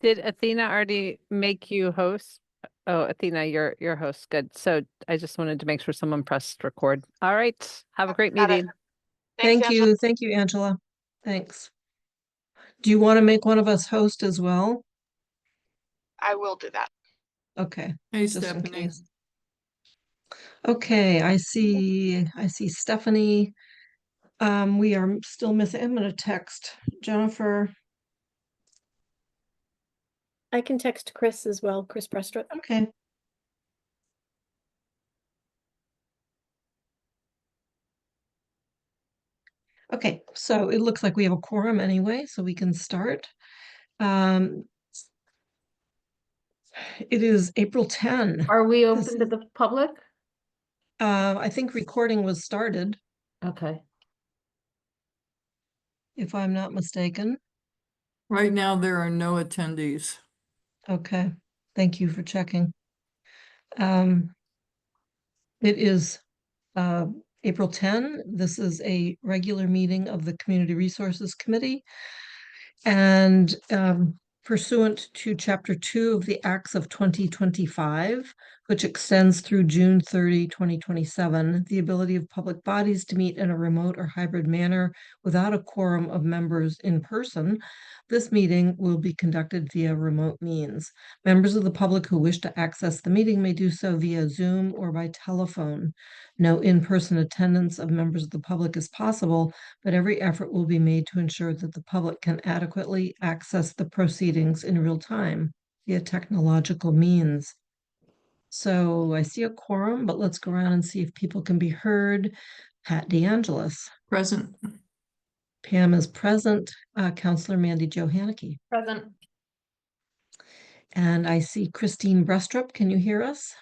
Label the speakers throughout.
Speaker 1: Did Athena already make you host? Oh, Athena, you're host. Good. So I just wanted to make sure someone pressed record. All right. Have a great
Speaker 2: Got it.
Speaker 1: meeting.
Speaker 2: Thanks,
Speaker 3: Thank
Speaker 2: Angela.
Speaker 3: you. Thank you, Angela. Thanks. Do you want to make one of us host as well?
Speaker 2: I will do that.
Speaker 3: Okay,
Speaker 4: Hey,
Speaker 3: just in
Speaker 4: Stephanie.
Speaker 3: case. Okay, I see Stephanie. We are still missing. I'm gonna text Jennifer.
Speaker 5: I can text Chris as well, Chris Brestrup.
Speaker 3: Okay. Okay, so it looks like we have a quorum anyway, so we can start. It is April 10.
Speaker 6: Are we
Speaker 3: This
Speaker 6: open to the public?
Speaker 3: I think recording was started,
Speaker 6: Okay.
Speaker 3: if I'm not mistaken.
Speaker 4: Right now, there are no attendees.
Speaker 3: Okay, thank you for checking. It is April 10. This is a regular meeting of the Community Resources Committee. And pursuant to Chapter 2 of the Acts of 2025, which extends through June 30, 2027, the ability of public bodies to meet in a remote or hybrid manner without a quorum of members in person, this meeting will be conducted via remote means. Members of the public who wish to access the meeting may do so via Zoom or by telephone. No in-person attendance of members of the public is possible, but every effort will be made to ensure that the public can adequately access the proceedings in real time via technological means. So I see a quorum, but let's go around and see if people can be heard. Pat DeAngelis.
Speaker 4: Present.
Speaker 3: Pam is present. Counselor Mandy Jo Haneke.
Speaker 6: Present.
Speaker 3: And I see Christine Brestrup. Can you hear us?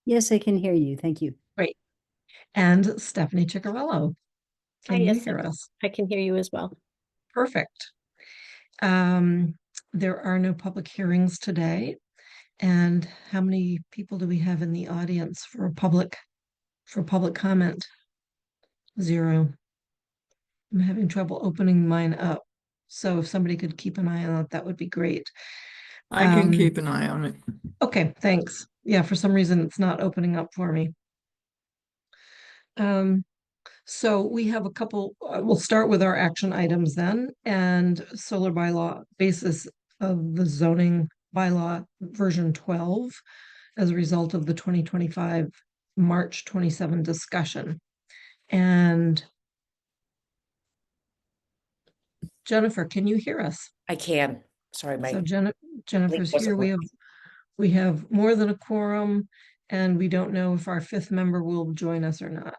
Speaker 7: Yes, I can hear you. Thank you.
Speaker 3: Great. And Stephanie Ciccarello. Can you
Speaker 5: yes,
Speaker 3: hear us?
Speaker 5: I can hear you as well.
Speaker 3: Perfect. There are no public hearings today. And how many people do we have in the audience for public comment? 0. I'm having trouble opening mine up. So if somebody could keep an eye on it, that would be great.
Speaker 4: I can keep an eye on it.
Speaker 3: Okay, thanks. Yeah, for some reason it's not opening up for me. So we have a couple, we'll start with our action items then, and solar bylaw basis of the zoning bylaw version 12 as a result of the 2025 March 27 discussion. And Jennifer, can you hear us?
Speaker 8: I can. Sorry,
Speaker 3: So
Speaker 8: my
Speaker 3: Jennifer's
Speaker 8: wasn't
Speaker 3: here.
Speaker 8: working.
Speaker 3: We have more than a quorum, and we don't know if our 5th member will join us or not.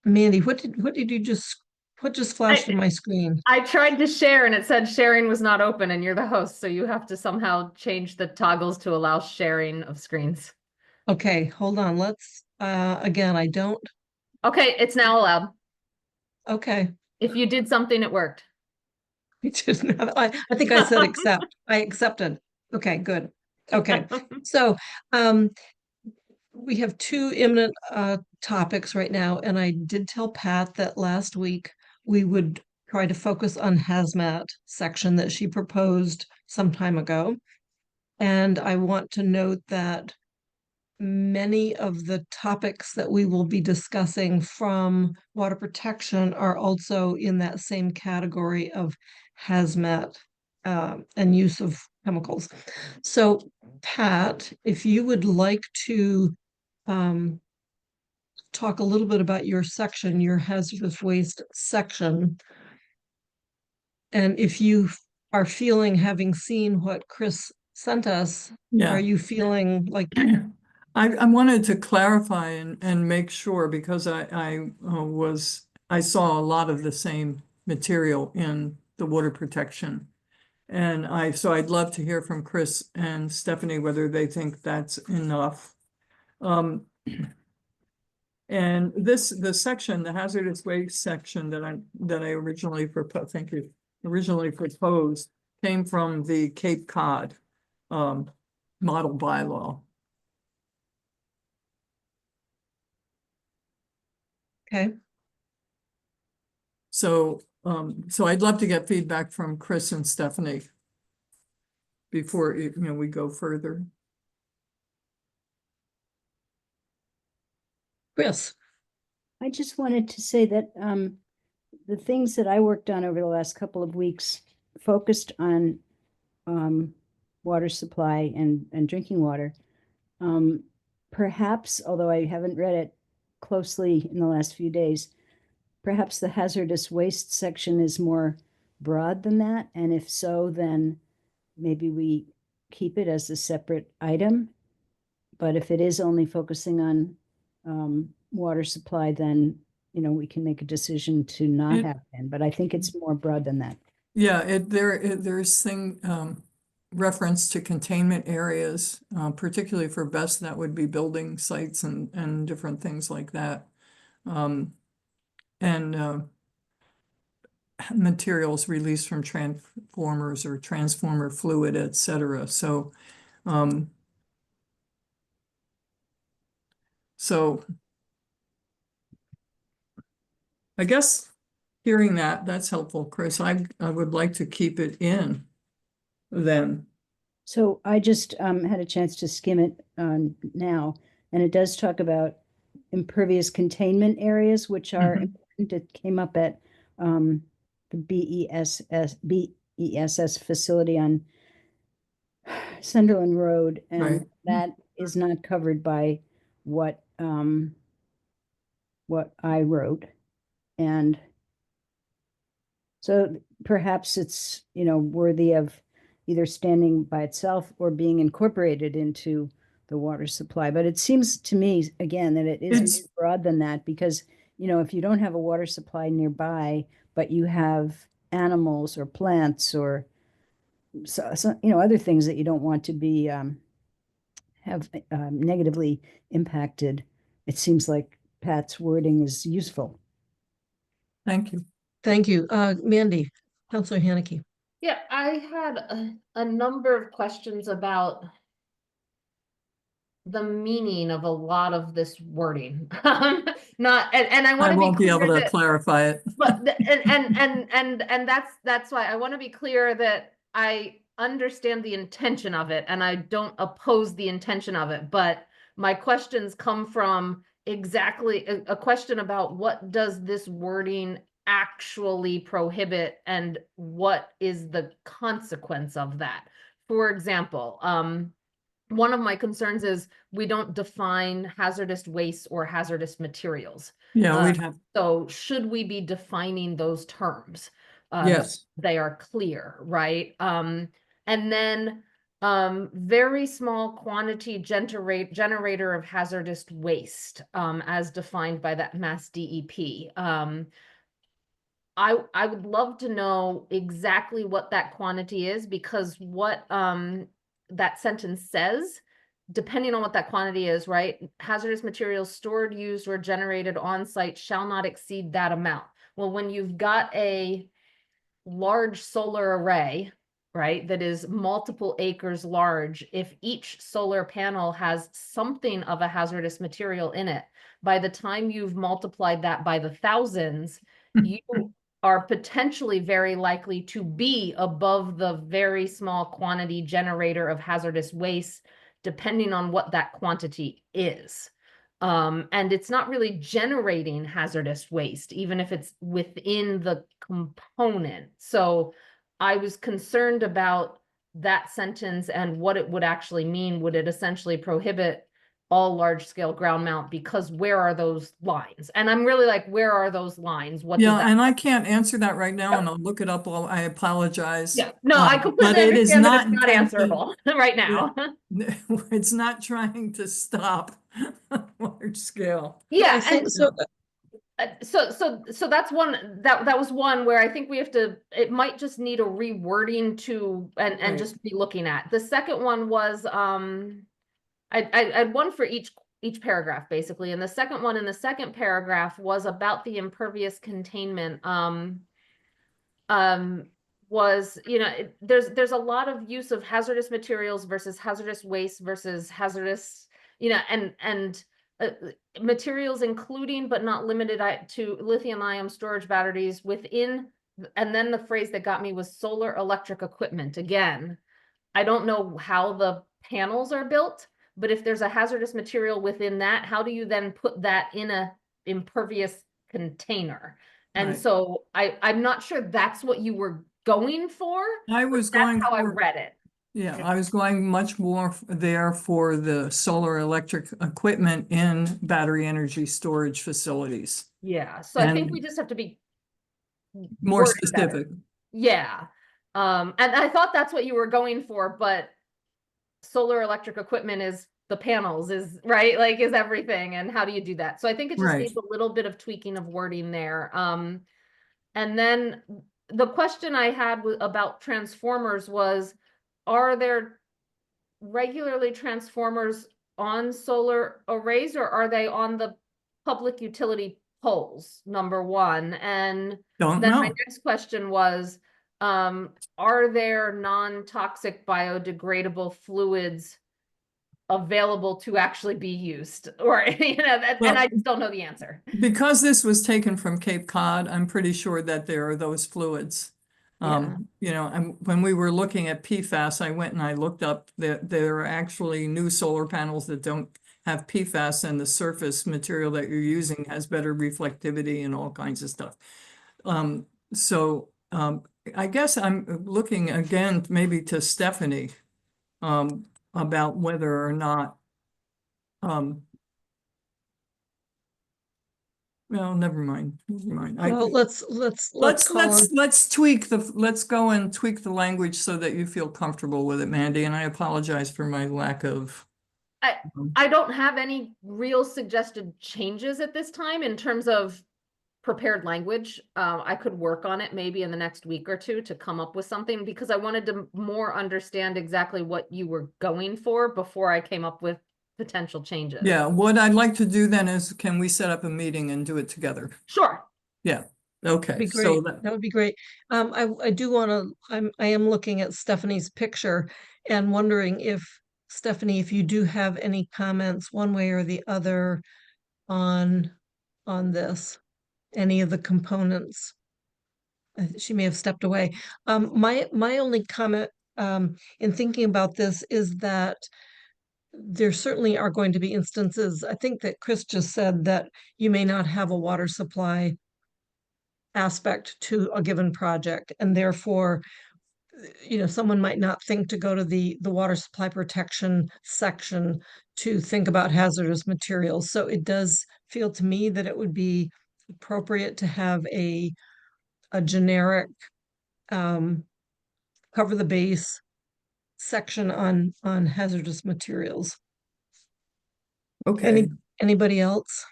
Speaker 3: Mandy, what just flashed on my screen?
Speaker 6: I tried to share and it said sharing was not open and you're the host, so you have to somehow change the toggles to allow sharing of screens.
Speaker 3: Okay, hold on. Let's again, I don't.
Speaker 6: Okay, it's now allowed.
Speaker 3: Okay.
Speaker 6: If you did something, it worked.
Speaker 3: I think I said accept. I accepted. Okay, good. Okay. So we have 2 imminent topics right now, and I did tell Pat that last week we would try to focus on hazmat section that she proposed some time ago. And I want to note that many of the topics that we will be discussing from water protection are also in that same category of hazmat and use of chemicals. So Pat, if you would like to talk a little bit about your section, your hazardous waste section, and if you are feeling, having seen what Chris sent us,
Speaker 4: Yeah.
Speaker 3: are you feeling like
Speaker 4: I wanted to clarify and make sure because I saw a lot of the same material in the water protection. And so I'd love to hear from Chris and Stephanie whether they think that's enough. And the section, the hazardous waste section that I originally proposed, came from the Cape Cod model bylaw.
Speaker 3: okay?
Speaker 4: So, so I'd love to get feedback from Chris and Stephanie before, we go further.
Speaker 3: Chris,
Speaker 7: I just wanted to say that the things that I worked on over the last couple of weeks focused on water supply and drinking water. Perhaps, although I haven't read it closely in the last few days, perhaps the hazardous waste section is more broad than that. And if so, then maybe we keep it as a separate item. But if it is only focusing on water supply, then, we can make a decision to not
Speaker 4: It-
Speaker 7: have it. But I think it's more broad than that.
Speaker 4: Yeah, there's reference to containment areas, particularly for BEST, that would be building sites and different things like that. And materials released from transformers or transformer fluid, et cetera. So I guess hearing that's helpful, Chris. I would like to keep it in then.
Speaker 7: So I just had a chance to skim it now, and it does talk about impervious containment areas, which are
Speaker 4: Mhm.
Speaker 7: important. It came up at the BESS facility on Sunderland Road, and
Speaker 4: Right.
Speaker 7: that is not covered by what I wrote. And so perhaps it's, worthy of either standing by itself or being incorporated into the water supply. But it seems to me, again, that it is
Speaker 4: It's-
Speaker 7: more broad than that, because, if you don't have a water supply nearby, but you have animals or plants or so, other things that you don't want to be have negatively impacted, it seems like Pat's wording is useful.
Speaker 4: Thank you.
Speaker 3: thank you. Mandy, Counselor Haneke.
Speaker 6: Yeah, I had a number of questions about the meaning of a lot of this wording. Not, and I
Speaker 4: I
Speaker 6: want to
Speaker 4: won't be able
Speaker 6: clear
Speaker 4: to
Speaker 6: that,
Speaker 4: clarify it.
Speaker 6: but and that's why I want to be clear that I understand the intention of it and I don't oppose the intention of it, but my questions come from exactly a question about what does this wording actually prohibit and what is the consequence of that. For example, one of my concerns is we don't define hazardous waste or hazardous materials.
Speaker 4: Yeah, we'd have,
Speaker 6: So should we be defining those terms?
Speaker 4: yes.
Speaker 6: They are clear, right? And then very small quantity generator of hazardous waste, as defined by that Mass DEP. I would love to know exactly what that quantity is, because what that sentence says, depending on what that quantity is, right? Hazardous materials stored, used, or generated on site shall not exceed that amount. Well, when you've got a large solar array, right, that is multiple acres large, if each solar panel has something of a hazardous material in it, by the time you've multiplied that by the thousands, you are potentially very likely to be above the very small quantity generator of hazardous waste, depending on what that quantity is. And it's not really generating hazardous waste, even if it's within the component. So I was concerned about that sentence and what it would actually mean. Would it essentially prohibit all large scale ground mount? Because where are those lines? And I'm really like, where are those lines? What does
Speaker 4: Yeah,
Speaker 6: that
Speaker 4: and I can't answer that right now, and I'll look it up while I apologize.
Speaker 6: Yeah, no, I
Speaker 4: But
Speaker 6: completely
Speaker 4: it is
Speaker 6: understand that it's not
Speaker 4: intended-
Speaker 6: answerable right now.
Speaker 4: It's not trying to stop large scale.
Speaker 6: Yeah,
Speaker 3: I think
Speaker 6: and
Speaker 3: so.
Speaker 6: so that's one that was one where I think we have to, it might just need a rewording to and
Speaker 4: Right.
Speaker 6: just be looking at. The second one was I had one for each paragraph basically, and the second one in the second paragraph was about the impervious containment. Was, there's a lot of use of hazardous materials versus hazardous waste versus hazardous, and materials including but not limited to lithium-ion storage batteries within, and then the phrase that got me was solar electric equipment. Again, I don't know how the panels are built, but if there's a hazardous material within that, how do you then put that in a impervious container? And
Speaker 4: Right.
Speaker 6: so I'm not sure that's what you were going for.
Speaker 4: I
Speaker 6: but
Speaker 4: was
Speaker 6: that's
Speaker 4: going
Speaker 6: how I
Speaker 4: for,
Speaker 6: read it.
Speaker 4: yeah, I was going much more there for the solar electric equipment in battery energy storage facilities.
Speaker 6: Yeah, so I think we
Speaker 4: And
Speaker 6: just have to be
Speaker 4: more
Speaker 6: worded better.
Speaker 4: specific.
Speaker 6: Yeah. And I thought that's what you were going for, but solar electric equipment is the panels, is right, like is everything, and how do you do that? So I think it just
Speaker 4: Right.
Speaker 6: needs a little bit of tweaking of wording there. And then the question I had about transformers was, are there regularly transformers on solar arrays, or are they on the public utility poles, number one? And
Speaker 4: Don't
Speaker 6: then my
Speaker 4: know.
Speaker 6: next question was, are there non-toxic biodegradable fluids available to actually be used? Or, you know, and
Speaker 4: Well-
Speaker 6: I just don't know the answer.
Speaker 4: Because this was taken from Cape Cod, I'm pretty sure that there are those fluids.
Speaker 6: Yeah.
Speaker 4: You know, and when we were looking at PFAS, I went and I looked up that there are actually new solar panels that don't have PFAS, and the surface material that you're using has better reflectivity and all kinds of stuff. I guess I'm looking again, maybe to Stephanie, about whether or not, well, never mind.
Speaker 3: Well, let's
Speaker 4: Let's tweak let's go and tweak the language so that you feel comfortable with it, Mandy, and I apologize for my lack of.
Speaker 6: I don't have any real suggested changes at this time in terms of prepared language. I could work on it maybe in the next week or two to come up with something, because I wanted to more understand exactly what you were going for before I came up with potential changes.
Speaker 4: Yeah, what I'd like to do then is, can we set up a meeting and do it together?
Speaker 6: Sure.
Speaker 4: Yeah, okay,
Speaker 3: be
Speaker 4: so
Speaker 3: great. That would be great. I do want to, I am looking at Stephanie's picture and wondering if, Stephanie, if you do have any comments one way or the other on this, any of the components. She may have stepped away. My only comment in thinking about this is that there certainly are going to be instances, I think that Chris just said, that you may not have a water supply aspect to a given project, and therefore, you know, someone might not think to go to the water supply protection section to think about hazardous materials. So it does feel to me that it would be appropriate to have a generic cover the base section on hazardous materials.
Speaker 4: okay,
Speaker 3: Anybody else?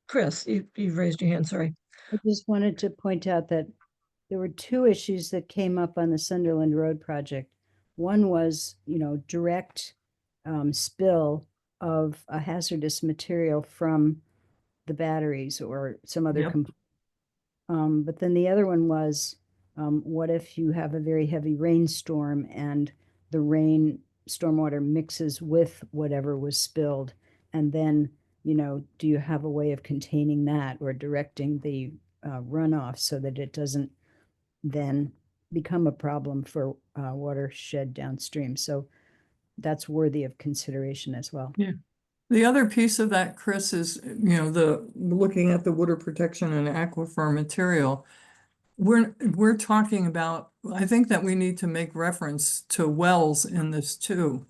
Speaker 3: Chris, you've raised your hand, sorry.
Speaker 7: I just wanted to point out that there were two issues that came up on the Sunderland Road project. One was, you know, direct spill of a hazardous material from the batteries or some other
Speaker 4: Yep.
Speaker 7: component. But then the other one was, what if you have a very heavy rainstorm and the rain stormwater mixes with whatever was spilled, and then, you know, do you have a way of containing that or directing the runoff so that it doesn't then become a problem for watershed downstream? So that's worthy of consideration as well.
Speaker 4: Yeah. The other piece of that, Chris, is, you know, looking at the water protection and aquifer material. We're talking about, I think that we need to make reference to wells in this too.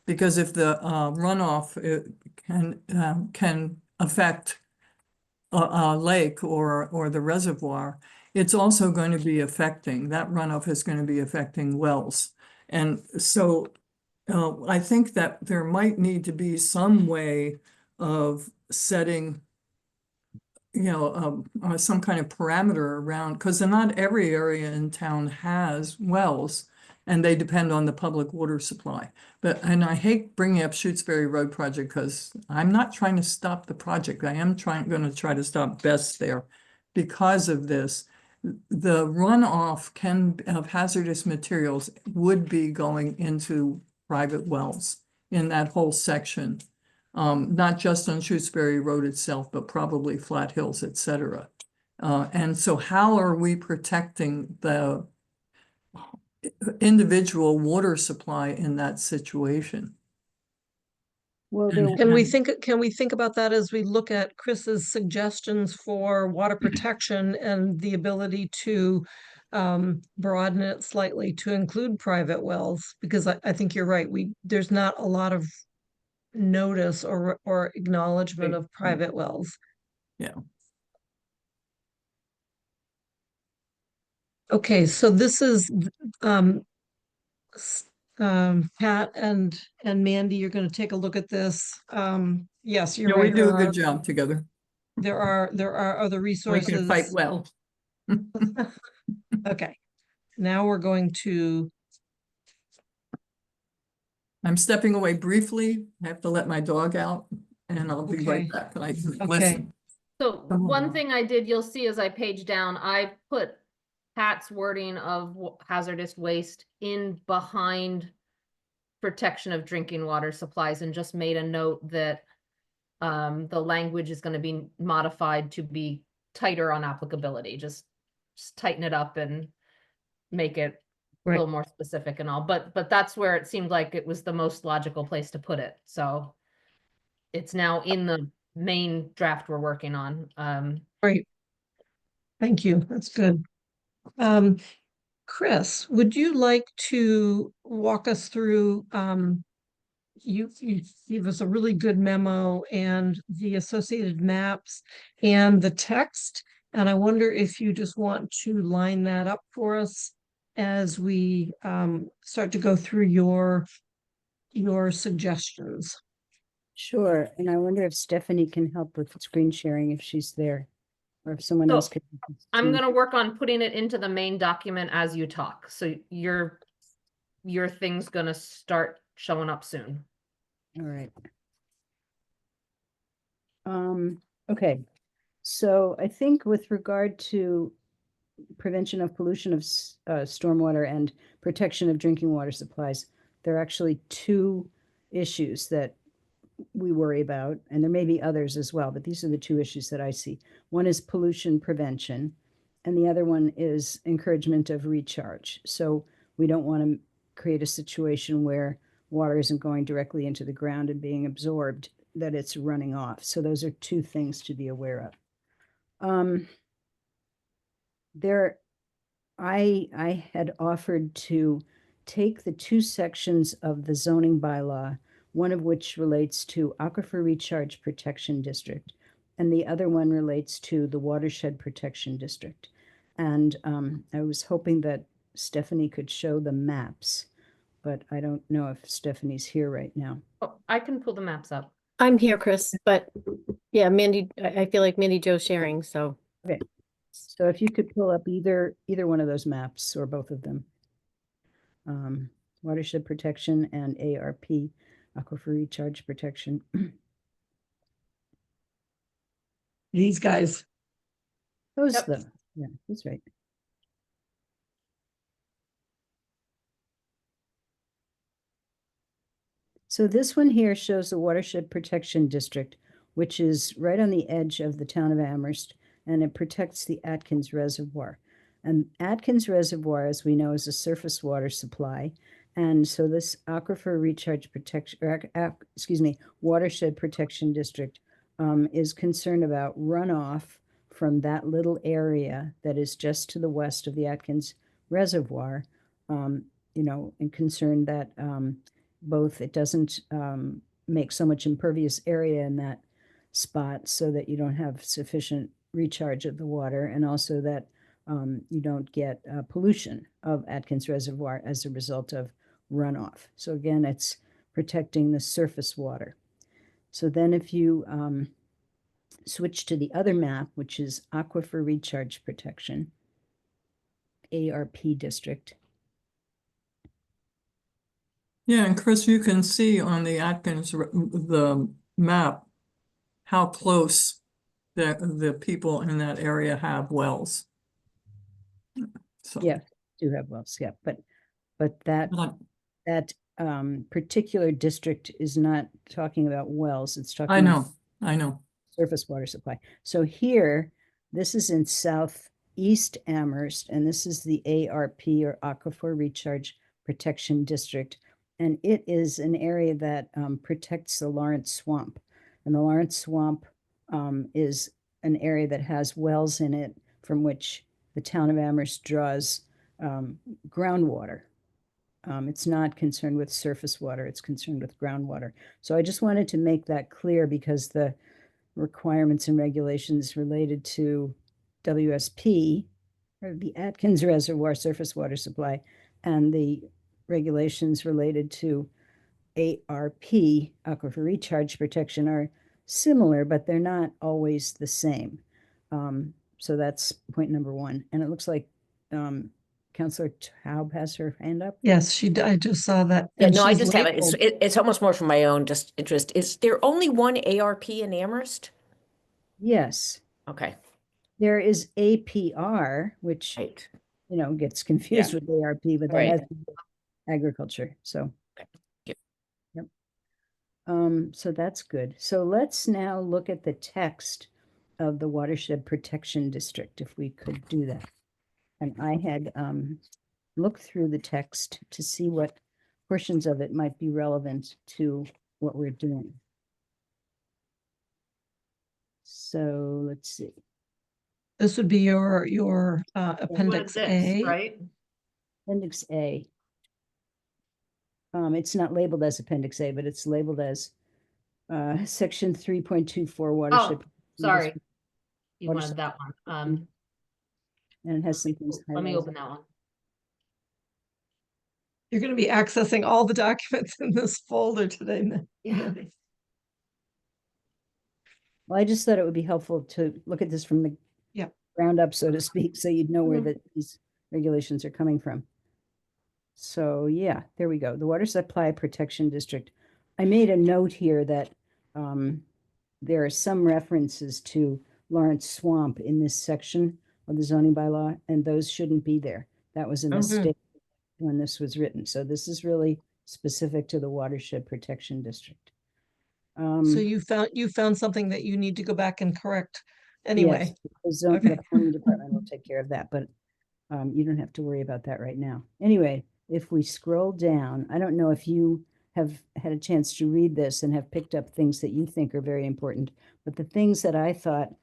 Speaker 4: Because if the runoff can affect a lake or the reservoir, it's also going to be affecting, that runoff is going to be affecting wells. And so I think that there might need to be some way of setting, you know, some kind of parameter around, because not every area in town has wells, and they depend on the public water supply. And I hate bringing up Shutesbury Road project, because I'm not trying to stop the project. I am going to try to stop Best there. Because of this, the runoff of hazardous materials would be going into private wells. in that whole section. Not just on Shrewsbury Road itself, but probably Flat Hills, et cetera. And so how are we protecting the individual water supply in that situation?
Speaker 7: Well,
Speaker 4: And-
Speaker 7: there,
Speaker 3: Can we think about that as we look at Chris's suggestions for water protection and the ability to broaden it slightly to include private wells? Because I think you're right. There's not a lot of notice or acknowledgement
Speaker 4: Right.
Speaker 3: of private wells.
Speaker 4: Yeah.
Speaker 3: Okay, so this is Pat and Mandy, you're going to take a look at this. Yes, you're
Speaker 4: Yeah, we
Speaker 3: right.
Speaker 4: do a good job together.
Speaker 3: There are other
Speaker 4: We can fight
Speaker 3: resources.
Speaker 4: well.
Speaker 3: Okay, now we're going to,
Speaker 4: I'm stepping away briefly. I have to let my dog out and I'll be right
Speaker 3: Okay.
Speaker 4: back. I can
Speaker 3: Okay.
Speaker 4: listen.
Speaker 6: So
Speaker 4: Come
Speaker 6: one
Speaker 4: on.
Speaker 6: thing I did, you'll see as I page down, I put Pat's wording of hazardous waste in behind protection of drinking water supplies and just made a note that the language is going to be modified to be tighter on applicability. Just tighten it up and make it a
Speaker 3: Right.
Speaker 6: little more specific and all. But that's where it seemed like it was the most logical place to put it. So it's now in the main draft we're working on.
Speaker 3: right. Thank you, that's good. Chris, would you like to walk us through, you gave us a really good memo and the associated maps and the text. And I wonder if you just want to line that up for us as we start to go through your suggestions.
Speaker 7: sure. And I wonder if Stephanie can help with screen sharing if she's there, or if someone
Speaker 6: So,
Speaker 7: else could.
Speaker 6: I'm
Speaker 7: screen
Speaker 6: gonna work on putting it into the main document as you talk. So your thing's gonna start showing up soon.
Speaker 7: All right. Okay, so I think with regard to prevention of pollution of stormwater and protection of drinking water supplies, there are actually two issues that we worry about, and there may be others as well, but these are the two issues that I see. One is pollution prevention, and the other one is encouragement of recharge. So we don't want to create a situation where water isn't going directly into the ground and being absorbed, that it's running off. So those are two things to be aware of. I had offered to take the two sections of the zoning bylaw, one of which relates to Aquifer Recharge Protection District, and the other one relates to the Watershed Protection District. And I was hoping that Stephanie could show the maps, but I don't know if Stephanie's here right now.
Speaker 6: Oh, I can pull the maps up.
Speaker 5: I'm here, Chris, but yeah, Mandy, I feel like Mandy Jo's sharing, so.
Speaker 7: Okay, so if you could pull up either one of those maps or both of them. Watershed Protection and ARP, Aquifer Recharge Protection.
Speaker 3: These guys.
Speaker 7: Those
Speaker 6: Yep.
Speaker 7: though, yeah, that's right. So this one here shows the Watershed Protection District, which is right on the edge of the town of Amherst, and it protects the Atkins Reservoir. And Atkins Reservoir, as we know, is a surface water supply. And so this Aquifer Recharge Protection, Watershed Protection District is concerned about runoff from that little area that is just to the west of the Atkins Reservoir, and concerned that both it doesn't make so much impervious area in that spot so that you don't have sufficient recharge of the water, and also that you don't get pollution of Atkins Reservoir as a result of runoff. So again, it's protecting the surface water. So then if you switch to the other map, which is Aquifer Recharge Protection, ARP District.
Speaker 4: Yeah, and Chris, you can see on the the map, how close the people in that area have wells. So,
Speaker 7: Yeah, do have wells, yeah, but that
Speaker 4: not-
Speaker 7: that particular district is not talking about wells, it's talking
Speaker 4: I
Speaker 7: about
Speaker 4: know, I know.
Speaker 7: surface water supply. So here, this is in southeast Amherst, and this is the ARP, or Aquifer Recharge Protection District. And it is an area that protects the Lawrence Swamp. And the Lawrence Swamp is an area that has wells in it from which the town of Amherst draws groundwater. It's not concerned with surface water, it's concerned with groundwater. So I just wanted to make that clear because the requirements and regulations related to WSP, or the Atkins Reservoir Surface Water Supply, and the regulations related to ARP, Aquifer Recharge Protection, are similar, but they're not always the same. So that's point number one. And it looks like Councillor Taub has her hand up.
Speaker 3: Yes, I just saw that.
Speaker 8: Yeah,
Speaker 3: and
Speaker 8: no, I
Speaker 3: she's
Speaker 8: just have it.
Speaker 3: labeled-
Speaker 8: It's almost more from my own just interest. Is there only one ARP in Amherst?
Speaker 7: Yes,
Speaker 8: Okay,
Speaker 7: there is APR, which,
Speaker 8: right.
Speaker 7: you know, gets confused with ARP, but that
Speaker 8: Right.
Speaker 7: has to do with agriculture, so.
Speaker 8: Yep.
Speaker 7: Yep. So that's good. So let's now look at the text of the Watershed Protection District, if we could do that. And I had looked through the text to see what portions of it might be relevant to what we're doing. So let's see.
Speaker 3: This would be your appendix A.
Speaker 6: Right?
Speaker 7: Appendix A. It's not labeled as Appendix A, but it's labeled as Section 3.24 Watershed.
Speaker 6: Oh, sorry.
Speaker 7: District,
Speaker 6: You
Speaker 7: Water
Speaker 6: wanted that one.
Speaker 7: and it has some things.
Speaker 6: Let me
Speaker 7: highlighted.
Speaker 6: open that one.
Speaker 3: You're going to be accessing all the documents in this folder today.
Speaker 6: Yeah.
Speaker 7: Well, I just thought it would be helpful to look at this from the
Speaker 3: Yep.
Speaker 7: ground up, so to speak, so you'd know where
Speaker 6: Mhm.
Speaker 7: these regulations are coming from. So yeah, there we go. The Water Supply Protection District. I made a note here that there are some references to Lawrence Swamp in this section of the zoning bylaw, and those shouldn't be there. That was a
Speaker 3: Mhm.
Speaker 7: mistake when this was written. So this is really specific to the Watershed Protection District.
Speaker 3: So you found something that you need to go back and correct anyway.
Speaker 7: Yes, the zone,
Speaker 3: Okay.
Speaker 7: the planning department will take care of that, but you don't have to worry about that right now. Anyway, if we scroll down, I don't know if you have had a chance to read this and have picked up things that you think are very important, but the things that I thought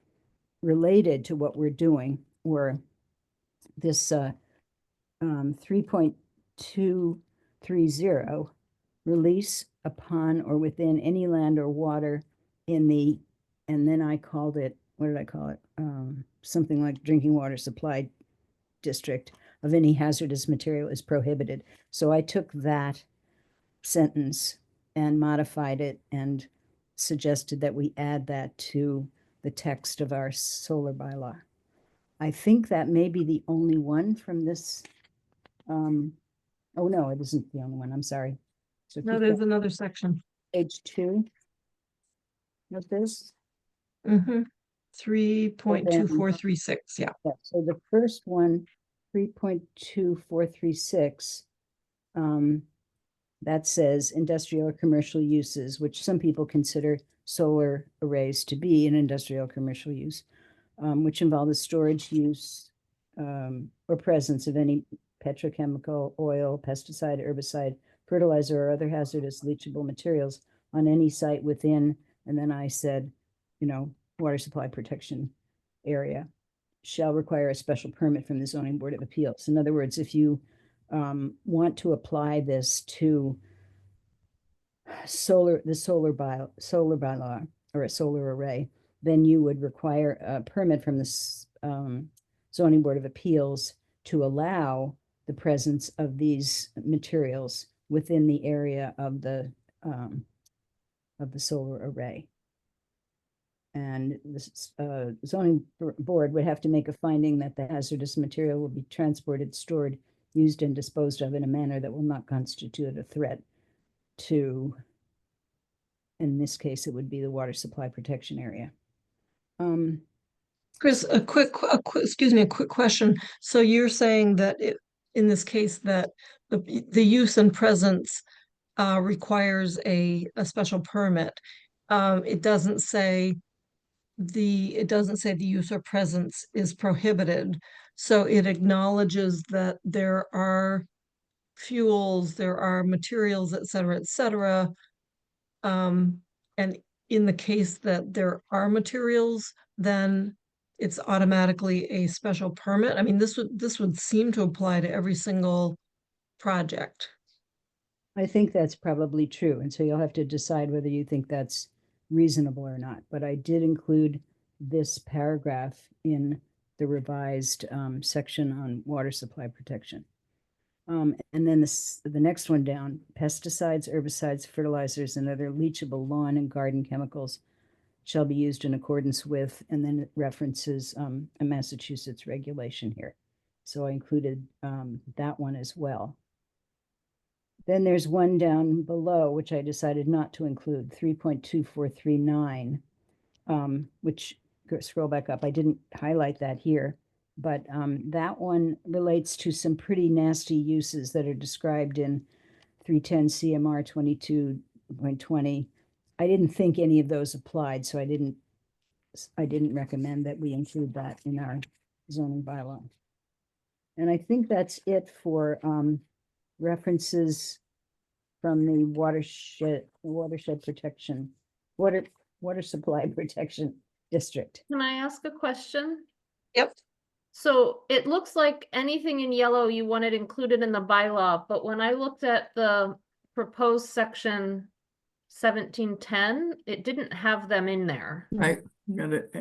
Speaker 7: related to what we're doing were this 3.230, release upon or within any land or water in the, and then I called it, what did I call it? Something like drinking water supply district of any hazardous material is prohibited. So I took that sentence and modified it and suggested that we add that to the text of our solar bylaw. I think that may be the only one from this. Oh no, it isn't the only one. I'm sorry. So
Speaker 3: No,
Speaker 7: keep
Speaker 3: there's
Speaker 7: going.
Speaker 3: another section.
Speaker 7: Page 2 of this.
Speaker 3: 3.2436, yeah.
Speaker 7: Yeah, so the first one, 3.2436, that says industrial or commercial uses, which some people consider solar arrays to be an industrial commercial use, which involve the storage, use, or presence of any petrochemical, oil, pesticide, herbicide, fertilizer, or other hazardous leachable materials on any site within, and then I said, you know, water supply protection area shall require a special permit from the Zoning Board of Appeals. In other words, if you want to apply this to the solar bylaw or a solar array, then you would require a permit from the Zoning Board of Appeals to allow the presence of these materials within the area of the solar array. And the zoning board would have to make a finding that the hazardous material will be transported, stored, used, and disposed of in a manner that will not constitute a threat to, in this case, it would be the water supply protection area.
Speaker 3: Chris, a quick question. So you're saying that in this case that the use and presence requires a special permit. It doesn't say the use or presence is prohibited. So it acknowledges that there are fuels, there are materials, et cetera. And in the case that there are materials, then it's automatically a special permit. I mean, this would seem to apply to every single project.
Speaker 7: I think that's probably true, and so you'll have to decide whether you think that's reasonable or not. But I did include this paragraph in the revised section on water supply protection. And then the next one down, pesticides, herbicides, fertilizers, and other leachable lawn and garden chemicals shall be used in accordance with, and then it references a Massachusetts regulation here. So I included that one as well. Then there's one down below, which I decided not to include, 3.2439, which, scroll back up, I didn't highlight that here, but that one relates to some pretty nasty uses that are described in 310 CMR 22.20. I didn't think any of those applied, so I didn't recommend that we include that in our zoning bylaw. And I think that's it for references from the water supply protection district.
Speaker 6: Can I ask a question?
Speaker 3: Yep.
Speaker 6: So it looks like anything in yellow you wanted included in the bylaw, but when I looked at the proposed section 1710, it didn't have them in there.
Speaker 4: Right, got it.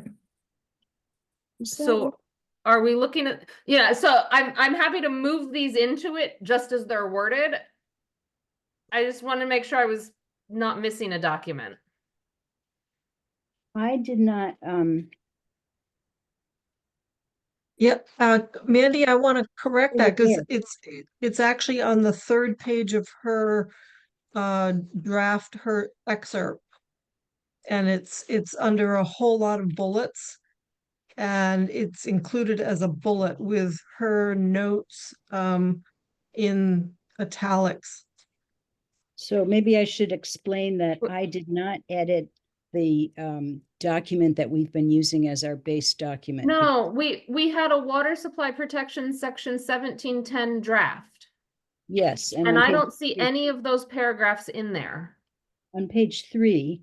Speaker 6: So are we looking at, yeah, so I'm happy to move these into it just as they're worded. I just want to make sure I was not missing a document.
Speaker 7: I did not,
Speaker 3: Yep, Mandy, I want to correct
Speaker 7: Yeah,
Speaker 3: that because
Speaker 7: yeah.
Speaker 3: it's actually on the third page of her draft, her excerpt. And it's under a whole lot of bullets. And it's included as a bullet with her notes in italics.
Speaker 7: so maybe I should explain that
Speaker 6: Wh-
Speaker 7: I did not edit the document that we've been using as our base document.
Speaker 6: No, we had a water supply protection section 1710 draft.
Speaker 7: Yes,
Speaker 6: And
Speaker 7: on
Speaker 6: I
Speaker 7: page
Speaker 6: don't see
Speaker 7: 3
Speaker 6: any of those paragraphs in there.
Speaker 7: on page 3,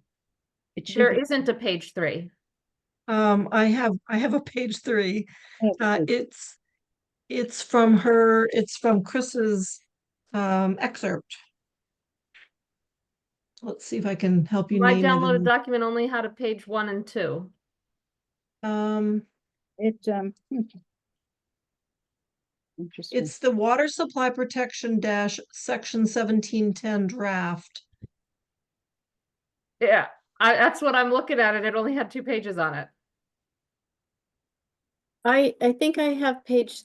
Speaker 7: it should
Speaker 6: There
Speaker 7: be.
Speaker 6: isn't a page 3.
Speaker 3: I have a page 3.
Speaker 7: Oh, good.
Speaker 3: It's from Chris's excerpt. Let's see if I can help you
Speaker 6: My
Speaker 3: name it.
Speaker 6: downloaded document only had a page 1 and 2.
Speaker 7: Interesting.
Speaker 3: It's the water supply protection section 1710 draft.
Speaker 6: Yeah, that's what I'm looking at, and it only had 2 pages on it.
Speaker 5: I think I have page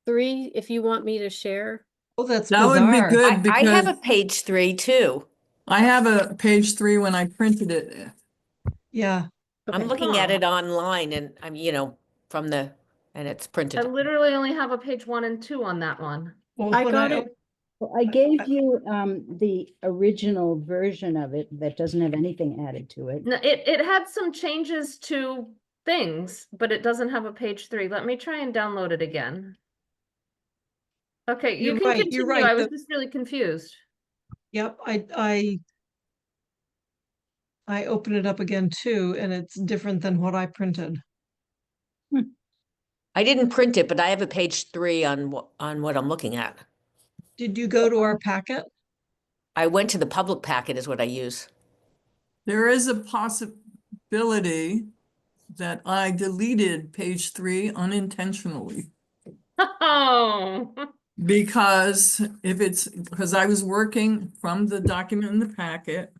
Speaker 5: 3, if you want me to share.
Speaker 3: Oh, that's
Speaker 4: That would be
Speaker 3: bizarre.
Speaker 4: good
Speaker 8: I have a
Speaker 4: because
Speaker 8: page 3 too.
Speaker 4: I have a page 3 when I printed it.
Speaker 3: Yeah.
Speaker 8: I'm
Speaker 5: Okay.
Speaker 8: looking at
Speaker 6: Huh.
Speaker 8: it online and I'm, and it's
Speaker 6: I
Speaker 8: printed.
Speaker 6: literally only have a page 1 and 2 on that one.
Speaker 3: Well,
Speaker 5: I
Speaker 3: when
Speaker 5: got
Speaker 3: op-
Speaker 5: it.
Speaker 7: Well, I gave you the original version of it that doesn't have anything added to it.
Speaker 6: No, it had some changes to things, but it doesn't have a page 3. Let me try and download it again. Okay, you
Speaker 3: You're
Speaker 6: can
Speaker 3: right,
Speaker 6: continue.
Speaker 3: you're right,
Speaker 6: I was
Speaker 3: the-
Speaker 6: just really confused.
Speaker 3: Yep, I open it up again too, and it's different than what I printed.
Speaker 8: I didn't print it, but I have a page 3 on what I'm looking at.
Speaker 3: Did you go to our packet?
Speaker 8: I went to the public packet is what I use.
Speaker 4: There is a possibility that I deleted page 3 unintentionally.
Speaker 6: Oh,
Speaker 4: Because because I was working from the document in the packet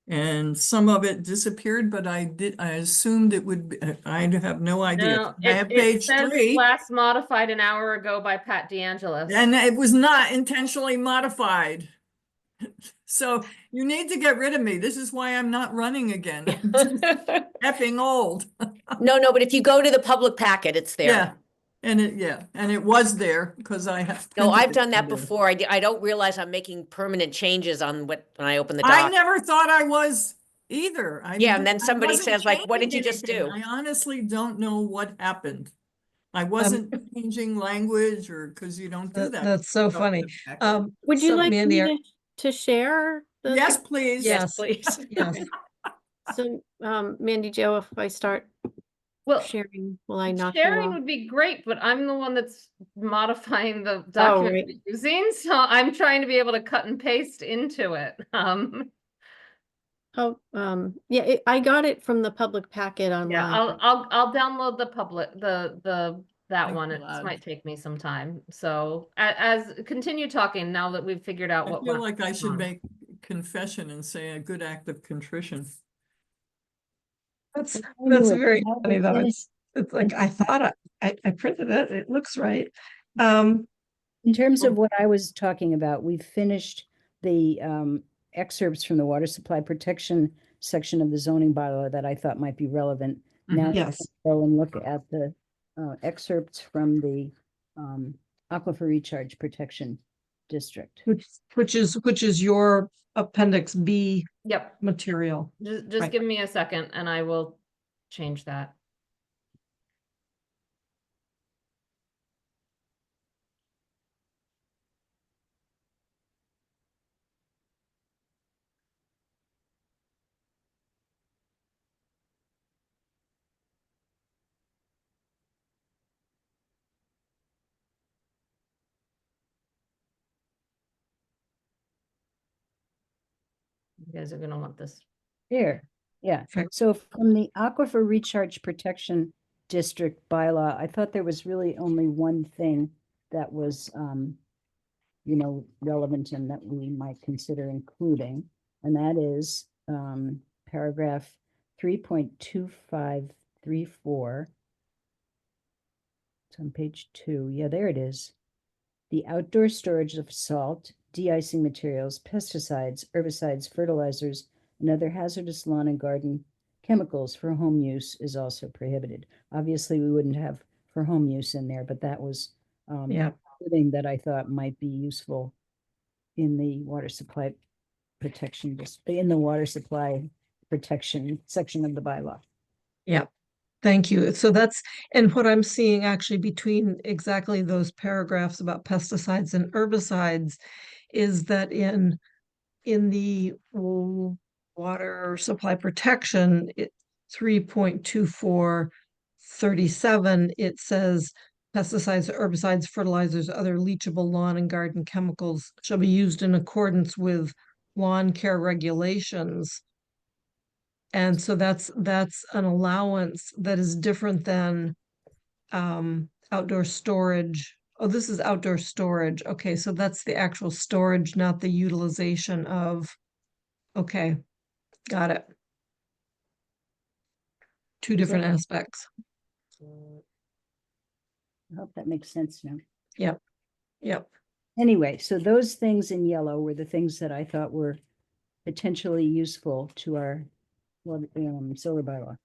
Speaker 4: and some of it disappeared, but I assumed it would be, I have no idea.
Speaker 6: no,
Speaker 4: I have
Speaker 6: it
Speaker 4: page
Speaker 6: says
Speaker 4: 3
Speaker 6: last modified an hour ago by Pat DeAngelis.
Speaker 4: and it was not intentionally modified. So you need to get rid of me. This is why I'm not running again. I'm too effing old.
Speaker 8: No, but if you go to the public packet, it's there.
Speaker 4: Yeah, And it was there because I have.
Speaker 8: No,
Speaker 4: printed
Speaker 8: I've
Speaker 4: it
Speaker 8: done that
Speaker 4: from there.
Speaker 8: before. I don't realize I'm making permanent changes on when I open the
Speaker 4: I
Speaker 8: doc.
Speaker 4: never thought I was either.
Speaker 8: Yeah, and then somebody says like, what did you just do?
Speaker 4: I honestly don't know what happened. I wasn't changing language or, because you don't do that.
Speaker 3: That's so funny.
Speaker 5: Would you
Speaker 3: So
Speaker 5: like
Speaker 3: Mandy,
Speaker 5: me to share? the-
Speaker 4: Yes, please.
Speaker 3: Yes.
Speaker 8: Please.
Speaker 3: yes,
Speaker 5: So, Mandy Jo, if I start
Speaker 6: Well,
Speaker 5: sharing, will I knock you
Speaker 6: sharing
Speaker 5: off?
Speaker 6: would be great, but I'm the one that's modifying the document
Speaker 5: right.
Speaker 6: we're using, so I'm trying to be able to cut and paste into it.
Speaker 5: Oh, yeah, I got it from the public packet online.
Speaker 6: Yeah, I'll download the that
Speaker 4: I'm
Speaker 6: one. It
Speaker 4: glad.
Speaker 6: might take me some time. So as continue talking now that we've figured out
Speaker 4: I
Speaker 6: what
Speaker 4: feel
Speaker 6: went
Speaker 4: like I should
Speaker 6: on.
Speaker 4: make confession and say a good act of contrition.
Speaker 3: that's
Speaker 7: knew it.
Speaker 3: very
Speaker 7: Now
Speaker 3: funny
Speaker 7: we're
Speaker 3: though.
Speaker 7: finished.
Speaker 3: It's like I thought I printed it. It looks right. Um,
Speaker 7: In terms
Speaker 3: Oh.
Speaker 7: of what I was talking about, we've finished the excerpts from the water supply protection section of the zoning bylaw that I thought might be relevant. Now we
Speaker 3: Yes.
Speaker 7: can go and look at the excerpts from the aquifer recharge protection district.
Speaker 3: which is your appendix B
Speaker 6: Yep,
Speaker 3: material.
Speaker 6: just
Speaker 3: Right.
Speaker 6: give me a second and I will change that. You guys are gonna want this.
Speaker 7: There, yeah.
Speaker 3: Okay.
Speaker 7: So from the aquifer recharge protection district bylaw, I thought there was really only one thing that was, relevant and that we might consider including, and that is paragraph 3.2534. It's on page 2. Yeah, there it is. The outdoor storage of salt, de-icing materials, pesticides, herbicides, fertilizers, and other hazardous lawn and garden chemicals for home use is also prohibited. Obviously, we wouldn't have for home use in there, but that was
Speaker 3: Yeah.
Speaker 7: thing that I thought might be useful in the water supply protection, in the water supply protection section of the bylaw.
Speaker 3: Yeah. Thank you. So and what I'm seeing actually between exactly those paragraphs about pesticides and herbicides is that in the water supply protection, 3.2437, it says pesticides, herbicides, fertilizers, other leachable lawn and garden chemicals shall be used in accordance with lawn care regulations. And so that's an allowance that is different than outdoor storage. Oh, this is outdoor storage. Okay, so that's the actual storage, not the utilization of. Okay, got it. Two different aspects.
Speaker 7: I hope that makes sense now.
Speaker 3: Yep. Yep.
Speaker 7: Anyway, so those things in yellow were the things that I thought were potentially useful to our solar bylaw.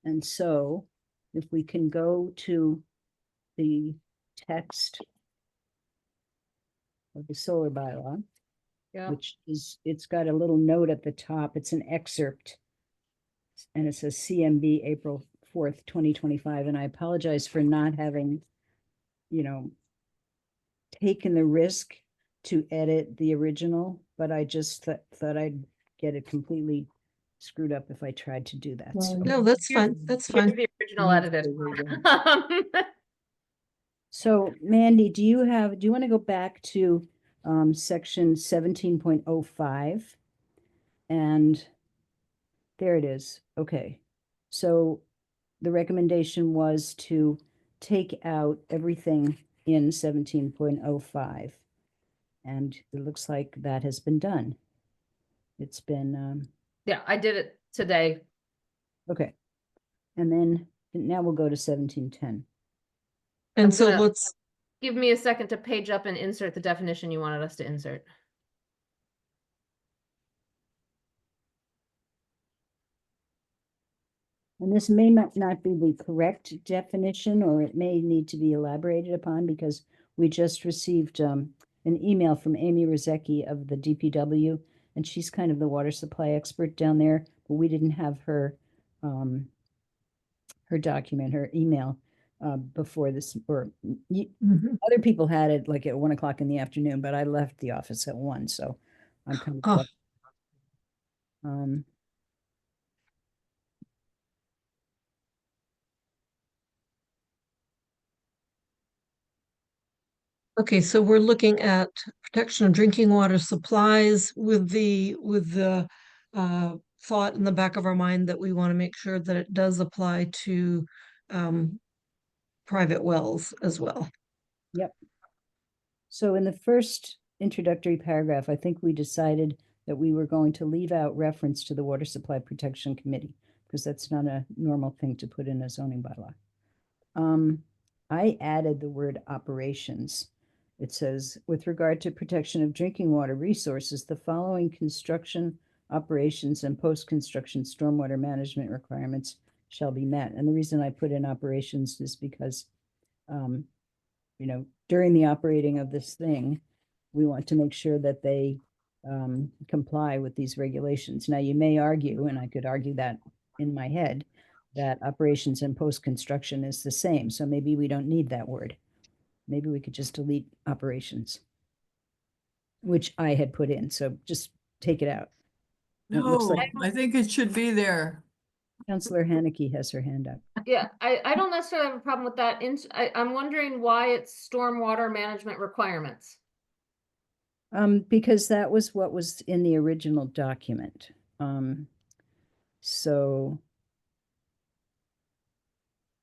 Speaker 7: And so if we can go to the text of the solar bylaw,
Speaker 6: Yeah.
Speaker 7: which it's got a little note at the top. It's an excerpt. And it says CMB April 4th, 2025. And I apologize for not having, taken the risk to edit the original, but I just thought I'd get it completely screwed up if I tried to do that. So,
Speaker 3: No, that's fine. That's
Speaker 6: Here's
Speaker 3: fine.
Speaker 6: the original edited.
Speaker 7: so Mandy, do you want to go back to section 17.05? And there it is. Okay. So the recommendation was to take out everything in 17.05. And it looks like that has been done. It's been,
Speaker 6: Yeah, I did it today.
Speaker 7: okay. And then now we'll go to 1710.
Speaker 3: And
Speaker 6: I'm
Speaker 3: so
Speaker 6: gonna-
Speaker 3: let's,
Speaker 6: Give me a second to page up and insert the definition you wanted us to insert.
Speaker 7: And this may not be the correct definition, or it may need to be elaborated upon, because we just received an email from Amy Rozecki of the DPW, and she's kind of the water supply expert down there, but we didn't have her document, her email before this, or other people had it like at 1 o'clock in the afternoon, but I left the office at 1, so I'm kind of
Speaker 3: Okay, so we're looking at protection of drinking water supplies with the thought in the back of our mind that we want to make sure that it does apply to private wells as well.
Speaker 7: Yep. So in the first introductory paragraph, I think we decided that we were going to leave out reference to the Water Supply Protection Committee, because that's not a normal thing to put in a zoning bylaw. I added the word operations. It says, with regard to protection of drinking water resources, the following construction, operations, and post-construction stormwater management requirements shall be met. And the reason I put in operations is because, you know, during the operating of this thing, we want to make sure that they comply with these regulations. Now, you may argue, and I could argue that in my head, that operations and post-construction is the same. So maybe we don't need that word. Maybe we could just delete operations, which I had put in. So just take it out. It looks
Speaker 4: No,
Speaker 7: like
Speaker 4: I think it should be there.
Speaker 7: Councillor Haneke has her hand up.
Speaker 6: Yeah, I don't necessarily have a problem with that. I'm wondering why it's stormwater management requirements.
Speaker 7: Because that was what was in the original document. So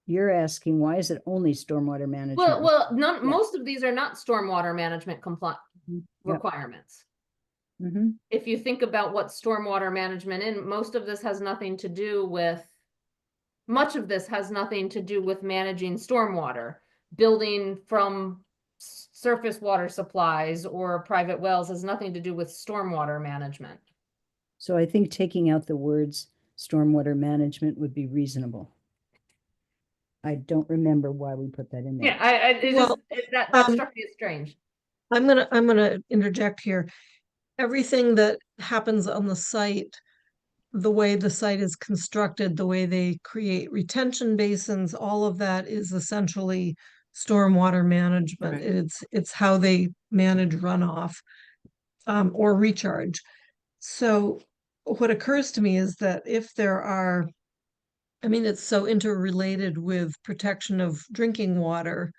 Speaker 7: you're asking, why is it only stormwater management?
Speaker 6: Well,
Speaker 7: Yeah.
Speaker 6: most of these are not stormwater management
Speaker 7: Yep.
Speaker 6: requirements.
Speaker 7: Mhm.
Speaker 6: If you think about what stormwater management in, most of this has nothing to do with, much of this has nothing to do with managing stormwater. Building from surface water supplies or private wells has nothing to do with stormwater management.
Speaker 7: So I think taking out the words stormwater management would be reasonable. I don't remember why we put that in there.
Speaker 6: Yeah,
Speaker 3: Well,
Speaker 6: that struck me as strange.
Speaker 3: I'm gonna interject here. Everything that happens on the site, the way the site is constructed, the way they create retention basins, all of that is essentially stormwater management.
Speaker 4: Right.
Speaker 3: It's how they manage runoff or recharge. So what occurs to me is that if there are, I mean, it's so interrelated with protection of drinking water.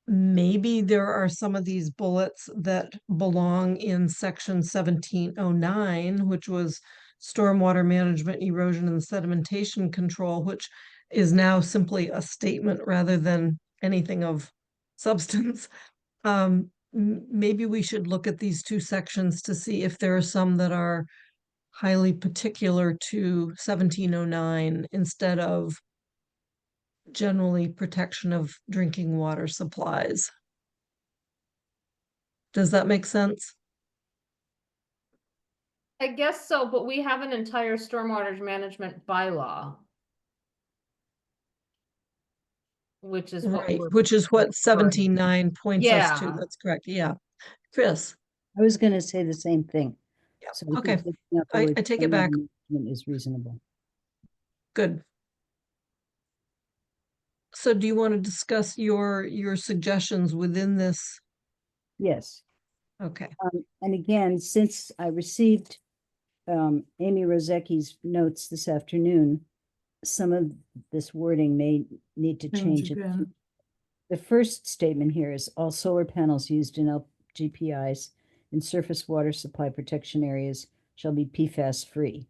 Speaker 3: Maybe there are some of these bullets that belong in section 1709, which was stormwater management, erosion and sedimentation control, which is now simply a statement rather than anything of substance. Maybe we should look at these two sections to see if there are some that are highly particular to 1709 instead of generally protection of drinking water supplies. Does that make sense?
Speaker 6: I guess so, but we have an entire stormwater management bylaw. Which is what
Speaker 3: Right,
Speaker 6: we're.
Speaker 3: which is what 17.9 points us to.
Speaker 6: Yeah.
Speaker 3: That's correct. Yeah. Chris,
Speaker 7: I was going to say the same thing.
Speaker 3: Yeah,
Speaker 7: So I
Speaker 3: okay.
Speaker 7: think taking out the
Speaker 3: I
Speaker 7: word
Speaker 3: take it back.
Speaker 7: stormwater management is reasonable.
Speaker 3: Good. So do you want to discuss your suggestions within this?
Speaker 7: Yes.
Speaker 3: Okay.
Speaker 7: And again, since I received Amy Rozecki's notes this afternoon, some of this wording may need to change.
Speaker 4: again.
Speaker 7: The first statement here is all solar panels used in LGPIs in surface water supply protection areas shall be PFAS free.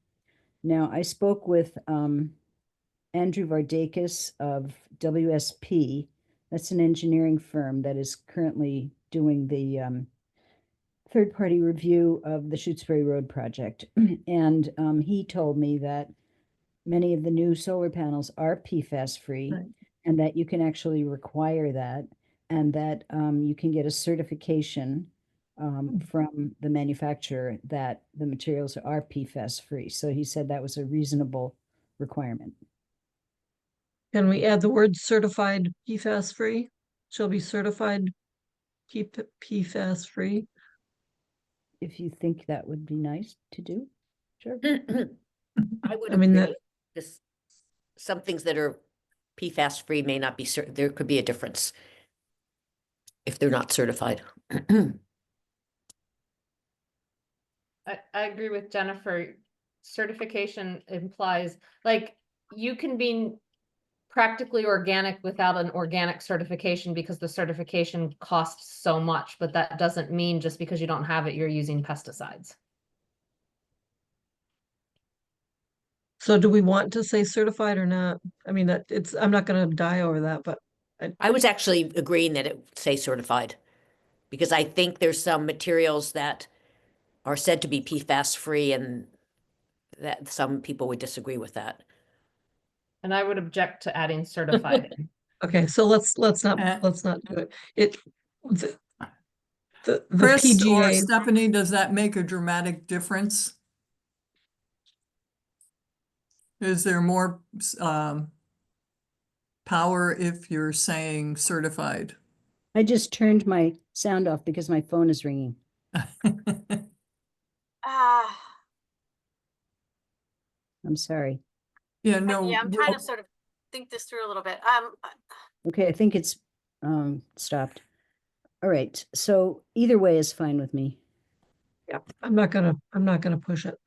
Speaker 7: Now, I spoke with Andrew Vardakis of WSP. That's an engineering firm that is currently doing the third-party review of the Shutesbury Road project. And he told me that many of the new solar panels are PFAS free,
Speaker 4: Right.
Speaker 7: and that you can actually require that, and that you can get a certification from the manufacturer that the materials are PFAS free. So he said that was a reasonable requirement.
Speaker 3: Can we add the word certified PFAS free? Shall be certified PFAS free.
Speaker 7: If you think that would be nice to do, sure.
Speaker 8: I would
Speaker 3: I mean, that-
Speaker 8: agree. This, some things that are PFAS free may not be certain, there could be a difference if they're not certified.
Speaker 6: I agree with Jennifer. Certification implies, like, you can be practically organic without an organic certification because the certification costs so much, but that doesn't mean just because you don't have it, you're using pesticides.
Speaker 3: So do we want to say certified or not? I mean, that it's, I'm not gonna die over that, but
Speaker 8: I was actually agreeing that it would say certified, because I think there's some materials that are said to be PFAS free, and that some people would disagree with that.
Speaker 6: And I would object to adding certified. in.
Speaker 3: okay, so let's
Speaker 4: Uh,
Speaker 3: not do it. It, the
Speaker 4: Chris or
Speaker 3: PGA,
Speaker 4: Stephanie, does that make a dramatic difference? Is there more power if you're saying certified?
Speaker 7: I just turned my sound off because my phone is ringing.
Speaker 2: Ah,
Speaker 7: I'm sorry.
Speaker 4: Yeah, no.
Speaker 2: yeah, I'm trying
Speaker 4: well,
Speaker 2: to sort of think this through a little bit.
Speaker 7: Okay, I think it's stopped. All right, so either way is fine with me.
Speaker 3: yeah, I'm not gonna push it.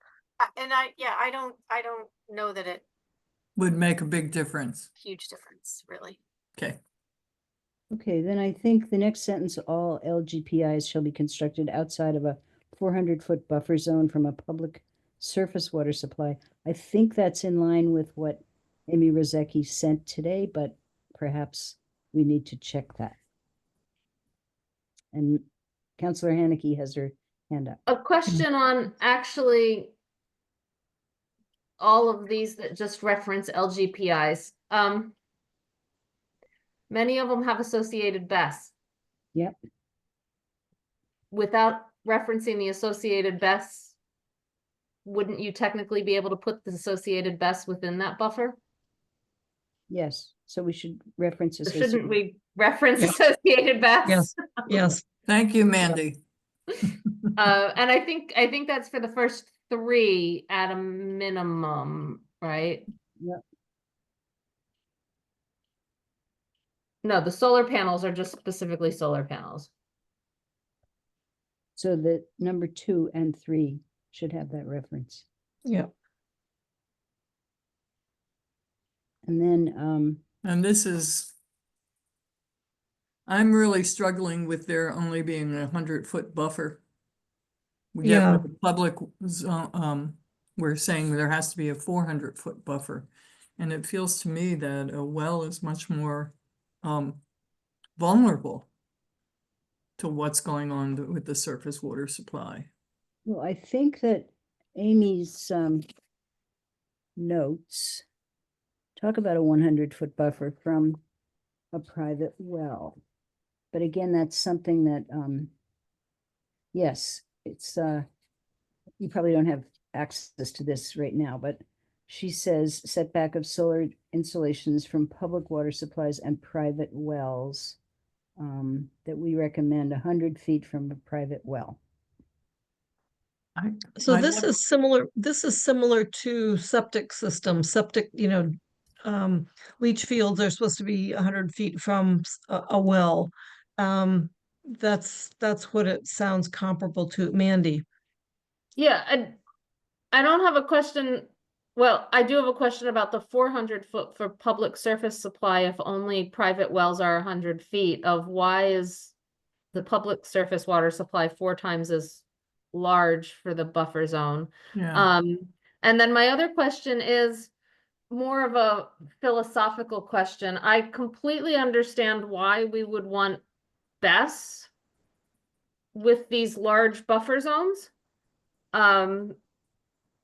Speaker 2: And I don't know that it
Speaker 4: would make a big difference.
Speaker 2: huge difference, really.
Speaker 4: Okay.
Speaker 7: Okay, then I think the next sentence, all LGPIs shall be constructed outside of a 400-foot buffer zone from a public surface water supply. I think that's in line with what Amy Rozecki sent today, but perhaps we need to check that. And Councillor Haneke has her hand up.
Speaker 6: A question on actually all of these that just reference LGPIs. Many of them have associated BESS.
Speaker 7: Yep.
Speaker 6: Without referencing the associated BESS, wouldn't you technically be able to put the associated BESS within that buffer?
Speaker 7: Yes, so we should reference
Speaker 6: Or
Speaker 7: associated.
Speaker 6: shouldn't we reference
Speaker 3: Yeah.
Speaker 6: associated BESS?
Speaker 3: Yes, yes,
Speaker 4: Thank you, Mandy.
Speaker 6: And I think that's for the first three at a minimum, right?
Speaker 7: Yep.
Speaker 6: No, the solar panels are just specifically solar panels.
Speaker 7: So the number 2 and 3 should have that reference.
Speaker 3: yeah.
Speaker 7: And then,
Speaker 4: And this is, I'm really struggling with there only being 100-foot buffer. Yet
Speaker 3: Yeah.
Speaker 4: with the public zone, we're saying there has to be a 400-foot buffer. And it feels to me that a well is much more vulnerable to what's going on with the surface water supply.
Speaker 7: well, I think that Amy's notes talk about a 100-foot buffer from a private well. But again, that's something that, yes, it's, you probably don't have access to this right now, but she says setback of solar installations from public water supplies and private wells, that we recommend 100 feet from a private well.
Speaker 3: So
Speaker 4: I
Speaker 3: this
Speaker 4: never-
Speaker 3: is similar to septic systems, leach fields are supposed to be 100 feet from a well. That's what it sounds comparable to. Mandy.
Speaker 6: Yeah, I don't have a question. Well, I do have a question about the 400-foot for public surface supply if only private wells are 100 feet of why is the public surface water supply 4 times as large for the buffer zone?
Speaker 4: Yeah,
Speaker 6: And then my other question is more of a philosophical question. I completely understand why we would want BESS with these large buffer zones.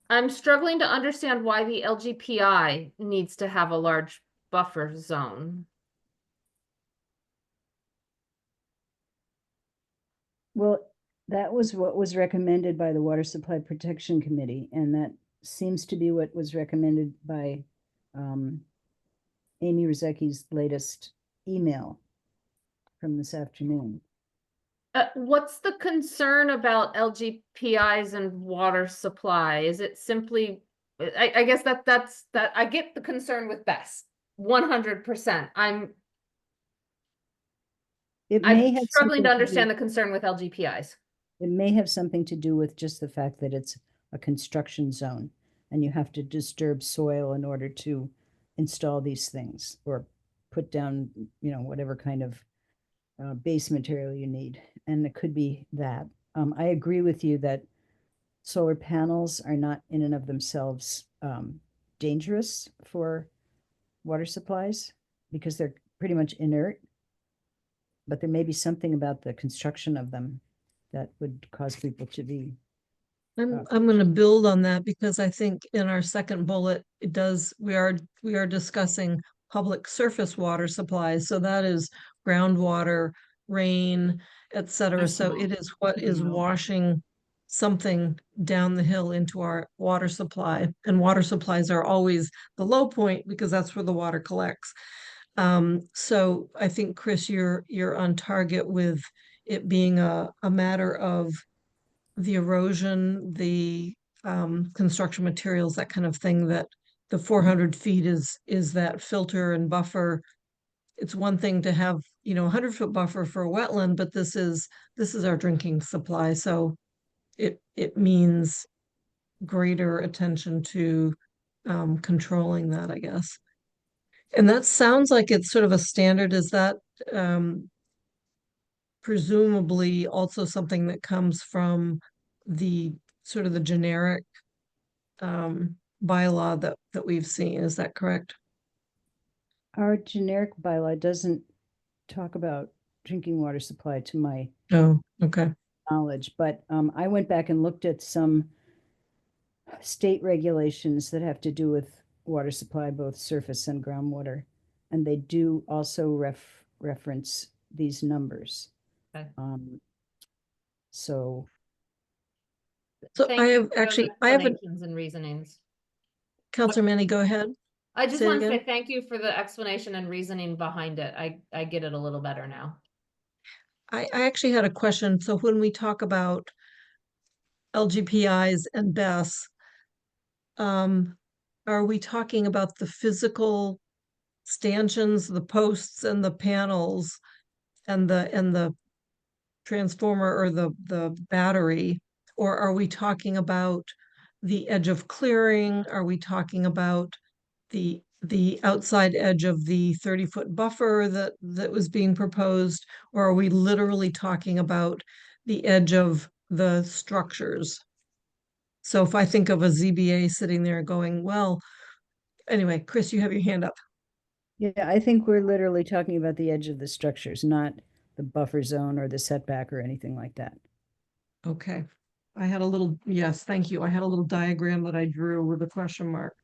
Speaker 6: I'm struggling to understand why the LGPI needs to have a large buffer zone.
Speaker 7: Well, that was what was recommended by the Water Supply Protection Committee, and that seems to be what was recommended by Amy Rozecki's latest email from this afternoon.
Speaker 6: What's the concern about LGPIs and water supply? Is it simply, I guess that's I get the concern with Bess, 100%.
Speaker 7: It may
Speaker 6: I'm
Speaker 7: have
Speaker 6: struggling
Speaker 7: something
Speaker 6: to
Speaker 7: do-
Speaker 6: understand the concern with LGPIs.
Speaker 7: It may have something to do with just the fact that it's a construction zone and you have to disturb soil in order to install these things or put down, whatever kind of base material you need. And it could be that. I agree with you that solar panels are not in and of themselves dangerous for water supplies because they're pretty much inert. But there may be something about the construction of them that would cause people to be.
Speaker 3: I'm going to build on that because I think in our second bullet, we are discussing public surface water supplies. So that is groundwater, rain, et cetera. So it is what is washing something down the hill into our water supply. And water supplies are always the low point because that's where the water collects. So I think, Chris, you're on target with it being a matter of the erosion, the construction materials, that kind of thing, that the 400 feet is that filter and buffer. It's one thing to have, a 100-foot buffer for a wetland, but this is our drinking supply. So it means greater attention to controlling that, I guess. And that sounds like it's sort of a standard. Is that presumably also something that comes from the sort of the generic bylaw that we've seen? Is that correct?
Speaker 7: Our generic bylaw doesn't talk about drinking water supply to my
Speaker 3: Oh, okay.
Speaker 7: knowledge, but I went back and looked at some state regulations that have to do with water supply, both surface and groundwater, and they do also reference these numbers.
Speaker 6: Okay.
Speaker 7: So
Speaker 6: Thank
Speaker 3: I
Speaker 6: you
Speaker 3: have
Speaker 6: for those
Speaker 3: actually, I have a,
Speaker 6: explanations and reasonings.
Speaker 3: Counselor Manny, go ahead.
Speaker 6: I just
Speaker 3: Say it
Speaker 6: want to say
Speaker 3: again.
Speaker 6: thank you for the explanation and reasoning behind it. I get it a little better now.
Speaker 3: I actually had a question. So when we talk about LGPIs and BESS, are we talking about the physical stanchions, the posts and the panels and the transformer or the battery? Or are we talking about the edge of clearing? Are we talking about the outside edge of the 30-foot buffer that was being proposed? Or are we literally talking about the edge of the structures? So if I think of a ZBA sitting there going, well, anyway, Chris, you have your hand up.
Speaker 7: yeah, I think we're literally talking about the edge of the structures, not the buffer zone or the setback or anything like that.
Speaker 3: Okay. I had a little, yes, thank you. I had a little diagram that I drew with a question mark.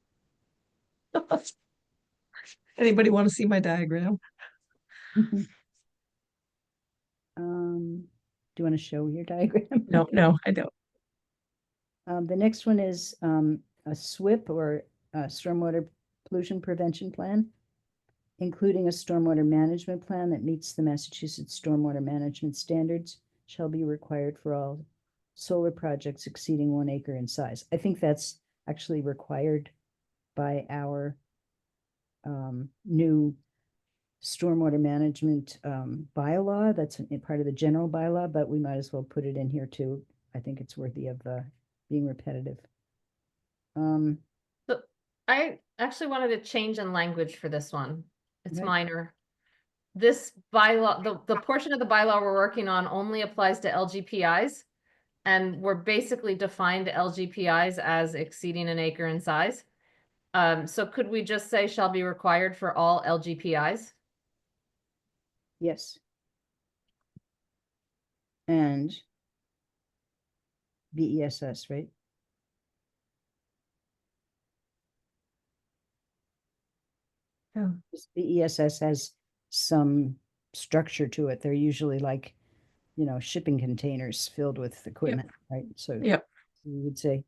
Speaker 3: Anybody want to see my diagram?
Speaker 7: Do you want to show your diagram?
Speaker 3: No, I don't.
Speaker 7: The next one is a SWIP, or a stormwater pollution prevention plan, including a stormwater management plan that meets the Massachusetts stormwater management standards, shall be required for all solar projects exceeding 1 acre in size. I think that's actually required by our new stormwater management bylaw. That's part of the general bylaw, but we might as well put it in here too. I think it's worthy of being repetitive.
Speaker 6: So I actually wanted to change in language for this one. It's
Speaker 7: Okay.
Speaker 6: minor. This bylaw, the portion of the bylaw we're working on only applies to LGPIs. And we're basically defined LGPIs as exceeding 1 acre in size. So could we just say shall be required for all LGPIs?
Speaker 7: Yes. And BESS, right?
Speaker 3: Yeah.
Speaker 7: This BESS has some structure to it. They're usually like, shipping containers filled with equipment, right? So
Speaker 3: Yep.
Speaker 7: we would say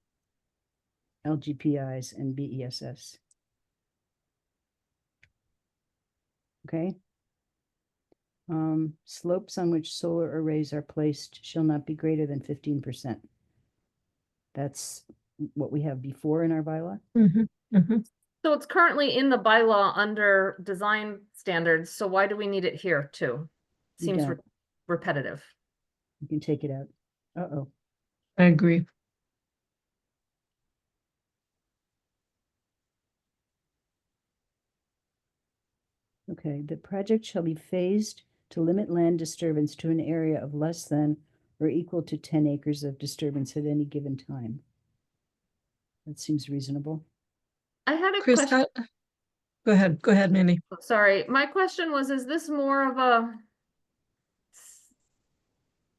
Speaker 7: LGPIs and BESS. Okay. Slopes on which solar arrays are placed shall not be greater than 15%. That's what we have before in our bylaw.
Speaker 3: Mhm, mhm.
Speaker 6: So it's currently in the bylaw under design standards, so why do we need it here too?
Speaker 7: We
Speaker 6: Seems
Speaker 7: don't.
Speaker 6: repetitive.
Speaker 7: You can take it out. Uh-oh.
Speaker 3: I agree.
Speaker 7: Okay, the project shall be phased to limit land disturbance to an area of less than or equal to 10 acres of disturbance at any given time. That seems reasonable.
Speaker 6: I had a
Speaker 3: Chris,
Speaker 6: question.
Speaker 3: go ahead, Mandy.
Speaker 6: Sorry, my question was, is this more of a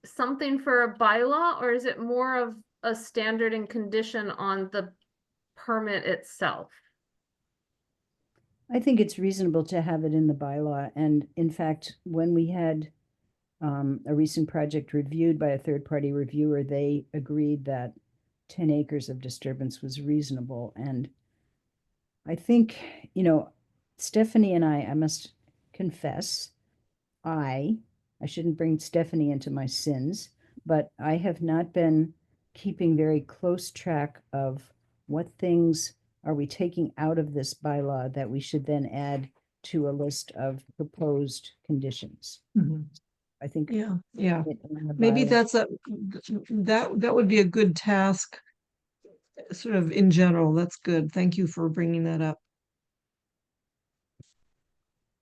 Speaker 6: something for a bylaw, or is it more of a standard and condition on the permit itself?
Speaker 7: I think it's reasonable to have it in the bylaw. And in fact, when we had a recent project reviewed by a third-party reviewer, they agreed that 10 acres of disturbance was reasonable. And I think, Stephanie and I must confess, I shouldn't bring Stephanie into my sins, but I have not been keeping very close track of what things are we taking out of this bylaw that we should then add to a list of proposed conditions.
Speaker 4: Mhm.
Speaker 7: I think.
Speaker 3: Yeah, yeah.
Speaker 7: in the
Speaker 3: Maybe
Speaker 7: bylaw-
Speaker 3: that would be a good task, sort of in general. That's good. Thank you for bringing that up.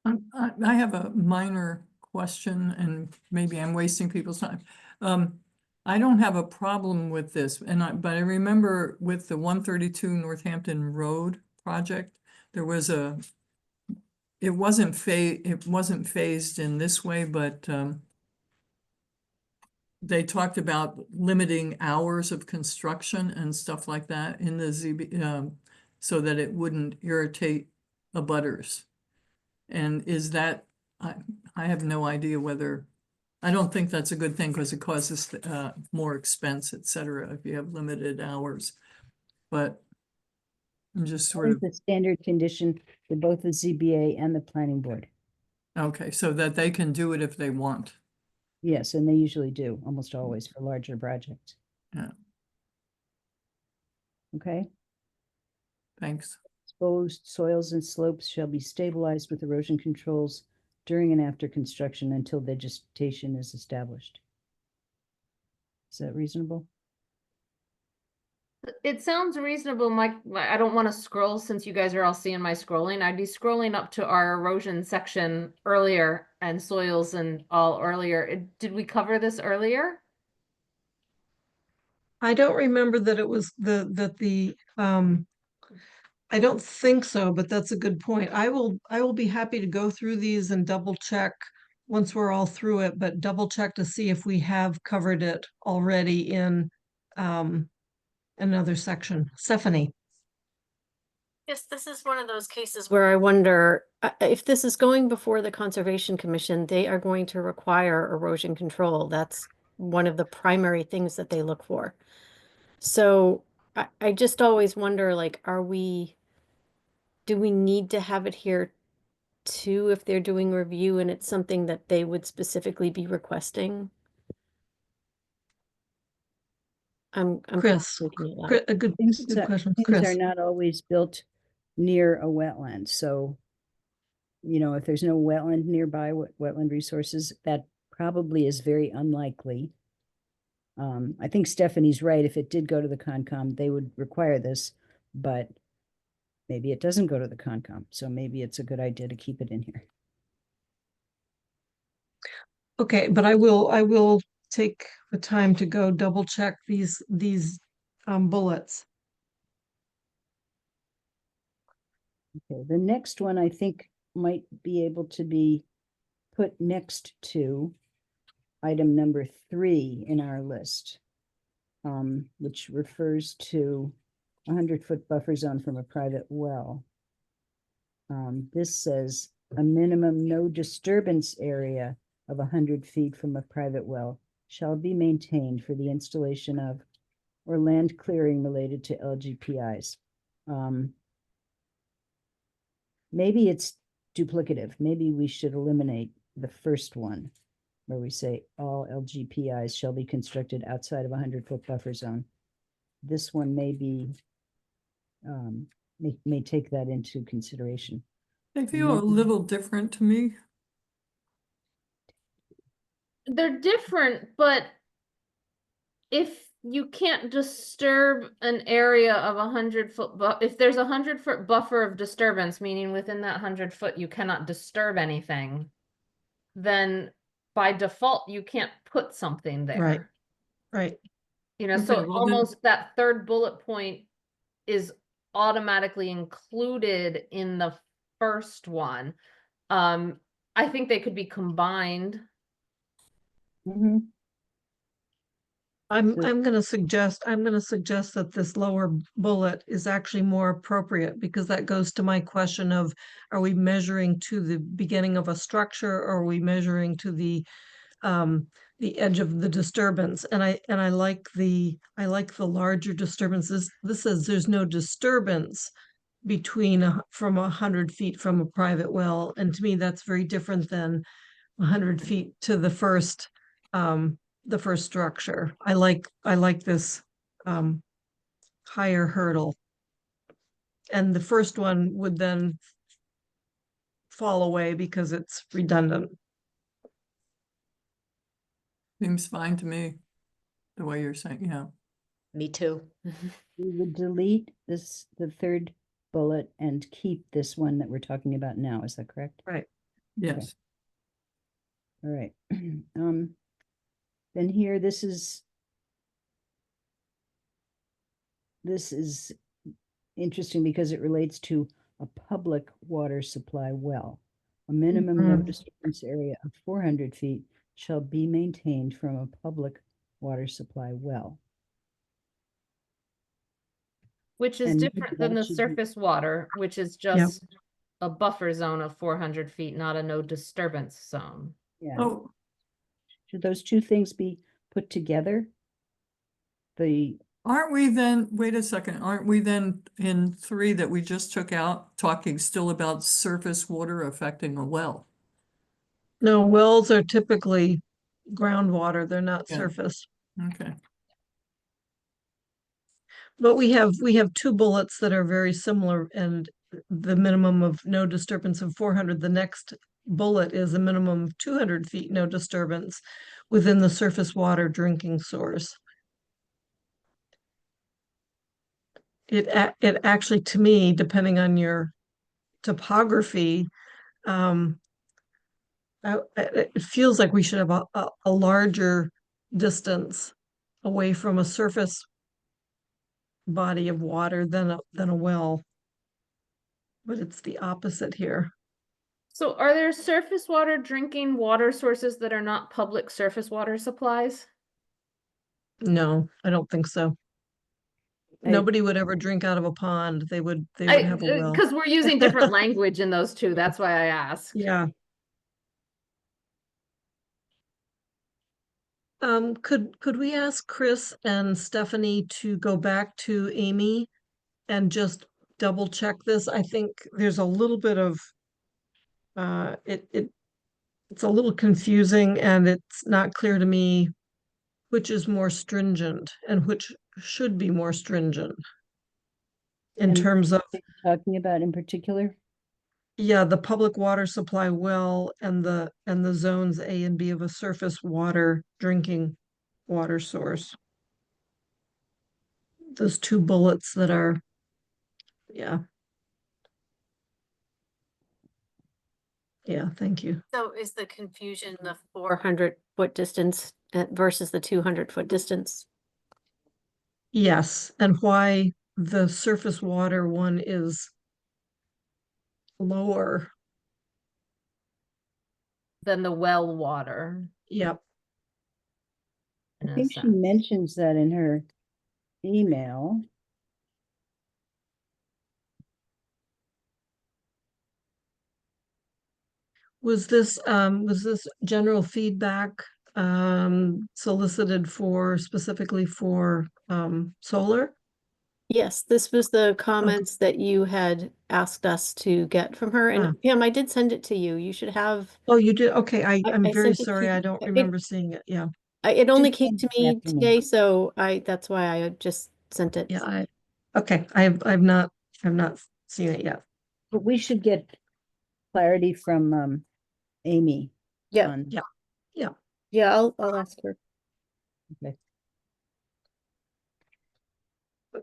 Speaker 4: I have a minor question, and maybe I'm wasting people's time. I don't have a problem with this, but I remember with the 132 Northampton Road project, there was it wasn't phased in this way, but they talked about limiting hours of construction and stuff like that in the ZB, so that it wouldn't irritate abutters. And is that, I have no idea whether, I don't think that's a good thing because it causes more expense, et cetera, if you have limited hours. But I'm just
Speaker 7: That
Speaker 4: sort
Speaker 7: is
Speaker 4: of,
Speaker 7: the standard condition for both the ZBA and the planning board.
Speaker 4: okay, so that they can do it if they want.
Speaker 7: Yes, and they usually do, almost always for larger projects.
Speaker 4: Yeah.
Speaker 7: Okay.
Speaker 4: Thanks.
Speaker 7: Exposed soils and slopes shall be stabilized with erosion controls during and after construction until vegetation is established. Is that reasonable?
Speaker 6: It sounds reasonable, Mike. I don't want to scroll since you guys are all seeing my scrolling. I'd be scrolling up to our erosion section earlier and soils and all earlier. Did we cover this earlier?
Speaker 3: I don't remember that it was I don't think so, but that's a good point. I will be happy to go through these and double check once we're all through it, but double check to see if we have covered it already in another section. Stephanie.
Speaker 2: Yes, this is one of those cases where I wonder if this is going before the Conservation Commission, they are going to require erosion control. That's one of the primary things that they look for. So I just always wonder, like, do we need to have it here too if they're doing review and it's something that they would specifically be requesting? I'm
Speaker 3: Chris,
Speaker 2: thinking out
Speaker 3: Chris,
Speaker 2: loud.
Speaker 3: a good question.
Speaker 7: Things
Speaker 3: Chris.
Speaker 7: are not always built near a wetland, so if there's no wetland nearby, wetland resources, that probably is very unlikely. I think Stephanie's right. If it did go to the Concom, they would require this, but maybe it doesn't go to the Concom, so maybe it's a good idea to keep it in here.
Speaker 3: Okay, but I will take the time to go double check these bullets.
Speaker 7: Okay, the next one I think might be able to be put next to item number 3 in our list, which refers to a 100-foot buffer zone from a private well. This says a minimum no disturbance area of 100 feet from a private well shall be maintained for the installation of or land clearing related to LGPIs. Maybe it's duplicative. Maybe we should eliminate the first one where we say all LGPIs shall be constructed outside of a 100-foot buffer zone. This one may be, may take that into consideration.
Speaker 4: They feel a little different to me.
Speaker 6: They're different, but if you can't disturb an area of 100-foot, if there's a 100-foot buffer of disturbance, meaning within that 100-foot you cannot disturb anything, then by default you can't put something there.
Speaker 3: Right. Right.
Speaker 6: You know,
Speaker 4: Okay,
Speaker 6: so
Speaker 4: well then-
Speaker 6: almost that third bullet point is automatically included in the first one. I think they could be combined.
Speaker 7: Mhm.
Speaker 3: I'm
Speaker 7: So-
Speaker 3: gonna suggest that this lower bullet is actually more appropriate, because that goes to my question of, are we measuring to the beginning of a structure, or are we measuring to the edge of the disturbance? And I like the larger disturbances. This says there's no disturbance between from 100 feet from a private well, and to me that's very different than 100 feet to the first structure. I like this higher hurdle. And the first one would then fall away because it's redundant.
Speaker 4: Seems fine to me, the way you're saying, yeah.
Speaker 8: Me too.
Speaker 7: We would delete this, the third bullet, and keep this one that we're talking about now. Is that correct?
Speaker 3: Right.
Speaker 4: Yes.
Speaker 7: All right. Then here, this is interesting because it relates to a public water supply well. A minimum no
Speaker 3: Mhm.
Speaker 7: disturbance area of 400 feet shall be maintained from a public water supply well.
Speaker 6: Which is
Speaker 7: And maybe
Speaker 6: different than
Speaker 7: that
Speaker 6: the
Speaker 7: should be-
Speaker 6: surface water, which is just a buffer zone of 400 feet, not a no disturbance zone.
Speaker 7: Yeah.
Speaker 4: Oh,
Speaker 7: Should those two things be put together? The,
Speaker 4: aren't we then, wait a second, aren't we then in 3 that we just took out, talking still about surface water affecting a well?
Speaker 3: No, wells are typically groundwater, they're not
Speaker 4: Yeah.
Speaker 3: surface.
Speaker 4: Okay.
Speaker 3: But we have 2 bullets that are very similar, and the minimum of no disturbance of 400. The next bullet is a minimum of 200 feet no disturbance within the surface water drinking source. It actually, to me, depending on your topography, it feels like we should have a larger distance away from a surface body of water than a well. But it's the opposite here.
Speaker 6: So are there surface water drinking water sources that are not public surface water supplies?
Speaker 3: No, I don't think so.
Speaker 7: I-
Speaker 3: Nobody would ever drink out of a pond. They would have a well.
Speaker 6: Because we're using different language in those two, that's why I asked.
Speaker 3: Yeah. Could we ask Chris and Stephanie to go back to Amy and just double check this? I think there's a little bit of it's a little confusing, and it's not clear to me which is more stringent and which should be more stringent in
Speaker 7: And-
Speaker 3: terms of,
Speaker 7: talking about in particular?
Speaker 3: yeah, the public water supply well and the zones A and B of a surface water drinking water source. Those 2 bullets that are, yeah. Yeah, thank you.
Speaker 2: So is the confusion the 400-foot distance versus the 200-foot distance?
Speaker 3: Yes, and why the surface water one is lower.
Speaker 6: Than the well water.
Speaker 3: Yep.
Speaker 6: in
Speaker 7: I
Speaker 6: a
Speaker 7: think she
Speaker 6: sense.
Speaker 7: mentions that in her email.
Speaker 3: Was this general feedback solicited for specifically for solar?
Speaker 2: Yes, this was the comments that you had asked us to get from her.
Speaker 3: Ah.
Speaker 2: And Pam, I did send it to you. You should have,
Speaker 3: Oh, you did? Okay, I'm
Speaker 2: I
Speaker 3: very
Speaker 2: sent it to
Speaker 3: sorry.
Speaker 2: you.
Speaker 3: I don't
Speaker 2: It-
Speaker 3: remember seeing it. Yeah,
Speaker 2: it only
Speaker 7: Just
Speaker 2: came
Speaker 7: send
Speaker 2: to
Speaker 7: it
Speaker 2: me
Speaker 7: back to me.
Speaker 2: today, so that's why I just sent it.
Speaker 3: yeah, okay, I've not seen it yet.
Speaker 7: But we should get clarity from Amy.
Speaker 2: Yeah.
Speaker 7: on-
Speaker 3: Yeah.
Speaker 2: Yeah, I'll ask her.
Speaker 7: Okay.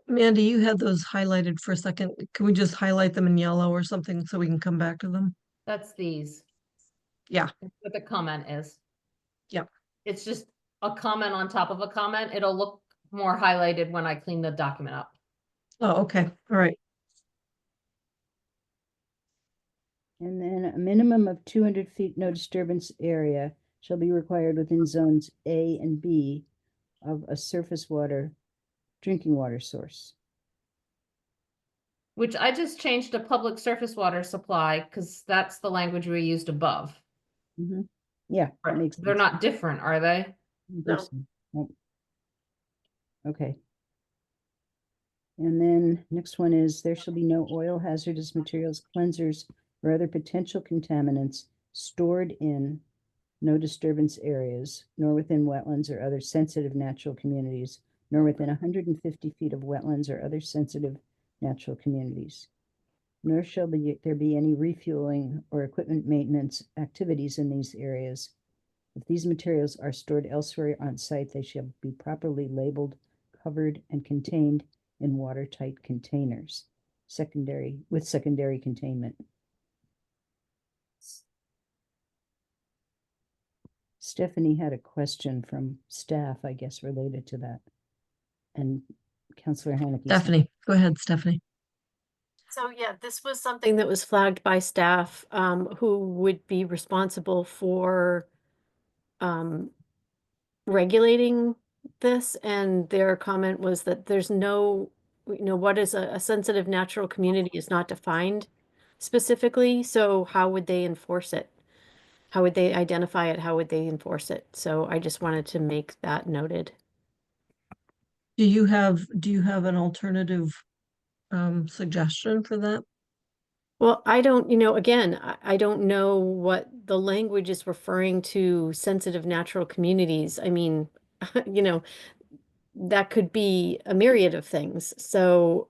Speaker 3: Mandy, you had those highlighted for a second. Can we just highlight them in yellow or something so we can come back to them?
Speaker 6: That's these.
Speaker 3: Yeah.
Speaker 6: That's what the comment is.
Speaker 3: Yeah.
Speaker 6: It's just a comment on top of a comment. It'll look more highlighted when I clean the document up.
Speaker 3: Oh, okay, all right.
Speaker 7: And then a minimum of 200 feet no disturbance area shall be required within zones A and B of a surface water, drinking water source.
Speaker 6: Which I just changed to public surface water supply, because that's the language we used above.
Speaker 7: Mhm. Yeah, that makes
Speaker 6: They're
Speaker 7: sense.
Speaker 6: not different, are they?
Speaker 7: I don't think
Speaker 3: No.
Speaker 7: so. Nope. Okay. And then next one is there shall be no oil, hazardous materials, cleansers, or other potential contaminants stored in no disturbance areas, nor within wetlands or other sensitive natural communities, nor within 150 feet of wetlands or other sensitive natural communities. Nor shall there be any refueling or equipment maintenance activities in these areas. If these materials are stored elsewhere on site, they shall be properly labeled, covered, and contained in watertight containers, with secondary containment. Stephanie had a question from staff, I guess, related to that. And Councillor Haneke.
Speaker 3: Stephanie, go ahead, Stephanie.
Speaker 2: So yeah, this was something that was flagged by staff, who would be responsible for regulating this, and their comment was that there's no, what is a sensitive natural community is not defined specifically, so how would they enforce it? How would they identify it? How would they enforce it? So I just wanted to make that noted.
Speaker 3: Do you have an alternative suggestion for that?
Speaker 2: Well, I don't, again, I don't know what the language is referring to sensitive natural communities. I mean, that could be a myriad of things. So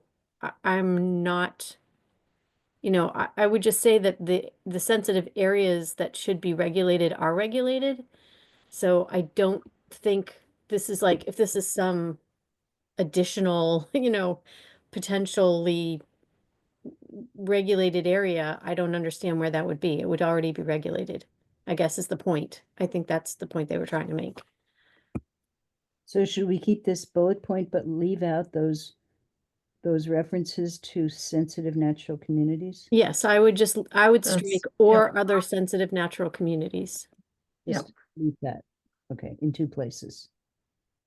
Speaker 2: I'm not, I would just say that the sensitive areas that should be regulated are regulated. So I don't think this is like, if this is some additional, potentially regulated area, I don't understand where that would be. It would already be regulated, I guess is the point. I think that's the point they were trying to make.
Speaker 7: So should we keep this bullet point but leave out those references to sensitive natural communities?
Speaker 2: Yes, I would strike
Speaker 3: That's-
Speaker 2: or other sensitive natural communities.
Speaker 3: Yep.
Speaker 7: Just leave that. Okay, in 2 places.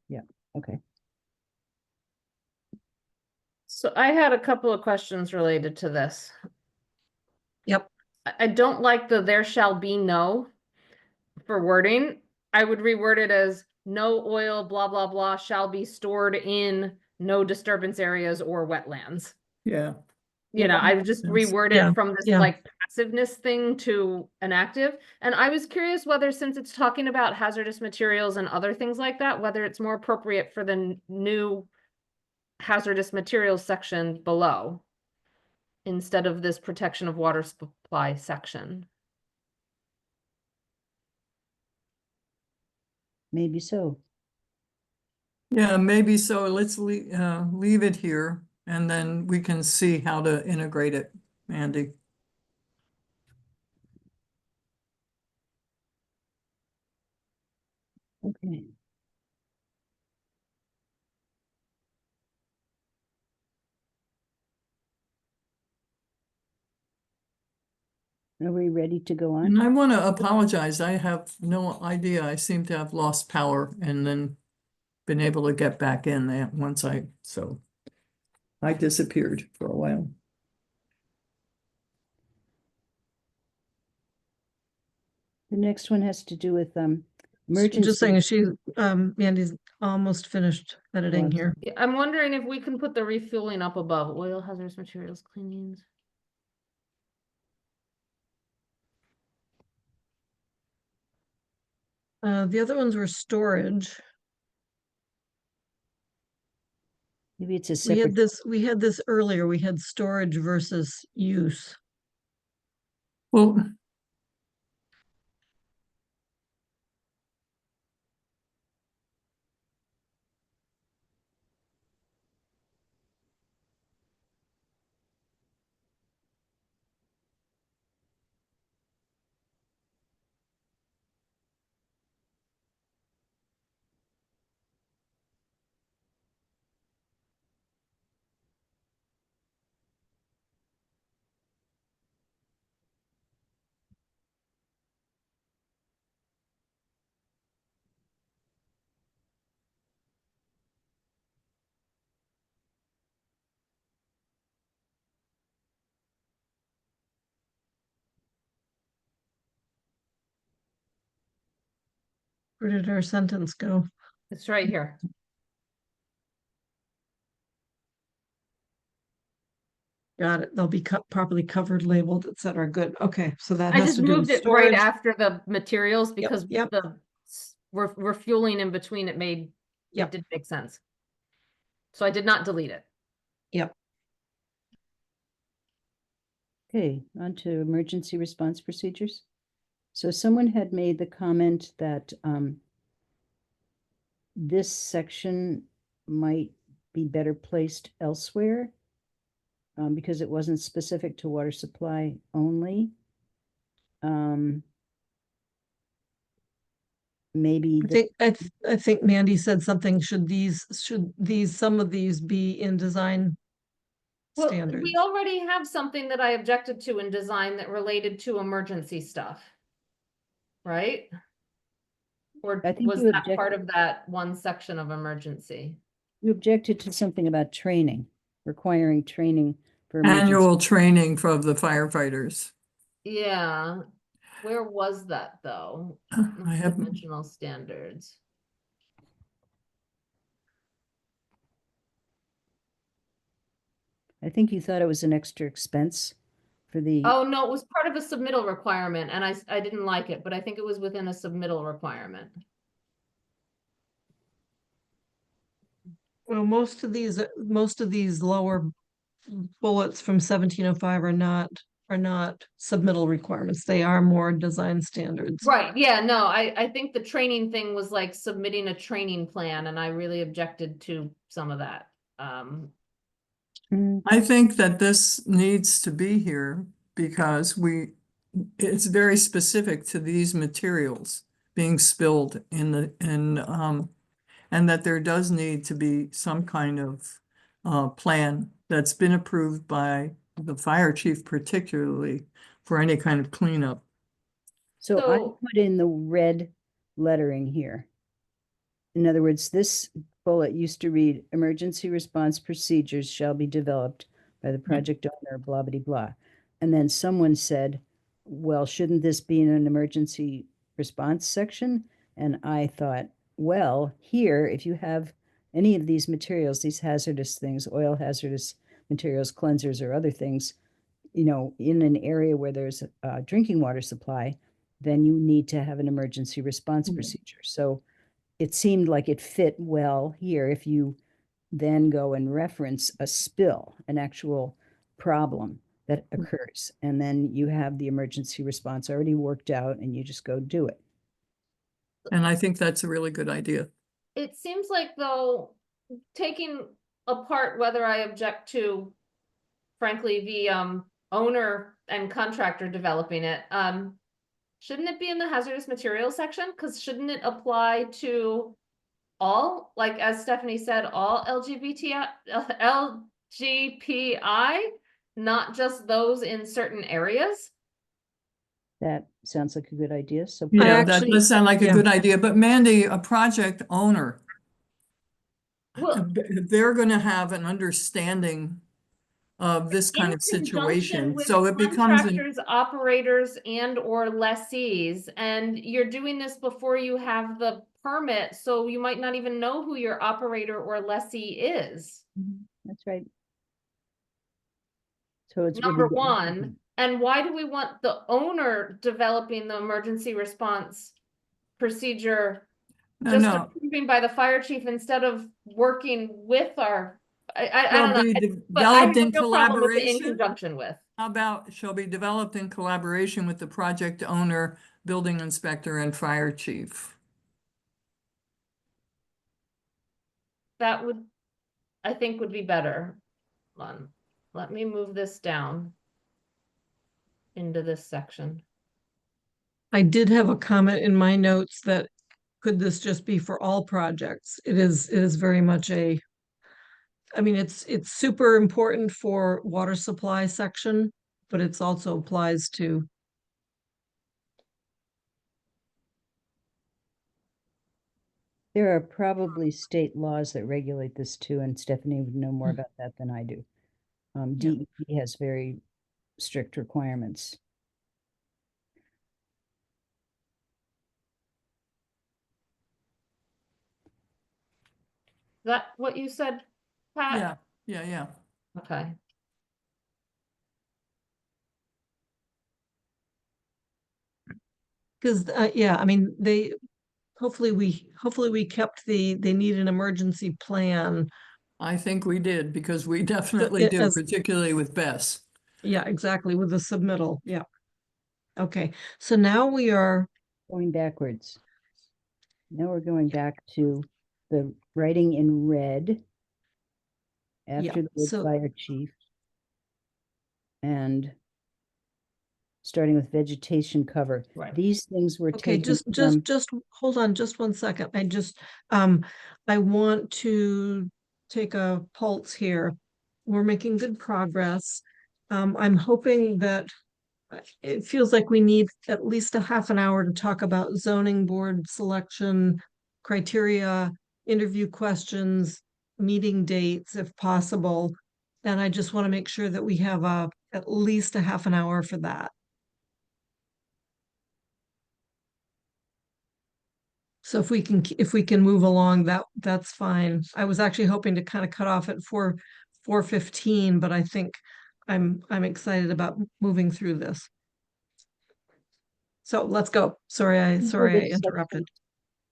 Speaker 7: Yeah, okay.
Speaker 6: So I had a couple of questions related to this.
Speaker 3: Yep.
Speaker 6: I don't like the there shall be no for wording. I would reword it as no oil, blah, blah, blah, shall be stored in no disturbance areas or wetlands.
Speaker 4: Yeah,
Speaker 6: You know, I would just
Speaker 4: Yes.
Speaker 6: reword
Speaker 3: Yeah,
Speaker 6: it from this
Speaker 3: yeah.
Speaker 6: like passiveness thing to an active. And I was curious whether, since it's talking about hazardous materials and other things like that, whether it's more appropriate for the new hazardous materials section below instead of this protection of water supply section.
Speaker 7: Maybe so.
Speaker 4: yeah, maybe so. Let's leave it here and then we can see how to integrate it, Andy.
Speaker 7: Okay. Are we ready to go on?
Speaker 4: And I want to apologize. I have no idea. I seem to have lost power and then been able to get back in there once so I disappeared for a while.
Speaker 7: The next one has to do with
Speaker 3: Just saying,
Speaker 7: Emergency,
Speaker 3: Mandy's almost finished editing
Speaker 7: Yes.
Speaker 3: here.
Speaker 6: Yeah, I'm wondering if we can put the refueling up above oil, hazardous materials, cleanings.
Speaker 3: The other ones were storage.
Speaker 7: maybe it's a
Speaker 3: We had this earlier. We had storage versus use.
Speaker 4: Well,
Speaker 3: Where did our sentence go?
Speaker 6: It's right here.
Speaker 3: Got it. They'll be properly covered, labeled, et cetera. Good. Okay, so that
Speaker 6: I
Speaker 3: has
Speaker 6: just
Speaker 3: to do with
Speaker 6: moved it right
Speaker 3: storage.
Speaker 6: after the materials because
Speaker 3: yep.
Speaker 6: we're refueling in between, it
Speaker 3: Yep.
Speaker 6: didn't make sense. So I did not delete it.
Speaker 3: Yep.
Speaker 7: Okay, on to emergency response procedures. So someone had made the comment that this section might be better placed elsewhere because it wasn't specific to water supply only. Maybe
Speaker 3: I think Mandy said something. Should some of these be in design
Speaker 6: Well,
Speaker 3: standards?
Speaker 6: we already have something that I objected to in design that related to emergency stuff. Right? Or
Speaker 7: I think
Speaker 6: was
Speaker 7: you
Speaker 6: that part of that one section of emergency?
Speaker 7: you objected to something about training, requiring training for emergency.
Speaker 4: annual training for the firefighters.
Speaker 6: Yeah, where was that though?
Speaker 4: I have,
Speaker 6: Dimensional standards.
Speaker 7: I think you thought it was an extra expense for the,
Speaker 6: Oh, no, it was part of a submittal requirement and I didn't like it, but I think it was within a submittal requirement.
Speaker 3: Well, most of these lower bullets from 1705 are not submittal requirements. They are more design standards.
Speaker 6: Right, yeah, no, I think the training thing was like submitting a training plan and I really objected to some of that.
Speaker 4: I think that this needs to be here because it's very specific to these materials being spilled and that there does need to be some kind of plan that's been approved by the fire chief particularly for any kind of cleanup.
Speaker 7: so I
Speaker 6: So-
Speaker 7: put in the red lettering here. In other words, this bullet used to read, emergency response procedures shall be developed by the project owner, blah, blah, blah. And then someone said, well, shouldn't this be in an emergency response section? And I thought, well, here, if you have any of these materials, these hazardous things, oil hazardous materials, cleansers, or other things, you know, in an area where there's a drinking water supply, then you need to have an emergency response procedure. So it seemed like it fit well here if you then go and reference a spill, an actual problem that occurs, and then you have the emergency response already worked out and you just go do it.
Speaker 4: And I think that's a really good idea.
Speaker 6: It seems like though, taking apart whether I object to, frankly, the owner and contractor developing it, shouldn't it be in the hazardous materials section? Because shouldn't it apply to all, like as Stephanie said, all LGBTI, not just those in certain areas?
Speaker 7: That sounds like a good idea. So
Speaker 4: Yeah, that
Speaker 3: actually-
Speaker 4: does sound like a
Speaker 3: yeah.
Speaker 4: good idea, but Mandy, a project owner,
Speaker 6: Well,
Speaker 4: they're gonna have an understanding of this kind
Speaker 6: In
Speaker 4: of
Speaker 6: conjunction
Speaker 4: situation.
Speaker 6: with
Speaker 4: So it becomes,
Speaker 6: contractors, operators, and or lessees, and you're doing this before you have the permit, so you might not even know who your operator or lessee is.
Speaker 7: That's right. So it's.
Speaker 6: Number one, and why do we want the owner developing the emergency response procedure?
Speaker 4: no,
Speaker 6: Just
Speaker 4: no.
Speaker 6: approving by the fire chief instead of working with our, I
Speaker 4: Shall
Speaker 6: don't know,
Speaker 4: be
Speaker 6: but I have
Speaker 4: developed
Speaker 6: a
Speaker 4: in
Speaker 6: real problem with the in
Speaker 4: collaboration?
Speaker 6: conjunction with.
Speaker 4: How about shall be developed in collaboration with the project owner, building inspector, and fire chief?
Speaker 6: That would, I think would be better. Let me move this down into this section.
Speaker 3: I did have a comment in my notes that could this just be for all projects? It is very much I mean, it's super important for water supply section, but it's also applies to.
Speaker 7: There are probably state laws that regulate this too, and Stephanie would know more
Speaker 3: Mm.
Speaker 7: about that than I do.
Speaker 4: Yeah.
Speaker 7: DEP has very strict requirements.
Speaker 6: Is that what you said, Pat?
Speaker 4: Yeah.
Speaker 6: Okay.
Speaker 3: Because, yeah, I mean, hopefully we kept they need an emergency plan.
Speaker 4: I think we did, because we definitely do, particularly with Bess.
Speaker 3: Yeah, exactly, with the submittal, yeah. Okay, so now we are,
Speaker 7: Going backwards. Now we're going back to the writing in red after the word
Speaker 3: so-
Speaker 7: fire chief. And starting with vegetation cover.
Speaker 6: Right.
Speaker 7: These things were
Speaker 3: okay,
Speaker 7: taken
Speaker 3: just hold on just 1 second. I want to take a pulse here. We're making good progress. I'm hoping that it feels like we need at least a half an hour to talk about zoning board selection criteria, interview questions, meeting dates if possible. And I just want to make sure that we have at least a half an hour for that. So if we can move along, that's fine. I was actually hoping to kind of cut off at 4:15, but I think I'm excited about moving through this. So let's go. Sorry I interrupted.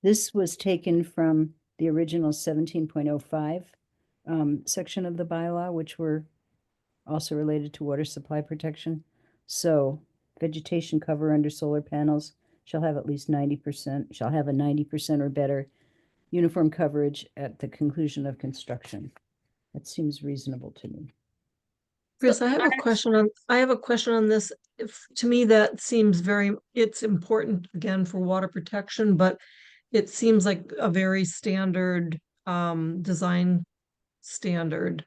Speaker 7: This was taken from the original 17.05 section of the bylaw, which were also related to water supply protection. So vegetation cover under solar panels shall have at least 90%, shall have a 90% or better uniform coverage at the conclusion of construction. That seems reasonable to me.
Speaker 3: Chris, I have a question on this. To me, that seems it's important again for water protection, but it seems like a very standard design standard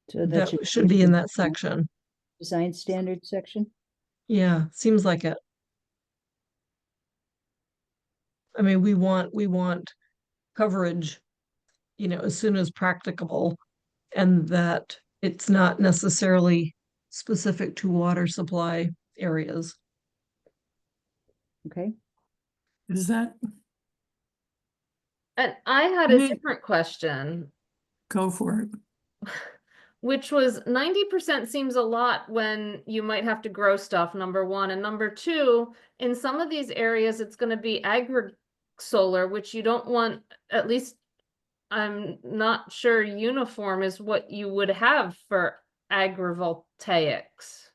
Speaker 7: So
Speaker 3: that should be in that section.
Speaker 7: Design standard section?
Speaker 3: Yeah, seems like it. I mean, we want coverage, as soon as practicable, and that it's not necessarily specific to water supply areas.
Speaker 7: Okay.
Speaker 4: Is that,
Speaker 6: And I had a different question,
Speaker 4: go for it.
Speaker 6: which was 90% seems a lot when you might have to grow stuff, number one. And number two, in some of these areas, it's going to be agri-solar, which you don't want, at least I'm not sure uniform is what you would have for agrivoltaics.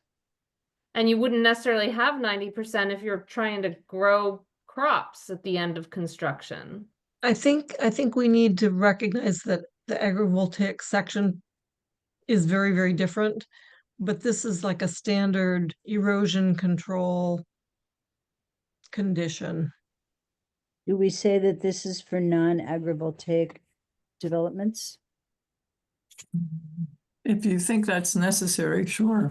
Speaker 6: And you wouldn't necessarily have 90% if you're trying to grow crops at the end of construction.
Speaker 3: I think we need to recognize that the agrivoltaic section is very, very different, but this is like a standard erosion control condition.
Speaker 7: Do we say that this is for non-agrivoltaic developments?
Speaker 4: If you think that's necessary, sure.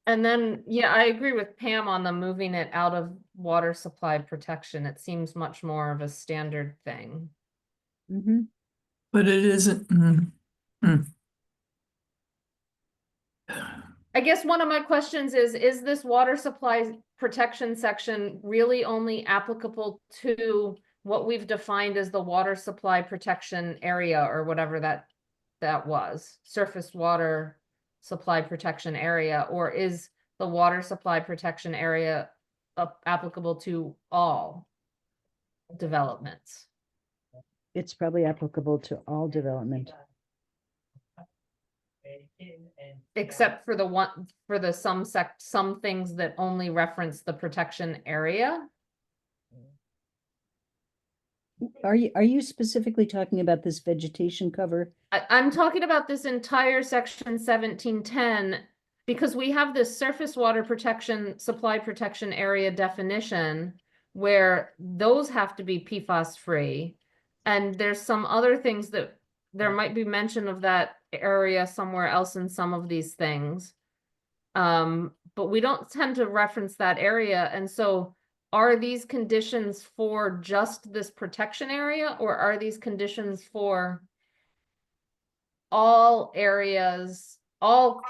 Speaker 6: And then, yeah, I agree with Pam on the moving it out of water supply protection. It seems much more of a standard thing.
Speaker 7: Mm-hmm.
Speaker 4: But it isn't.
Speaker 6: I guess one of my questions is this water supply protection section really only applicable to what we've defined as the water supply protection area or whatever that was, surface water supply protection area, or is the water supply protection area applicable to all developments?
Speaker 7: It's probably applicable to all development.
Speaker 6: Except for some things that only reference the protection area?
Speaker 7: Are you specifically talking about this vegetation cover?
Speaker 6: I'm talking about this entire section 1710 because we have this surface water protection, supply protection area definition where those have to be PFAS free. And there's some other things that there might be mention of that area somewhere else in some of these things. But we don't tend to reference that area. And so are these conditions for just this protection area, or are these conditions for all areas, all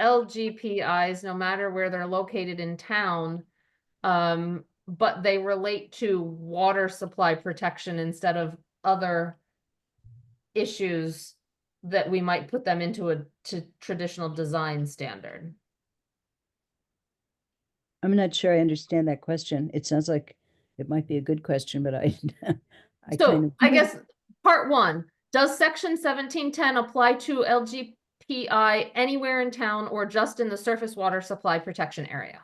Speaker 6: LGPIs, no matter where they're located in town, but they relate to water supply protection instead of other issues that we might put them into a traditional design standard?
Speaker 7: I'm not sure I understand that question. It sounds like it might be a good question, but I
Speaker 6: So I guess part one, does section 1710 apply to LGPI anywhere in town or just in the surface water supply protection area?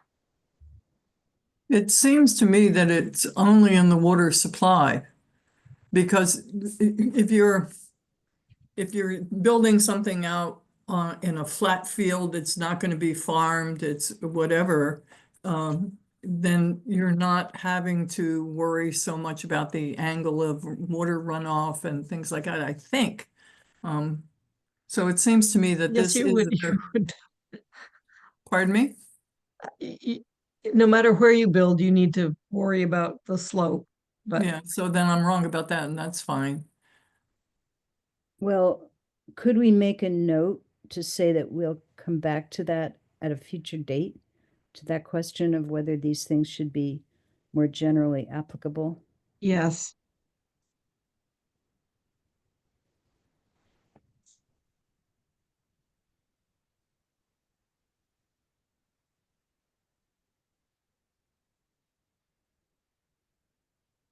Speaker 4: It seems to me that it's only in the water supply. Because if you're building something out in a flat field, it's not going to be farmed, it's whatever, then you're not having to worry so much about the angle of water runoff and things like that, I think. So it seems to me that
Speaker 3: Yes,
Speaker 4: this
Speaker 3: you
Speaker 4: is,
Speaker 3: would. You would.
Speaker 4: pardon me?
Speaker 3: No matter where you build, you need to worry about the slope. But
Speaker 4: Yeah, so then I'm wrong about that, and that's fine.
Speaker 7: Well, could we make a note to say that we'll come back to that at a future date, to that question of whether these things should be more generally applicable?
Speaker 3: yes,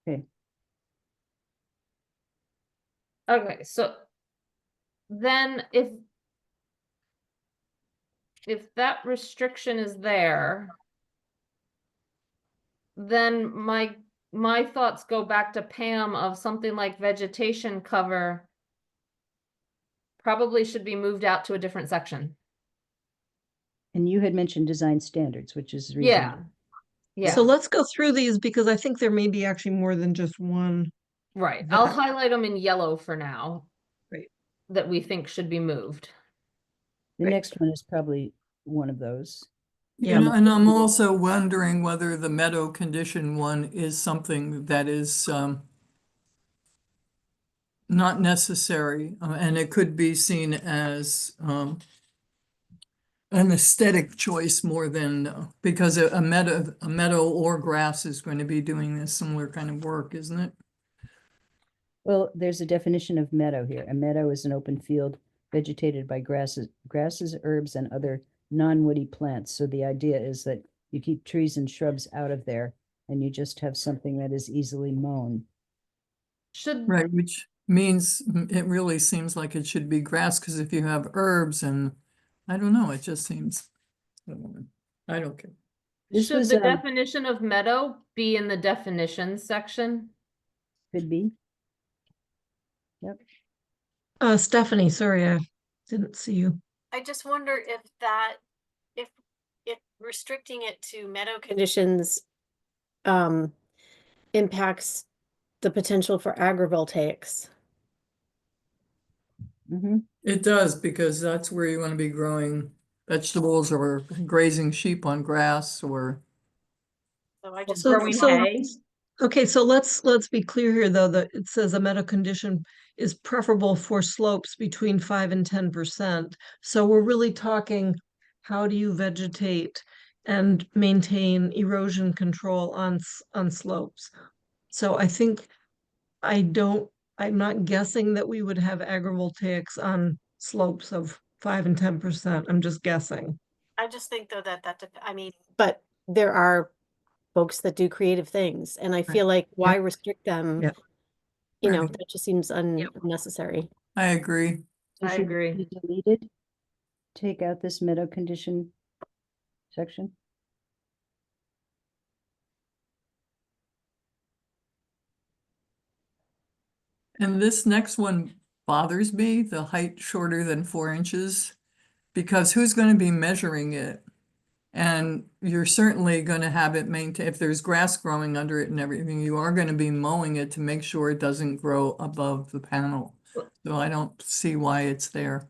Speaker 7: Okay.
Speaker 6: Okay, so then if that restriction is there, then my thoughts go back to Pam of something like vegetation cover probably should be moved out to a different section.
Speaker 7: And you had mentioned design standards, which is
Speaker 6: Yeah.
Speaker 7: reasonable.
Speaker 6: Yeah,
Speaker 3: so let's go through these because I think there may be actually more than just one.
Speaker 6: right. I'll
Speaker 3: that-
Speaker 6: highlight them in yellow for now.
Speaker 3: Right.
Speaker 6: That we think should be moved.
Speaker 7: The
Speaker 3: Right.
Speaker 7: next one is probably one of those.
Speaker 3: Yeah.
Speaker 4: And I'm also wondering whether the meadow condition one is something that is not necessary, and it could be seen as an aesthetic choice more than, because a meadow or grass is going to be doing this similar kind of work, isn't it?
Speaker 7: Well, there's a definition of meadow here. A meadow is an open field vegetated by grasses, herbs, and other non-woody plants. So the idea is that you keep trees and shrubs out of there and you just have something that is easily mown.
Speaker 6: Should,
Speaker 4: Right, which means it really seems like it should be grass, because if you have herbs and, I don't know, it just seems, I don't care.
Speaker 7: This
Speaker 6: should
Speaker 7: was,
Speaker 6: the definition of meadow be in the definitions section?
Speaker 7: could be.
Speaker 3: Stephanie, sorry, I didn't see you.
Speaker 2: I just wonder if if restricting it to meadow conditions impacts the potential for agrivoltaics.
Speaker 7: Mhm.
Speaker 4: It does, because that's where you want to be growing vegetables or grazing sheep on grass or.
Speaker 2: So I just
Speaker 3: So-
Speaker 6: Growing
Speaker 3: so-
Speaker 6: hay?
Speaker 3: Okay, so let's be clear here, though, that it says a meadow condition is preferable for slopes between 5 and 10%. So we're really talking, how do you vegetate and maintain erosion control on slopes? So I think I'm not guessing that we would have agrivoltaics on slopes of 5 and 10%. I'm just guessing.
Speaker 2: I just think though I mean, but there are folks that do creative things, and I feel like why restrict them?
Speaker 3: Yeah.
Speaker 2: You know,
Speaker 4: Right.
Speaker 2: that just seems unnecessary.
Speaker 4: I agree.
Speaker 7: So
Speaker 6: I
Speaker 7: should it
Speaker 6: agree.
Speaker 7: be deleted? Take out this meadow condition section?
Speaker 4: And this next one bothers me, the height shorter than 4 inches, because who's going to be measuring it? And you're certainly going to have it maintain, if there's grass growing under it and everything, you are going to be mowing it to make sure it doesn't grow above the panel. So I don't see why it's there.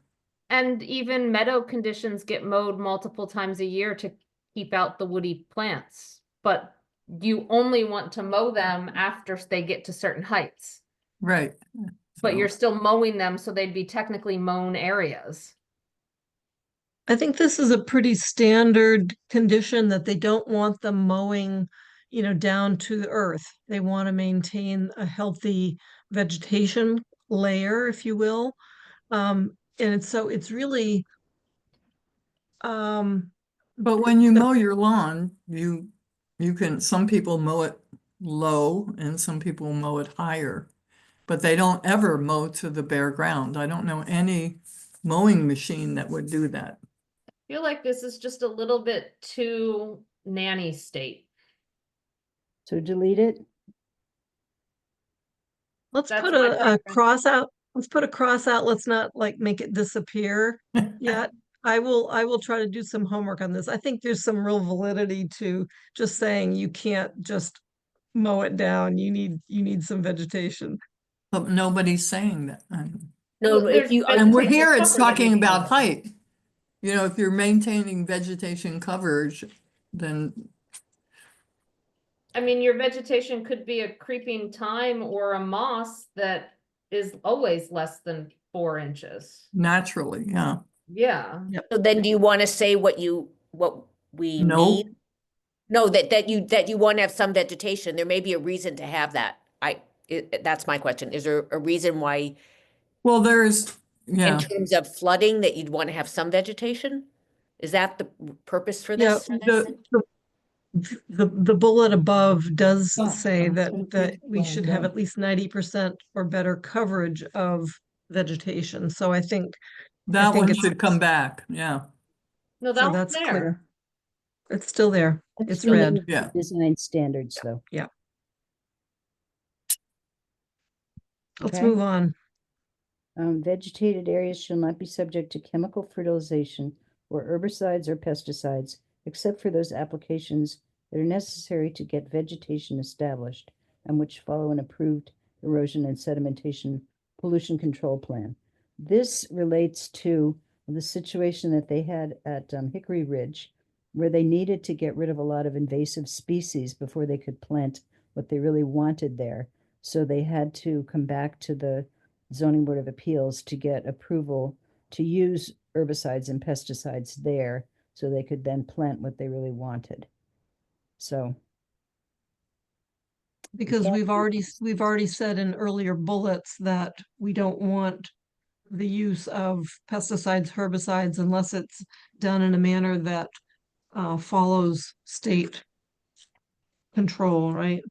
Speaker 6: And even meadow conditions get mowed multiple times a year to keep out the woody plants. But you only want to mow them after they get to certain heights.
Speaker 4: Right.
Speaker 6: But
Speaker 4: So-
Speaker 6: you're still mowing them, so they'd be technically mown areas.
Speaker 3: I think this is a pretty standard condition that they don't want them mowing, down to the earth. They want to maintain a healthy vegetation layer, if you will. And so it's really,
Speaker 4: But when you mow your lawn, you can, some people mow it low and some people mow it higher. But they don't ever mow to the bare ground. I don't know any mowing machine that would do that.
Speaker 6: I feel like this is just a little bit too nanny state.
Speaker 7: So delete it?
Speaker 3: let's
Speaker 6: That's
Speaker 3: put
Speaker 6: my
Speaker 3: a
Speaker 6: preference.
Speaker 3: cross out. Let's put a cross out. Let's not like make it disappear yet. I will try to do some homework on this. I think there's some real validity to just saying you can't just mow it down. You need some vegetation.
Speaker 4: But nobody's saying that.
Speaker 8: No,
Speaker 6: Well,
Speaker 8: if
Speaker 6: there's
Speaker 8: you,
Speaker 4: And we're
Speaker 6: vegetation
Speaker 4: here, it's
Speaker 6: cover that
Speaker 4: talking
Speaker 6: you can
Speaker 4: about
Speaker 6: mow.
Speaker 4: height. You know, if you're maintaining vegetation coverage, then
Speaker 6: I mean, your vegetation could be a creeping thyme or a moss that is always less than 4 inches.
Speaker 4: naturally, yeah.
Speaker 6: Yeah.
Speaker 8: so then do you want to say what we
Speaker 4: No.
Speaker 8: need? No, that you want to have some vegetation. There may be a reason to have that. That's my question. Is there a reason why,
Speaker 4: Well, there's,
Speaker 8: in
Speaker 4: yeah,
Speaker 8: terms of flooding, that you'd want to have some vegetation? Is that the purpose for
Speaker 3: Yeah,
Speaker 8: this?
Speaker 3: the bullet above does
Speaker 7: Oh,
Speaker 3: say
Speaker 7: oh,
Speaker 3: that
Speaker 7: so
Speaker 3: that
Speaker 7: it's
Speaker 3: we
Speaker 7: going
Speaker 3: should have
Speaker 7: down.
Speaker 3: at least 90% or better coverage of vegetation. So I think
Speaker 4: that
Speaker 3: think
Speaker 4: one
Speaker 3: it's-
Speaker 4: should come back, yeah.
Speaker 6: No,
Speaker 3: So
Speaker 6: that one's
Speaker 3: that's
Speaker 6: there.
Speaker 3: clear. It's still there.
Speaker 7: Let's
Speaker 3: It's
Speaker 7: go
Speaker 3: red.
Speaker 7: into
Speaker 4: Yeah.
Speaker 7: Design standards, though.
Speaker 3: Let's
Speaker 7: Okay.
Speaker 3: move on.
Speaker 7: Vegetated areas shall not be subject to chemical fertilization or herbicides or pesticides, except for those applications that are necessary to get vegetation established and which follow an approved erosion and sedimentation pollution control plan. This relates to the situation that they had at Hickory Ridge, where they needed to get rid of a lot of invasive species before they could plant what they really wanted there. So they had to come back to the Zoning Board of Appeals to get approval to use herbicides and pesticides there so they could then plant what they really wanted. So,
Speaker 3: Because
Speaker 7: that-
Speaker 3: we've already said in earlier bullets that we don't want the use of pesticides, herbicides, unless it's done in a manner that follows state control, right?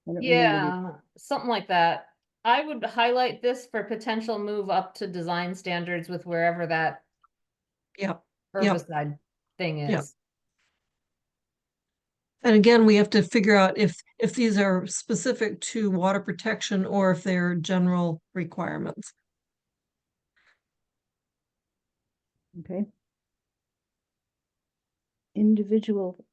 Speaker 7: I don't remember the-
Speaker 6: Yeah, something like that. I would highlight this for potential move up to design standards with wherever that
Speaker 3: Yep.
Speaker 6: herbicide thing
Speaker 3: Yep.
Speaker 6: is.
Speaker 3: And again, we have to figure out if these are specific to water protection or if they're general requirements.
Speaker 7: Okay. Individual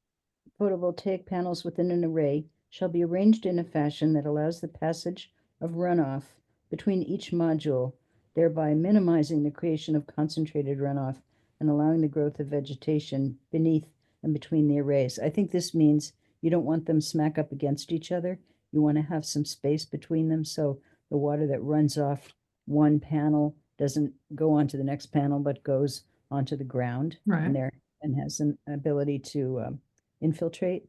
Speaker 7: photovoltaic panels within an array shall be arranged in a fashion that allows the passage of runoff between each module, thereby minimizing the creation of concentrated runoff and allowing the growth of vegetation beneath and between the arrays. I think this means you don't want them smack up against each other. You want to have some space between them, so the water that runs off one panel doesn't go onto the next panel, but goes onto the ground
Speaker 4: Right.
Speaker 7: and there and has an ability to infiltrate.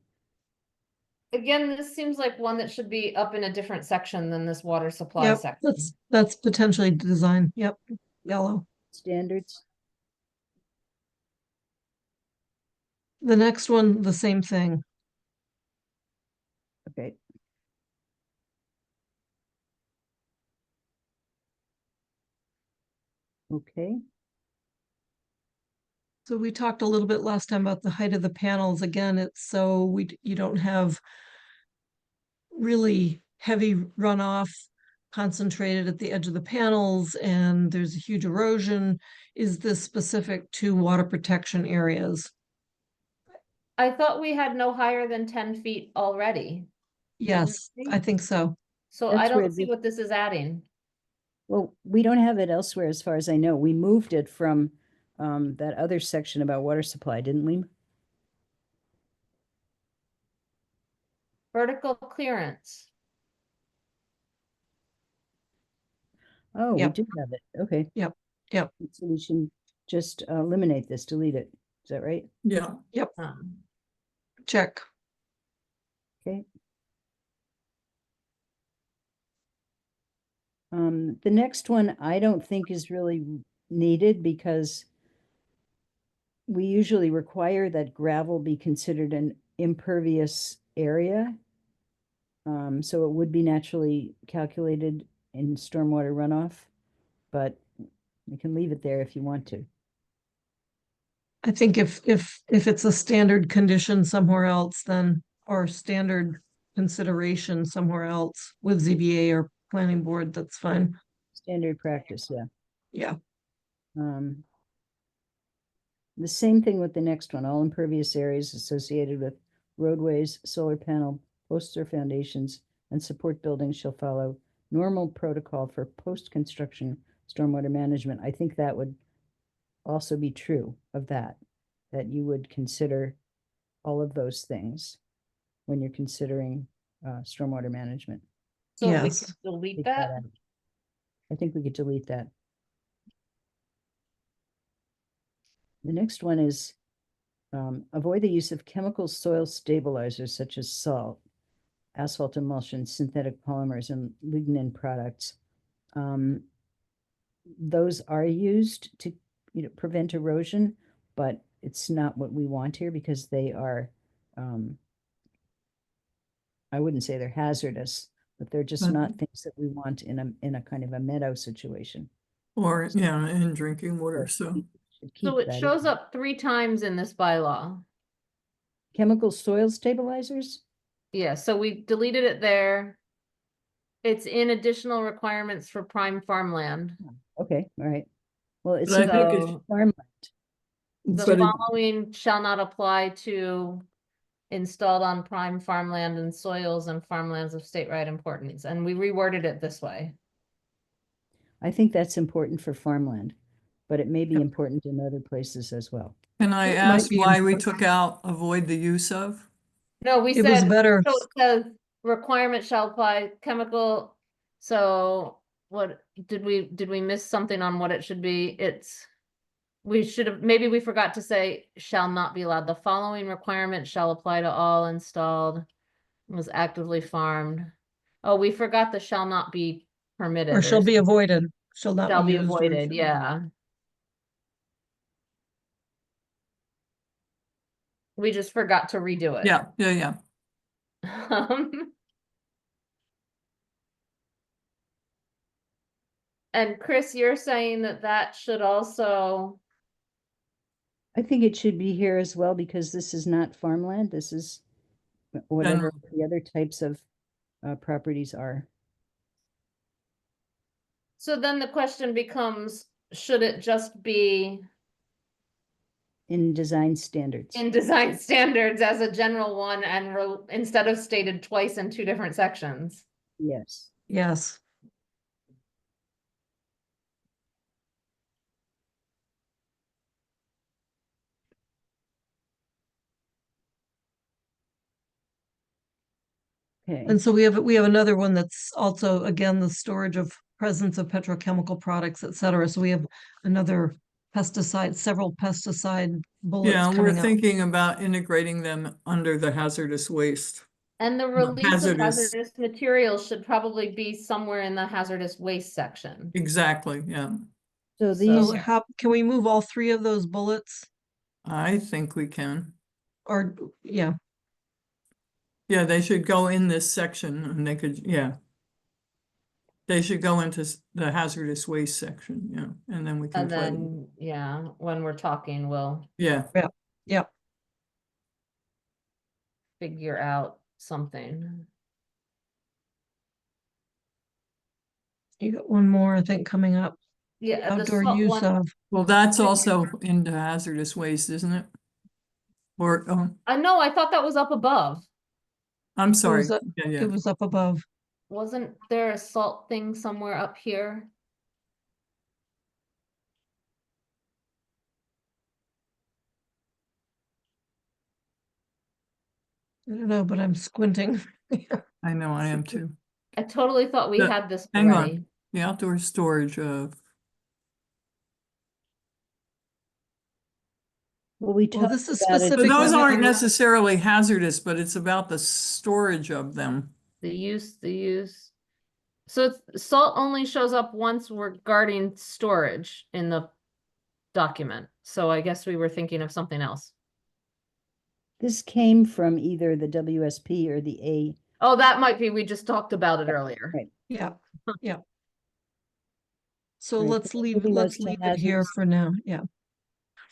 Speaker 6: Again, this seems like one that should be up in a different section than this water supply
Speaker 3: Yep,
Speaker 6: section.
Speaker 3: that's potentially design. Yep, yellow.
Speaker 7: Standards.
Speaker 3: The next one, the same thing.
Speaker 7: Okay. Okay.
Speaker 3: So we talked a little bit last time about the height of the panels. Again, it's so you don't have really heavy runoff concentrated at the edge of the panels and there's a huge erosion. Is this specific to water protection areas?
Speaker 6: I thought we had no higher than 10 feet already.
Speaker 3: Yes, I think so.
Speaker 6: So I
Speaker 7: That's where
Speaker 6: don't see
Speaker 7: this-
Speaker 6: what this is adding.
Speaker 7: Well, we don't have it elsewhere as far as I know. We moved it from that other section about water supply, didn't we?
Speaker 6: Vertical clearance.
Speaker 7: Oh, we
Speaker 3: Yep.
Speaker 7: do have it. Okay.
Speaker 3: Yep, yep.
Speaker 7: So we should just eliminate this, delete it. Is that right?
Speaker 4: Yeah.
Speaker 6: Um,
Speaker 3: Check.
Speaker 7: Okay. The next one I don't think is really needed because we usually require that gravel be considered an impervious area. So it would be naturally calculated in stormwater runoff, but you can leave it there if you want to.
Speaker 3: I think if it's a standard condition somewhere else, then or standard consideration somewhere else with ZBA or planning board, that's fine.
Speaker 7: Standard practice, yeah.
Speaker 3: Yeah.
Speaker 7: The same thing with the next one, all impervious areas associated with roadways, solar panel, posts or foundations, and support buildings shall follow normal protocol for post-construction stormwater management. I think that would also be true of that you would consider all of those things when you're considering stormwater management.
Speaker 6: So we
Speaker 3: Yes.
Speaker 6: could delete
Speaker 7: Take
Speaker 6: that.
Speaker 7: out. I think we could delete that. The next one is avoid the use of chemical soil stabilizers such as salt, asphalt emulsion, synthetic polymers, and lignin products. Those are used to prevent erosion, but it's not what we want here because they are, I wouldn't say they're hazardous, but they're just
Speaker 4: But-
Speaker 7: not things that we want in a kind of a meadow situation.
Speaker 4: Or, yeah, in drinking water,
Speaker 7: So
Speaker 4: so.
Speaker 7: we should
Speaker 6: So
Speaker 7: keep
Speaker 6: it
Speaker 7: that
Speaker 6: shows
Speaker 7: in.
Speaker 6: up 3 times in this bylaw.
Speaker 7: Chemical soil stabilizers?
Speaker 6: Yeah, so we deleted it there. It's in additional requirements for prime farmland.
Speaker 7: Okay, all right. Well, it's
Speaker 4: But I think
Speaker 7: about
Speaker 6: So
Speaker 7: farmland.
Speaker 6: the
Speaker 4: But it-
Speaker 6: following shall not apply to installed on prime farmland and soils and farmlands of state right importance. And we reworded it this way.
Speaker 7: I think that's important for farmland, but it may be
Speaker 4: Yep.
Speaker 7: important in other places as well.
Speaker 4: Can I
Speaker 3: It might
Speaker 4: ask
Speaker 3: be
Speaker 4: why we
Speaker 3: important.
Speaker 4: took out avoid the use of?
Speaker 6: No, we
Speaker 3: It was
Speaker 6: said,
Speaker 3: better.
Speaker 6: so it says requirement shall apply chemical. So what, did we miss something on what it should be? We should have, maybe we forgot to say shall not be allowed. The following requirement shall apply to all installed was actively farmed. Oh, we forgot the shall not be permitted.
Speaker 3: Or shall be
Speaker 6: something.
Speaker 3: avoided, shall not
Speaker 6: Shall be
Speaker 3: used or
Speaker 6: avoided,
Speaker 3: shall-
Speaker 6: yeah. We just forgot to redo it.
Speaker 4: Yeah.
Speaker 6: And Chris, you're saying that that should also,
Speaker 7: I think it should be here as well because this is not farmland. This is whatever the other types of properties are.
Speaker 6: so then the question becomes, should it just be
Speaker 7: In design standards.
Speaker 6: in design standards as a general one and instead of stated twice in 2 different sections?
Speaker 7: Yes.
Speaker 3: Yes.
Speaker 7: Okay.
Speaker 3: And so we have another one that's also, again, the storage of presence of petrochemical products, et cetera. So we have another several pesticide bullets
Speaker 4: Yeah, we're
Speaker 3: coming up.
Speaker 4: thinking about integrating them under the hazardous waste.
Speaker 6: And the
Speaker 4: No,
Speaker 6: release of
Speaker 4: hazardous.
Speaker 6: hazardous materials should probably be somewhere in the hazardous waste section.
Speaker 4: Exactly, yeah.
Speaker 7: So
Speaker 3: So
Speaker 7: these,
Speaker 3: how, can we move all three of those bullets?
Speaker 4: I think we can.
Speaker 3: Or, yeah,
Speaker 4: Yeah, they should go in this section and they could, yeah. They should go into the hazardous waste section, yeah, and then we can
Speaker 6: And
Speaker 4: play.
Speaker 6: then, yeah, when we're talking, we'll
Speaker 4: Yeah,
Speaker 3: yeah.
Speaker 6: figure out something.
Speaker 3: You got one more, I think, coming up.
Speaker 6: Yeah, the
Speaker 3: Outdoor
Speaker 6: salt
Speaker 3: use
Speaker 6: one,
Speaker 3: of,
Speaker 4: well, that's also into hazardous waste, isn't it? Or, oh,
Speaker 6: I know, I thought that was up above.
Speaker 4: I'm sorry.
Speaker 3: was up-
Speaker 4: Yeah, yeah.
Speaker 3: it was up above.
Speaker 6: Wasn't there a salt thing somewhere up here?
Speaker 3: I don't know, but I'm squinting.
Speaker 4: I know, I am too.
Speaker 6: I totally thought we
Speaker 4: The-
Speaker 6: had this
Speaker 4: hang on.
Speaker 6: already.
Speaker 4: The outdoor storage of,
Speaker 7: well, we
Speaker 3: Well,
Speaker 7: talked
Speaker 3: this is
Speaker 7: about it.
Speaker 4: so
Speaker 3: specific.
Speaker 4: those
Speaker 3: to
Speaker 4: aren't
Speaker 3: the-
Speaker 4: necessarily hazardous, but it's about the storage of them.
Speaker 6: The use. So it's, salt only shows up once regarding storage in the document. So I guess we were thinking of something else.
Speaker 7: This came from either the WSP or the A.
Speaker 6: Oh, that might be, we just talked about it earlier.
Speaker 7: Right.
Speaker 3: Yeah, yeah. So
Speaker 7: Right,
Speaker 3: let's
Speaker 7: so
Speaker 3: leave
Speaker 7: moving those to
Speaker 3: it here
Speaker 7: hazardous-
Speaker 3: for now, yeah.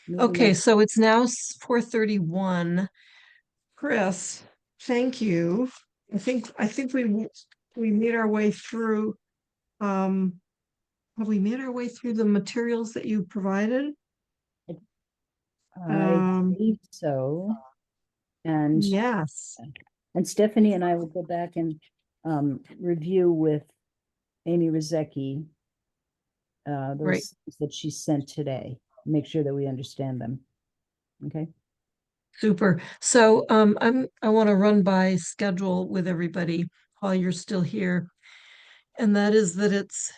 Speaker 7: moving
Speaker 3: Okay,
Speaker 7: those-
Speaker 3: so it's now 4:31. Chris, thank you. I think we made our way through, have we made our way through the materials that you provided?
Speaker 7: I
Speaker 3: Um,
Speaker 7: believe so. And
Speaker 3: Yes,
Speaker 7: Stephanie and I will go back and review with Amy Rozecki
Speaker 3: Right.
Speaker 7: those things that she sent today, make sure that we understand them. Okay,
Speaker 3: super. So I want to run by schedule with everybody while you're still here. And that is that it's,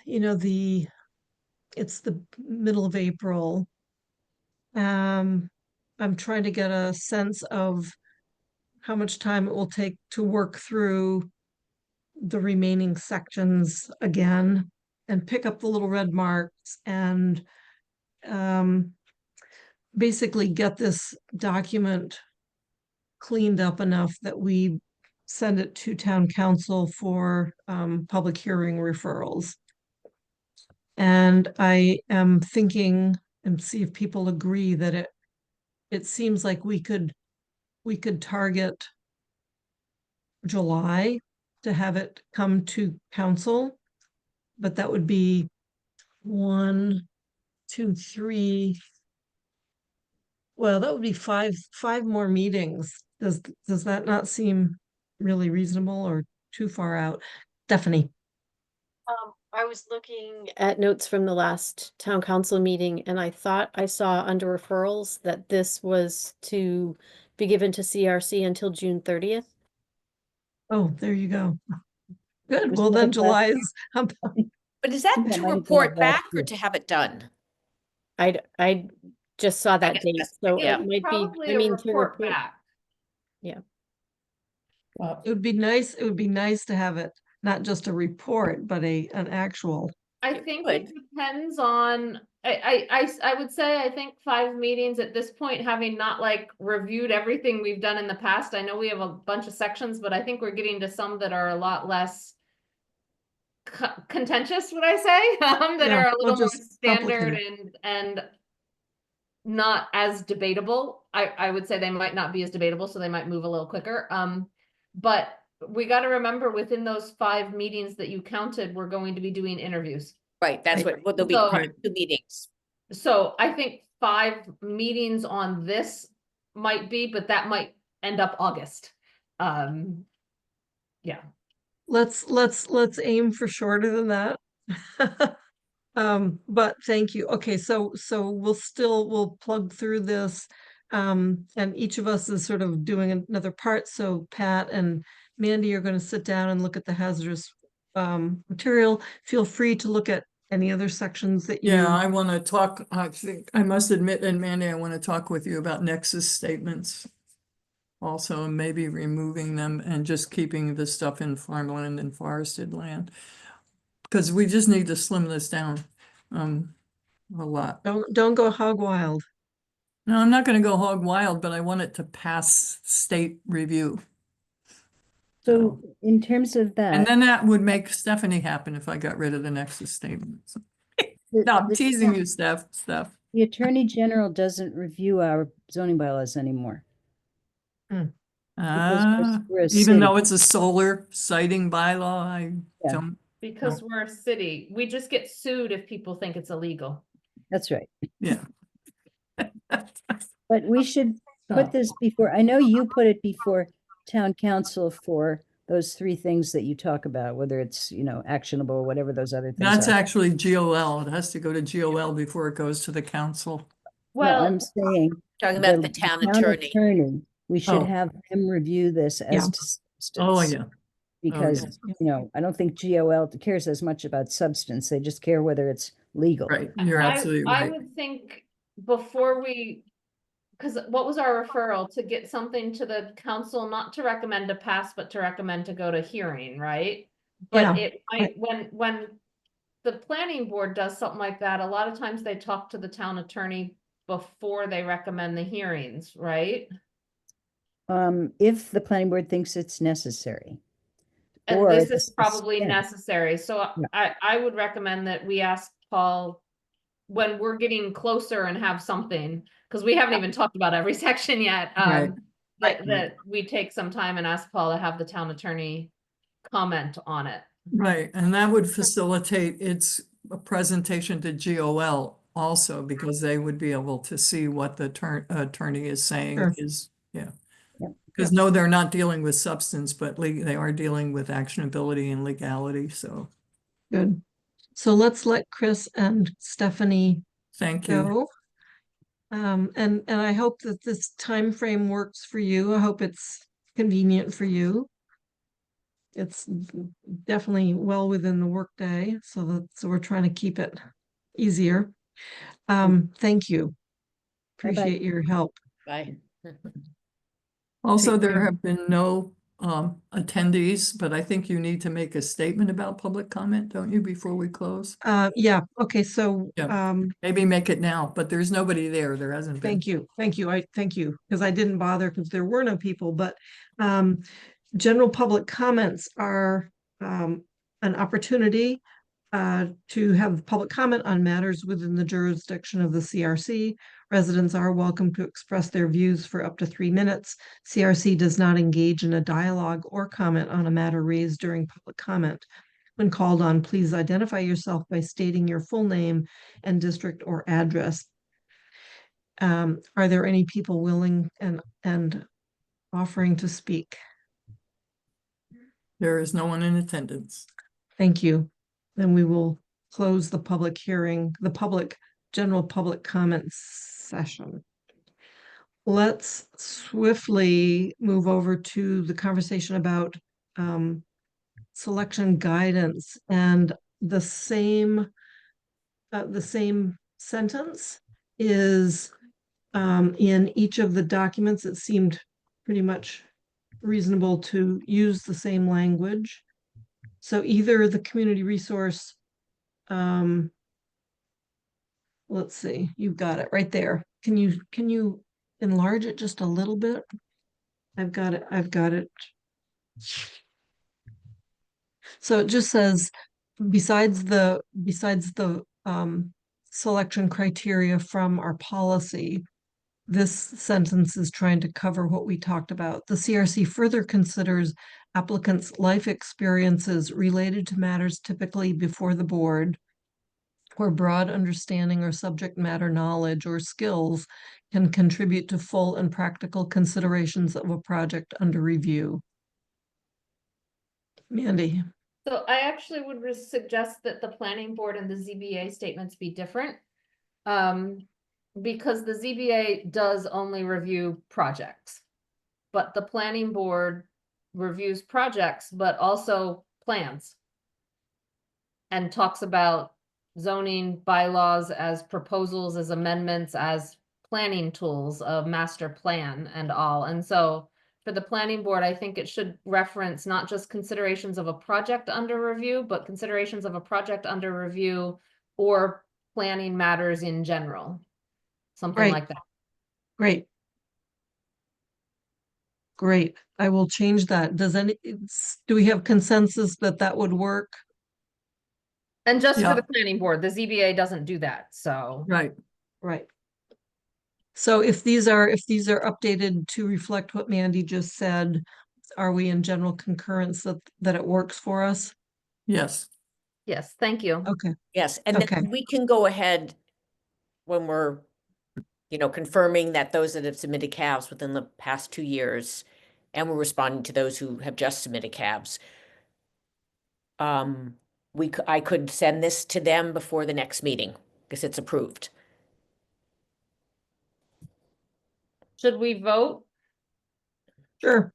Speaker 3: it's the middle of April. I'm trying to get a sense of how much time it will take to work through the remaining sections again and pick up the little red marks and basically get this document cleaned up enough that we send it to town council for public hearing referrals. And I am thinking, and see if people agree, that it seems like we could target July to have it come to council, but that would be 1, 2, 3. Well, that would be five more meetings. Does that not seem really reasonable or too far out? Stephanie?
Speaker 2: I was looking at notes from the last town council meeting, and I thought I saw under referrals that this was to be given to CRC until June 30th.
Speaker 3: Oh, there you go. Good.
Speaker 7: Was
Speaker 3: Well,
Speaker 7: that
Speaker 3: then
Speaker 7: last
Speaker 3: July
Speaker 7: year?
Speaker 3: is,
Speaker 8: But is that
Speaker 7: That
Speaker 8: to
Speaker 7: might have been
Speaker 8: report
Speaker 7: last
Speaker 8: back or
Speaker 7: year.
Speaker 8: to have it done?
Speaker 2: I just saw that
Speaker 8: guess
Speaker 2: date,
Speaker 8: that's-
Speaker 2: so
Speaker 8: yeah.
Speaker 2: it might be,
Speaker 6: Probably
Speaker 2: I
Speaker 6: a
Speaker 2: mean, to
Speaker 6: report
Speaker 2: report.
Speaker 6: back.
Speaker 3: it would be nice to have it, not just a report, but an actual.
Speaker 6: I
Speaker 8: It
Speaker 6: think it
Speaker 8: could.
Speaker 6: depends on, I would say, I think 5 meetings at this point, having not like reviewed everything we've done in the past. I know we have a bunch of sections, but I think we're getting to some that are a lot less contentious, would I say, that
Speaker 3: Yeah,
Speaker 6: are a
Speaker 3: well,
Speaker 6: little more
Speaker 3: just
Speaker 6: standard
Speaker 3: complicated.
Speaker 6: and not as debatable. I would say they might not be as debatable, so they might move a little quicker. But we got to remember, within those 5 meetings that you counted, we're going to be doing interviews.
Speaker 8: Right, that's
Speaker 3: Right.
Speaker 8: what, there'll be
Speaker 6: So-
Speaker 8: quite a few meetings.
Speaker 6: So I think 5 meetings on this might be, but that might end up August. Yeah.
Speaker 3: Let's aim for shorter than that. But thank you. Okay, so we'll plug through this. and each of us is sort of doing another part. So Pat and Mandy are going to sit down and look at the hazardous material. Feel free to look at any other sections that you.
Speaker 4: Yeah, I want to talk, I think, I must admit, and Mandy, I want to talk with you about nexus statements. Also, maybe removing them and just keeping the stuff in farmland and forested land. Because we just need to slim this down, a lot.
Speaker 3: Don't go hog wild.
Speaker 4: No, I'm not gonna go hog wild, but I want it to pass state review.
Speaker 7: So in terms of
Speaker 4: And
Speaker 7: that.
Speaker 4: then that would make Stephanie happen if I got rid of the nexus statements.
Speaker 7: the-
Speaker 4: No, I'm
Speaker 7: the
Speaker 4: teasing
Speaker 7: town-
Speaker 4: you, Steph.
Speaker 7: The Attorney General doesn't review our zoning bylaws anymore.
Speaker 4: Ah,
Speaker 7: we're a
Speaker 4: even though
Speaker 7: city.
Speaker 4: it's a solar siting bylaw, I
Speaker 7: Yeah.
Speaker 4: don't,
Speaker 6: Because we're a city, we just get sued if people think it's illegal.
Speaker 7: That's right.
Speaker 4: yeah.
Speaker 7: But we should
Speaker 4: So,
Speaker 7: put this before, I know you put it before town council for those three things that you talk about, whether it's, you know, actionable, whatever those other things
Speaker 4: That's
Speaker 7: are.
Speaker 4: actually GOL. It has to go to GOL before it goes to the council.
Speaker 7: No,
Speaker 6: Well,
Speaker 7: I'm saying.
Speaker 8: Talking about the town attorney.
Speaker 7: We should
Speaker 4: Oh.
Speaker 7: have him review this
Speaker 3: Yeah.
Speaker 7: as to
Speaker 4: Oh,
Speaker 7: substance.
Speaker 4: yeah.
Speaker 7: Because, you know, I don't think GOL cares as much about substance. They just care whether it's legal.
Speaker 4: Right. You're absolutely
Speaker 6: I
Speaker 4: right.
Speaker 6: would think before we, because what was our referral? To get something to the council, not to recommend to pass, but to recommend to go to hearing, right? But
Speaker 3: Yeah,
Speaker 6: it might, when the planning board does something like that, a lot of times they talk to the town attorney before they recommend the hearings, right?
Speaker 7: If the planning board thinks it's necessary.
Speaker 6: And
Speaker 7: Or
Speaker 6: this
Speaker 7: the
Speaker 6: is probably
Speaker 7: yeah.
Speaker 6: necessary, so
Speaker 7: Yeah.
Speaker 6: I would recommend that we ask Paul when we're getting closer and have something, because we haven't even talked about every section yet.
Speaker 4: Right.
Speaker 6: That we take some time and ask Paul to have the town attorney comment on it.
Speaker 4: Right, and that would facilitate its presentation to GOL also, because they would be able to see what the attorney is saying
Speaker 3: Sure.
Speaker 4: is, yeah.
Speaker 7: Yep.
Speaker 4: Because no, they're not dealing with substance, but they are dealing with actionability and legality, so
Speaker 3: good. So let's let Chris and Stephanie
Speaker 4: thank you.
Speaker 3: go. And I hope that this time frame works for you. I hope it's convenient for you. It's definitely well within the workday, so we're trying to keep it easier. Thank you.
Speaker 7: Bye-bye.
Speaker 3: Appreciate your help.
Speaker 8: Bye.
Speaker 4: Also,
Speaker 3: Take
Speaker 4: there
Speaker 3: care.
Speaker 4: have been no attendees, but I think you need to make a statement about public comment, don't you, before we close?
Speaker 3: Yeah, okay, so
Speaker 4: Yeah. Maybe make it now, but there's nobody there. There hasn't been.
Speaker 3: thank you, I thank you, because I didn't bother because there were no people, but general public comments are an opportunity to have public comment on matters within the jurisdiction of the CRC. Residents are welcome to express their views for up to 3 minutes. CRC does not engage in a dialogue or comment on a matter raised during public comment. When called on, please identify yourself by stating your full name and district or address. Are there any people willing and offering to speak?
Speaker 4: There is no one in attendance.
Speaker 3: Thank you. Then we will close the public hearing, the general public comments session. Let's swiftly move over to the conversation about selection guidance, and the same sentence is in each of the documents. It seemed pretty much reasonable to use the same language. So either the community resource, let's see, you've got it right there. Can you enlarge it just a little bit? I've got it. So it just says, besides the selection criteria from our policy, this sentence is trying to cover what we talked about. The CRC further considers applicants' life experiences related to matters typically before the board, where broad understanding or subject matter knowledge or skills can contribute to full and practical considerations of a project under review. Mandy.
Speaker 6: So I actually would suggest that the planning board and the ZBA statements be different. because the ZBA does only review projects. But the planning board reviews projects, but also plans. And talks about zoning bylaws as proposals, as amendments, as planning tools of master plan and all. And so for the planning board, I think it should reference not just considerations of a project under review, but considerations of a project under review or planning matters in general. Something
Speaker 3: Right.
Speaker 6: like that.
Speaker 3: Great. Great. I will change that. Do we have consensus that that would work?
Speaker 6: And just
Speaker 4: Yeah.
Speaker 6: for the planning board, the ZBA doesn't do that, so.
Speaker 4: Right.
Speaker 3: Right. So if these are updated to reflect what Mandy just said, are we in general concurrence that it works for us?
Speaker 4: Yes.
Speaker 6: Yes, thank you.
Speaker 3: Okay.
Speaker 8: Yes, and then
Speaker 3: Okay.
Speaker 8: we can go ahead when we're, confirming that those that have submitted CAVs within the past 2 years, and we're responding to those who have just submitted CAVs. I could send this to them before the next meeting, because it's approved.
Speaker 6: Should we vote?
Speaker 3: Sure.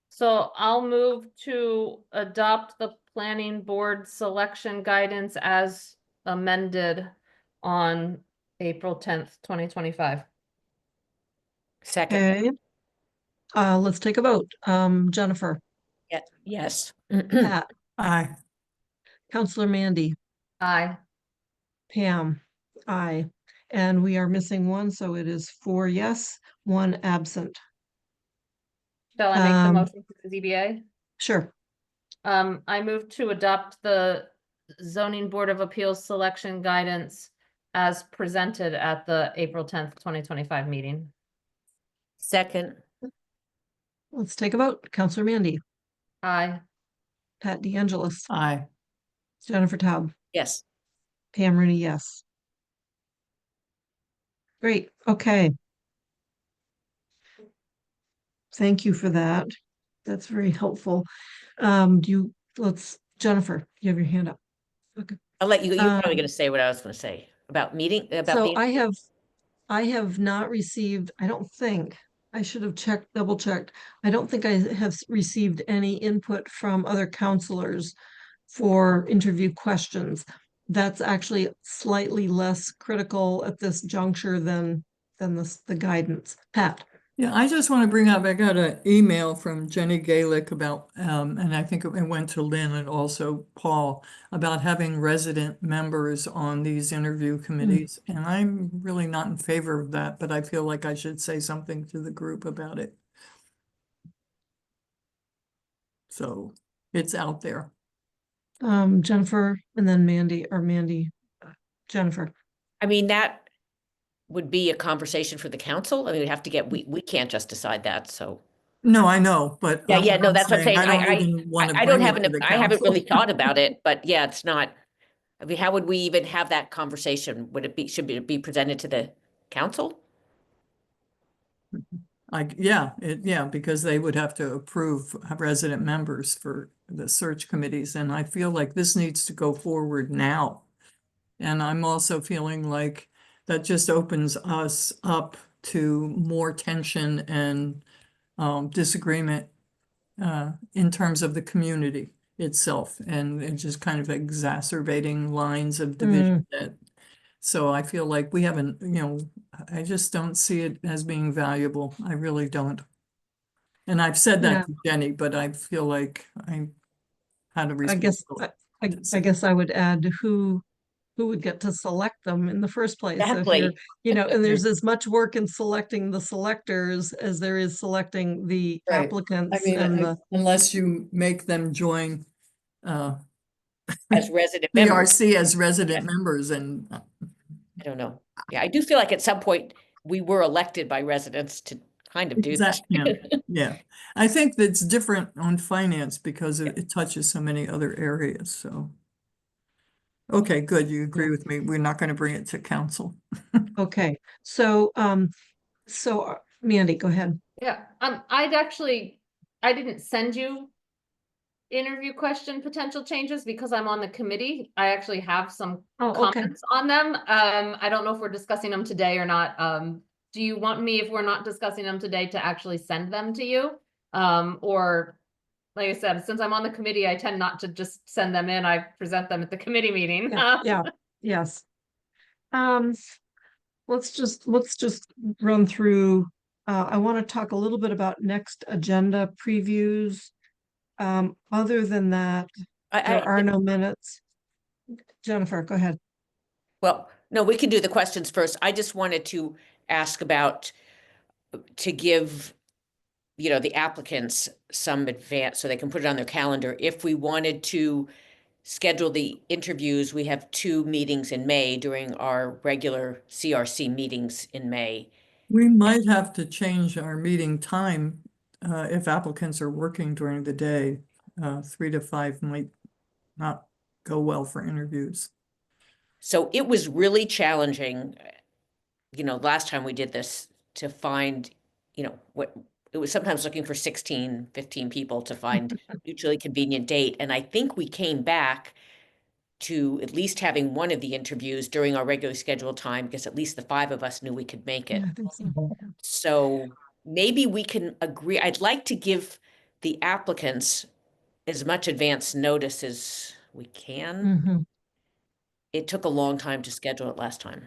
Speaker 6: So I'll move to adopt the planning board selection guidance as amended on April 10th, 2025.
Speaker 8: Second,
Speaker 3: Okay. Let's take a vote. Jennifer,
Speaker 8: yes.
Speaker 3: Pat,
Speaker 4: Aye.
Speaker 3: Counselor Mandy,
Speaker 6: Aye.
Speaker 3: Pam, aye. And we are missing one, so it is 4 yes, 1 absent.
Speaker 6: Shall I make the
Speaker 3: Um,
Speaker 6: motion for the ZBA?
Speaker 3: Sure.
Speaker 6: I move to adopt the zoning board of appeals selection guidance as presented at the April 10th, 2025 meeting.
Speaker 8: Second,
Speaker 3: Let's take a vote. Counselor Mandy,
Speaker 6: Aye.
Speaker 3: Pat DeAngelis,
Speaker 4: Aye.
Speaker 3: Jennifer Taub,
Speaker 8: yes.
Speaker 3: Pam Rooney, yes. Great, okay. Thank you for that. That's very helpful. Jennifer, you have your hand up. Okay.
Speaker 8: I'll let you, you're probably
Speaker 3: Um,
Speaker 8: going to say what I was going to say about meeting, about
Speaker 3: So
Speaker 8: the.
Speaker 3: I have not received, I don't think, I should have double checked. I don't think I have received any input from other counselors for interview questions. That's actually slightly less critical at this juncture than the guidance. Pat,
Speaker 4: Yeah, I just want to bring up, I got an email from Jenny Galick about, and I think it went to Lynn and also Paul, about having resident members on these interview committees. And I'm really not in favor of that, but I feel like I should say something to the group about it. So it's out there.
Speaker 3: Jennifer, and then Mandy, Jennifer.
Speaker 8: I mean, that would be a conversation for the council. I mean, we can't just decide that, so.
Speaker 4: No, I know, but.
Speaker 8: Yeah, no,
Speaker 4: I'm
Speaker 8: that's what I'm saying.
Speaker 4: I don't even want to
Speaker 8: I don't
Speaker 4: bring
Speaker 8: have
Speaker 4: it to the
Speaker 8: I haven't really
Speaker 4: council.
Speaker 8: thought about it, but yeah, it's not. I mean, how would we even have that conversation? Should it be presented to the council?
Speaker 4: Yeah, because they would have to approve resident members for the search committees, and I feel like this needs to go forward now. And I'm also feeling like that just opens us up to more tension and disagreement in terms of the community itself, and it's just kind of exacerbating lines of division so I feel like we haven't, I just don't see it as being valuable. I really don't. And I've said that to Jenny, but I feel like I had a responsibility.
Speaker 3: I guess I would add who would get to select them in the first place. So if
Speaker 8: Exactly.
Speaker 3: and there's as much work in selecting the selectors as there is selecting the
Speaker 4: Right.
Speaker 3: applicants.
Speaker 4: I mean, unless you make them join
Speaker 8: As resident members,
Speaker 4: PRC as resident members, and
Speaker 8: I don't know. Yeah, I do feel like at some point we were elected by residents to kind of do that.
Speaker 4: Yeah. I think that's different on finance because it touches so many other areas, so. Okay, good, you agree with me, we're not gonna bring it to council.
Speaker 3: Okay, so Mandy, go ahead.
Speaker 6: Yeah, I didn't send you interview question potential changes because I'm on the committee. I actually have some
Speaker 3: Oh, okay.
Speaker 6: comments on them. I don't know if we're discussing them today or not. Do you want me, if we're not discussing them today, to actually send them to you? Or like I said, since I'm on the committee, I tend not to just send them in. I present them at the committee meeting.
Speaker 3: Yeah, yes. Let's just run through. I want to talk a little bit about next agenda previews. Other than that, there are no minutes. Jennifer, go ahead.
Speaker 8: Well, no, we can do the questions first. I just wanted to ask about, to give, you know, the applicants some advance so they can put it on their calendar. If we wanted to schedule the interviews, we have 2 meetings in May during our regular CRC meetings in May.
Speaker 4: We might have to change our meeting time if applicants are working during the day. 3 to 5 might not go well for interviews.
Speaker 8: So it was really challenging, you know, last time we did this, to find, you know, what, it was sometimes looking for 16, 15 people to find mutually convenient date. And I think we came back to at least having one of the interviews during our regularly scheduled time, because at least the 5 of us knew we could make it.
Speaker 3: Yeah, I think so.
Speaker 8: So maybe we can agree. I'd like to give the applicants as much advance notice as we can.
Speaker 3: Mhm.
Speaker 8: It took a long time to schedule it last time.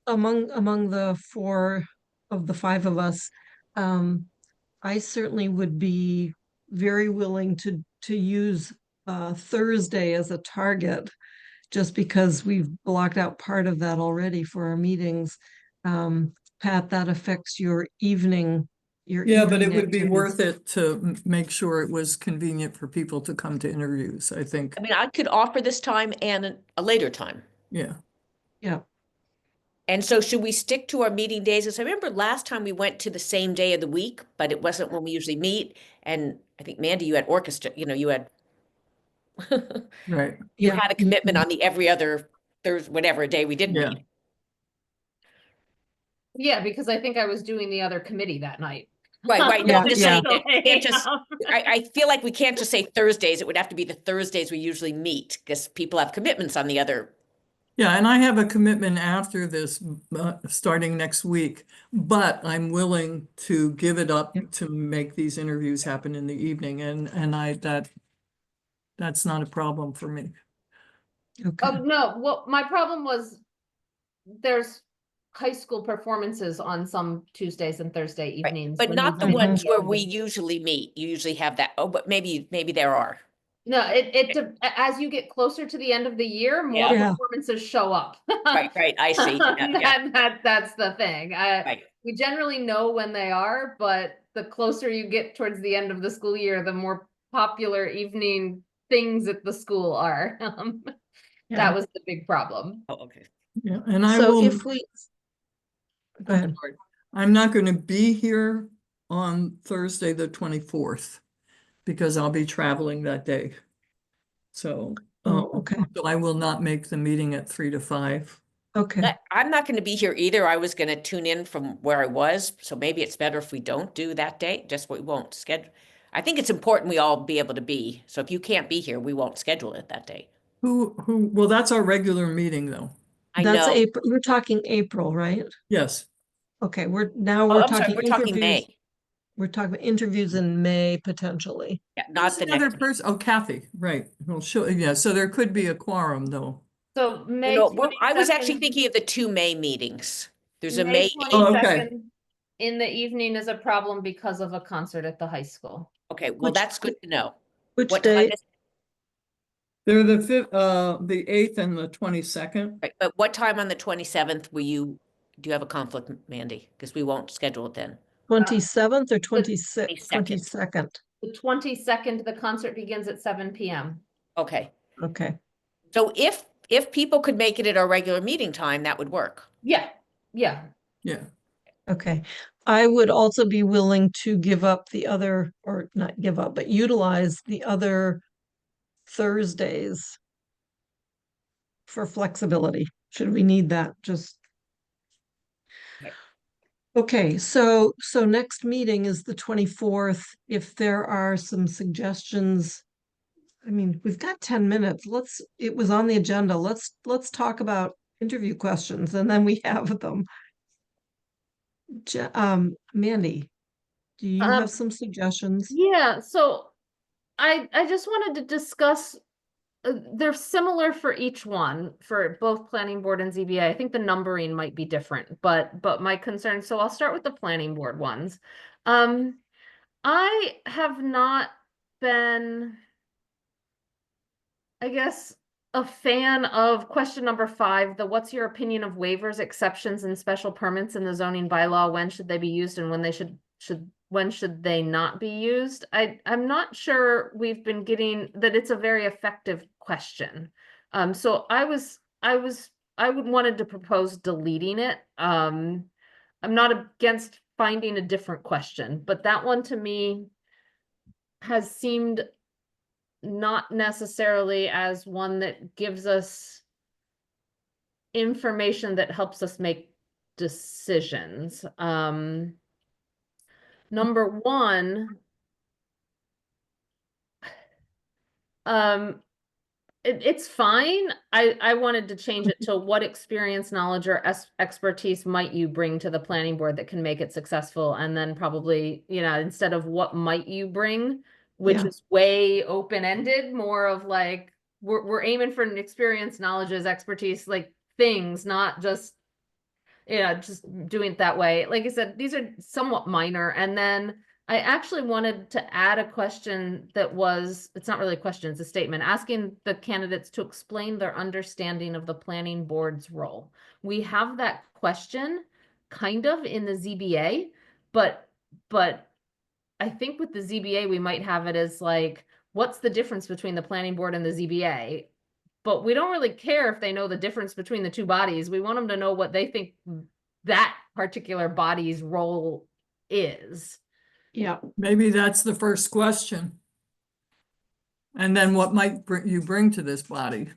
Speaker 3: Among the 4 of the 5 of us, I certainly would be very willing to use Thursday as a target, just because we've blocked out part of that already for our meetings. Pat, that affects your evening.
Speaker 4: Yeah, but it
Speaker 3: evening
Speaker 4: would be
Speaker 3: activities.
Speaker 4: worth it to make sure it was convenient for people to come to interviews, I think.
Speaker 8: I mean, I could offer this time and a later time.
Speaker 4: Yeah.
Speaker 3: Yeah.
Speaker 8: And so should we stick to our meeting days? As I remember last time we went to the same day of the week, but it wasn't when we usually meet. And I think Mandy, you had orchestra, you know, you had
Speaker 4: Right.
Speaker 8: you
Speaker 3: Yeah.
Speaker 8: had a commitment on the every other Thursday, whatever day we didn't
Speaker 4: Yeah.
Speaker 8: meet.
Speaker 6: Yeah, because I think I was doing the other committee that night.
Speaker 8: Right. No,
Speaker 3: Yeah,
Speaker 8: I'm just
Speaker 3: yeah.
Speaker 8: saying that we can't just, I feel like we can't just say Thursdays. It would have to be the Thursdays we usually meet because people have commitments on the other.
Speaker 4: Yeah, and I have a commitment after this, starting next week, but I'm willing to give it up to make these interviews happen in the evening, and that's not a problem for me.
Speaker 3: Okay.
Speaker 6: Oh, no, well, my problem was there's high school performances on some Tuesdays and Thursday
Speaker 8: Right,
Speaker 6: evenings.
Speaker 8: but
Speaker 6: when
Speaker 8: not the
Speaker 6: we-
Speaker 8: ones where we usually meet. You usually have that. Oh, but maybe there are.
Speaker 6: No, as you get closer to the end of the year, more
Speaker 3: Yeah.
Speaker 6: performances show up.
Speaker 8: Right. I see. Yeah.
Speaker 6: That's the thing.
Speaker 8: Right.
Speaker 6: We generally know when they are, but the closer you get towards the end of the school year, the more popular evening things at the school are.
Speaker 3: Yeah.
Speaker 6: That was the big problem.
Speaker 8: Oh, okay.
Speaker 4: Yeah, and I
Speaker 3: So
Speaker 4: will.
Speaker 3: if we, go ahead.
Speaker 4: I'm not going to be here on Thursday, the 24th, because I'll be traveling that day. So,
Speaker 3: Okay.
Speaker 4: so I will not make the meeting at 3 to 5.
Speaker 3: Okay.
Speaker 8: I'm not going to be here either. I was going to tune in from where I was, so maybe it's better if we don't do that date. Just we won't schedule. I think it's important we all be able to be. So if you can't be here, we won't schedule it that day.
Speaker 4: Well, that's our regular meeting though.
Speaker 8: I
Speaker 3: That's
Speaker 8: know.
Speaker 3: April. We're talking April, right?
Speaker 4: Yes.
Speaker 3: Okay, we're
Speaker 8: Oh, I'm sorry,
Speaker 3: talking
Speaker 8: we're talking
Speaker 3: interviews.
Speaker 8: May.
Speaker 3: We're talking about interviews in May potentially.
Speaker 8: Yeah, not
Speaker 4: There's
Speaker 8: the
Speaker 4: another
Speaker 8: next.
Speaker 4: person. Oh, Kathy, right. Well, yeah, so there could be a quorum though.
Speaker 6: So May
Speaker 8: No, I was
Speaker 6: 22nd
Speaker 8: actually thinking of the 2 May meetings. There's a
Speaker 6: May
Speaker 8: May.
Speaker 4: Oh, okay.
Speaker 6: 22nd in the evening is a problem because of a concert at the high school.
Speaker 8: Okay, well,
Speaker 3: Which-
Speaker 8: that's good to know.
Speaker 3: Which
Speaker 8: What time
Speaker 3: day?
Speaker 8: is,
Speaker 4: They're the 8th and the 22nd.
Speaker 8: right, but what time on the 27th do you have a conflict, Mandy? Because we won't schedule it then.
Speaker 3: 27th or 26th?
Speaker 8: 22nd.
Speaker 3: 22nd.
Speaker 6: The 22nd, the concert begins at 7 p.m.
Speaker 8: Okay,
Speaker 3: Okay.
Speaker 8: so if people could make it at our regular meeting time, that would work.
Speaker 6: Yeah, yeah.
Speaker 4: Yeah.
Speaker 3: Okay. I would also be willing to give up the other, or not give up, but utilize the other Thursdays for flexibility, should we need that, just.
Speaker 8: Right.
Speaker 3: Okay, so next meeting is the 24th. If there are some suggestions I mean, we've got 10 minutes. It was on the agenda. Let's talk about interview questions and then we have them. Mandy, do you have some suggestions?
Speaker 6: Yeah, so I just wanted to discuss, they're similar for each one, for both planning board and ZBA. I think the numbering might be different, but my concern, so I'll start with the planning board ones. I have not been, I guess, a fan of question number 5, the what's your opinion of waivers, exceptions, and special permits in the zoning bylaw? When should they be used and when they when should they not be used? I'm not sure we've been getting that it's a very effective question. So I would wanted to propose deleting it. I'm not against finding a different question, but that one to me has seemed not necessarily as one that gives us information that helps us make decisions. Number 1, it's fine. I wanted to change it to what experience, knowledge, or expertise might you bring to the planning board that can make it successful? And then probably, instead of what might you bring, which
Speaker 3: Yeah.
Speaker 6: is way open-ended, more of like, we're aiming for an experience, knowledges, expertise, like things, not just, just doing it that way. Like I said, these are somewhat minor. And then I actually wanted to add a question that was, it's not really a question, it's a statement, asking the candidates to explain their understanding of the planning board's role. We have that question kind of in the ZBA, but I think with the ZBA, we might have it as like, what's the difference between the planning board and the ZBA? But we don't really care if they know the difference between the two bodies. We want them to know what they think that particular body's role is.
Speaker 3: Yeah.
Speaker 4: Maybe that's the first question. And then what might you bring to this body?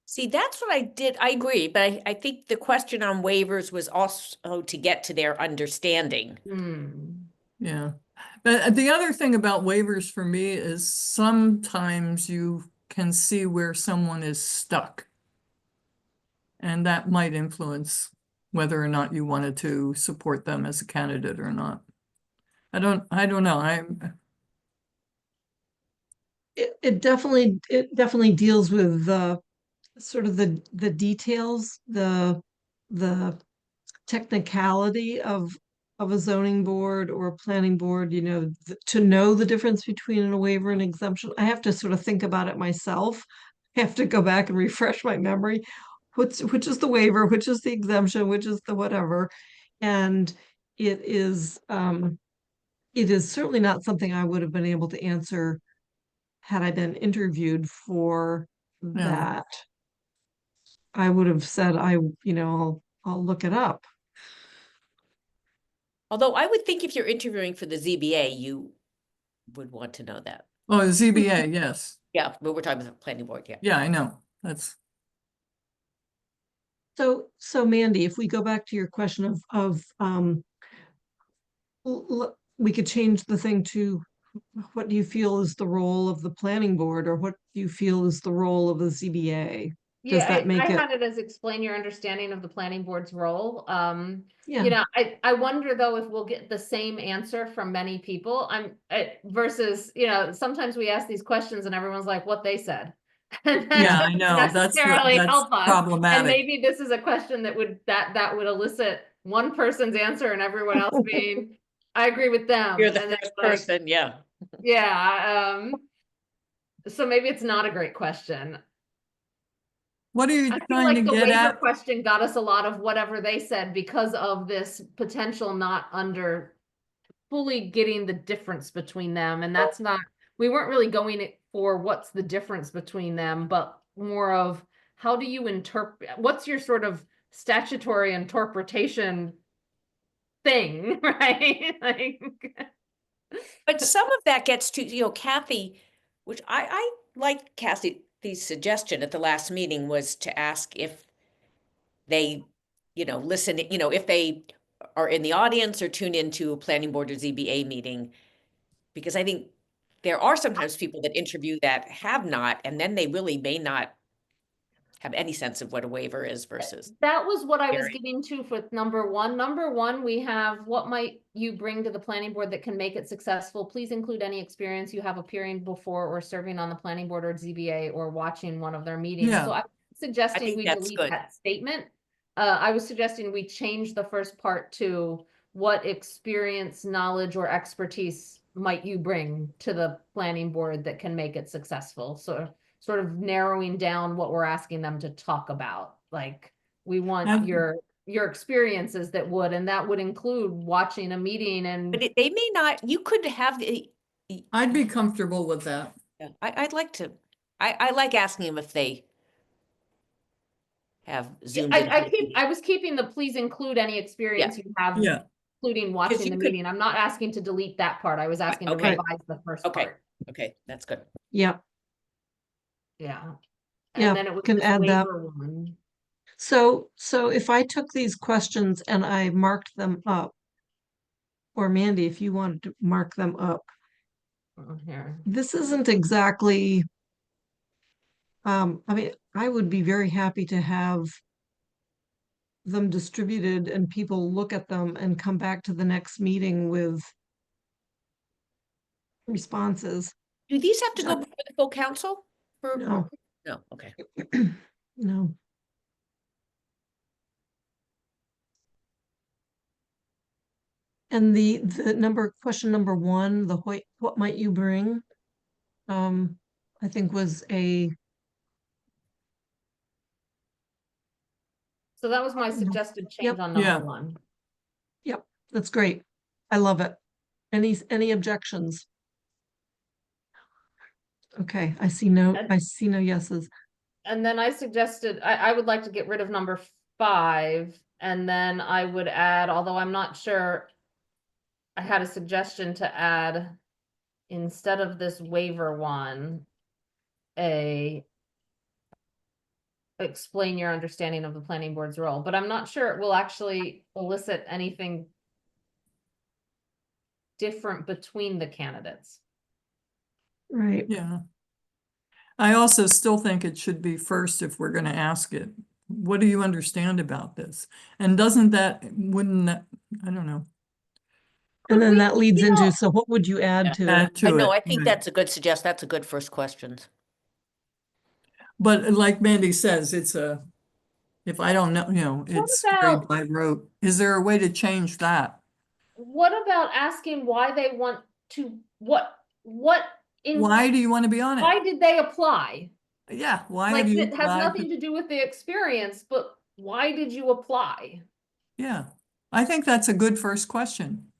Speaker 8: See, that's what I did. I agree, but I think the question on waivers was also to get to their understanding.
Speaker 4: Yeah. But the other thing about waivers for me is sometimes you can see where someone is stuck. And that might influence whether or not you wanted to support them as a candidate or not. I don't know.
Speaker 3: It definitely deals with the sort of the details, the technicality of a zoning board or a planning board, to know the difference between a waiver and exemption. I have to sort of think about it myself. I have to go back and refresh my memory. Which is the waiver, which is the exemption, which is the whatever. And it is certainly not something I would have been able to answer had I been interviewed for that. I would have said, I'll look it up.
Speaker 8: Although I would think if you're interviewing for the ZBA, you would want to know that.
Speaker 4: Oh, the ZBA, yes.
Speaker 8: Yeah, but we're talking about the planning board, yeah.
Speaker 4: Yeah, I know. That's.
Speaker 3: So Mandy, if we go back to your question of we could change the thing to what do you feel is the role of the planning board, or what do you feel is the role of the ZBA? Does
Speaker 6: Yeah,
Speaker 3: that make
Speaker 6: I
Speaker 3: it?
Speaker 6: had it as explain your understanding of the planning board's role.
Speaker 3: Yeah.
Speaker 6: I wonder though if we'll get the same answer from many people. Versus, sometimes we ask these questions and everyone's like, what they said. And that
Speaker 4: Yeah, I
Speaker 6: doesn't
Speaker 4: know. That's
Speaker 6: necessarily help us. And
Speaker 4: problematic.
Speaker 6: maybe this is a question that would elicit one person's answer and everyone else being, I agree with them.
Speaker 8: You're the
Speaker 6: And then
Speaker 8: first
Speaker 6: like,
Speaker 8: person, yeah.
Speaker 6: yeah. So maybe it's not a great question.
Speaker 4: What are you
Speaker 6: I feel
Speaker 4: trying
Speaker 6: like
Speaker 4: to
Speaker 6: the
Speaker 4: get
Speaker 6: waiver
Speaker 4: at?
Speaker 6: question got us a lot of whatever they said because of this potential not fully getting the difference between them. And that's not, we weren't really going for what's the difference between them, but more of how do you interpret, what's your sort of statutory interpretation thing, right?
Speaker 8: But some of that gets to, Kathy, which I like Kathy's suggestion at the last meeting was to ask if they, listen, if they are in the audience or tune into a planning board or ZBA meeting, because I think there are sometimes people that interview that have not, and then they really may not have any sense of what a waiver is versus.
Speaker 6: That was what I was
Speaker 8: Very.
Speaker 6: getting to for number one. Number one, we have, what might you bring to the planning board that can make it successful? Please include any experience you have appearing before or serving on the planning board or ZBA or watching one of their meetings.
Speaker 4: Yeah.
Speaker 6: So I'm suggesting
Speaker 8: think
Speaker 6: we
Speaker 8: that's
Speaker 6: delete
Speaker 8: good.
Speaker 6: that statement. I was suggesting we change the first part to what experience, knowledge, or expertise might you bring to the planning board that can make it successful? So sort of narrowing down what we're asking them to talk about. Like, we want
Speaker 4: I've-
Speaker 6: your experiences that would, and that would include watching a meeting and.
Speaker 8: But they may not, you could have the,
Speaker 4: I'd be comfortable with that.
Speaker 8: yeah, I'd like to, I like asking them if they have zoomed in.
Speaker 6: I was keeping the please include any experience you have.
Speaker 4: Yeah.
Speaker 6: Including watching
Speaker 8: you
Speaker 6: the
Speaker 8: could-
Speaker 6: meeting. I'm not asking to delete that part. I was asking to
Speaker 8: okay.
Speaker 6: revise the first
Speaker 8: Okay.
Speaker 6: part.
Speaker 8: Okay, that's good.
Speaker 3: Yeah.
Speaker 6: Yeah.
Speaker 3: Yeah,
Speaker 6: And then it was
Speaker 3: can
Speaker 6: this
Speaker 3: add that.
Speaker 6: waiver one.
Speaker 3: So if I took these questions and I marked them up, or Mandy, if you wanted to mark them up,
Speaker 6: Here.
Speaker 3: this isn't exactly, I mean, I would be very happy to have them distributed and people look at them and come back to the next meeting with responses.
Speaker 8: Do these have to go before the full council?
Speaker 3: No.
Speaker 8: No, okay.
Speaker 3: No. And the question number one, what might you bring? I think was
Speaker 6: So that was my
Speaker 3: Mhm.
Speaker 6: suggested change
Speaker 3: Yep.
Speaker 6: on
Speaker 4: Yeah.
Speaker 6: number one.
Speaker 3: yep, that's great. I love it. Any objections? Okay, I see no yeses.
Speaker 6: And then I suggested, I would like to get rid of number 5, and then I would add, although I'm not sure. I had a suggestion to add, instead of this waiver one, explain your understanding of the planning board's role, but I'm not sure it will actually elicit anything different between the candidates.
Speaker 3: Right.
Speaker 4: Yeah. I also still think it should be first if we're going to ask it. What do you understand about this? And wouldn't that, I don't know.
Speaker 3: And then
Speaker 6: we-
Speaker 3: that leads
Speaker 6: you
Speaker 3: into,
Speaker 6: know-
Speaker 3: so what would you add to it?
Speaker 4: Add to
Speaker 8: I know,
Speaker 4: it,
Speaker 8: I think
Speaker 4: right.
Speaker 8: that's a good suggestion. That's a good first question.
Speaker 4: But like Mandy says, if I don't know, it's very
Speaker 6: about-
Speaker 4: by rote. Is there a way to change that?
Speaker 6: What about asking why they want to, why
Speaker 4: Why do you want to be on it?
Speaker 6: did they apply?
Speaker 4: Yeah, why
Speaker 6: Like,
Speaker 4: have you
Speaker 6: it has
Speaker 4: applied
Speaker 6: nothing to do with the experience, but why did you apply?
Speaker 4: Yeah, I think that's a good first question.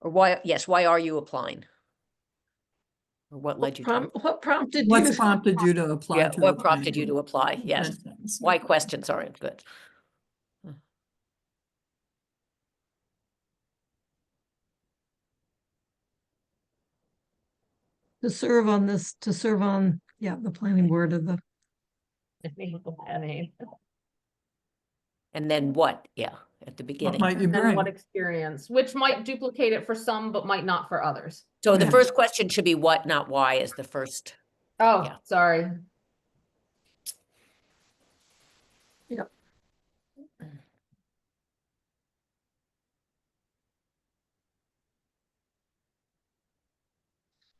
Speaker 8: Or why are you applying? Or what led you to?
Speaker 3: What prompted you?
Speaker 4: What's prompted you to apply?
Speaker 8: Yeah,
Speaker 4: to
Speaker 8: what
Speaker 4: the
Speaker 8: prompted you
Speaker 4: planning
Speaker 8: to apply?
Speaker 4: board?
Speaker 8: Yes.
Speaker 4: That sounds-
Speaker 8: Why questions aren't good.
Speaker 3: To serve on, yeah, the planning board of the,
Speaker 8: And then what? Yeah, at the beginning.
Speaker 4: might you
Speaker 6: And
Speaker 4: bring?
Speaker 6: what experience, which might duplicate it for some, but might not for others.
Speaker 8: So the
Speaker 4: Yeah.
Speaker 8: first question should be what, not why, is the first.
Speaker 6: Oh,
Speaker 8: Yeah.
Speaker 6: sorry.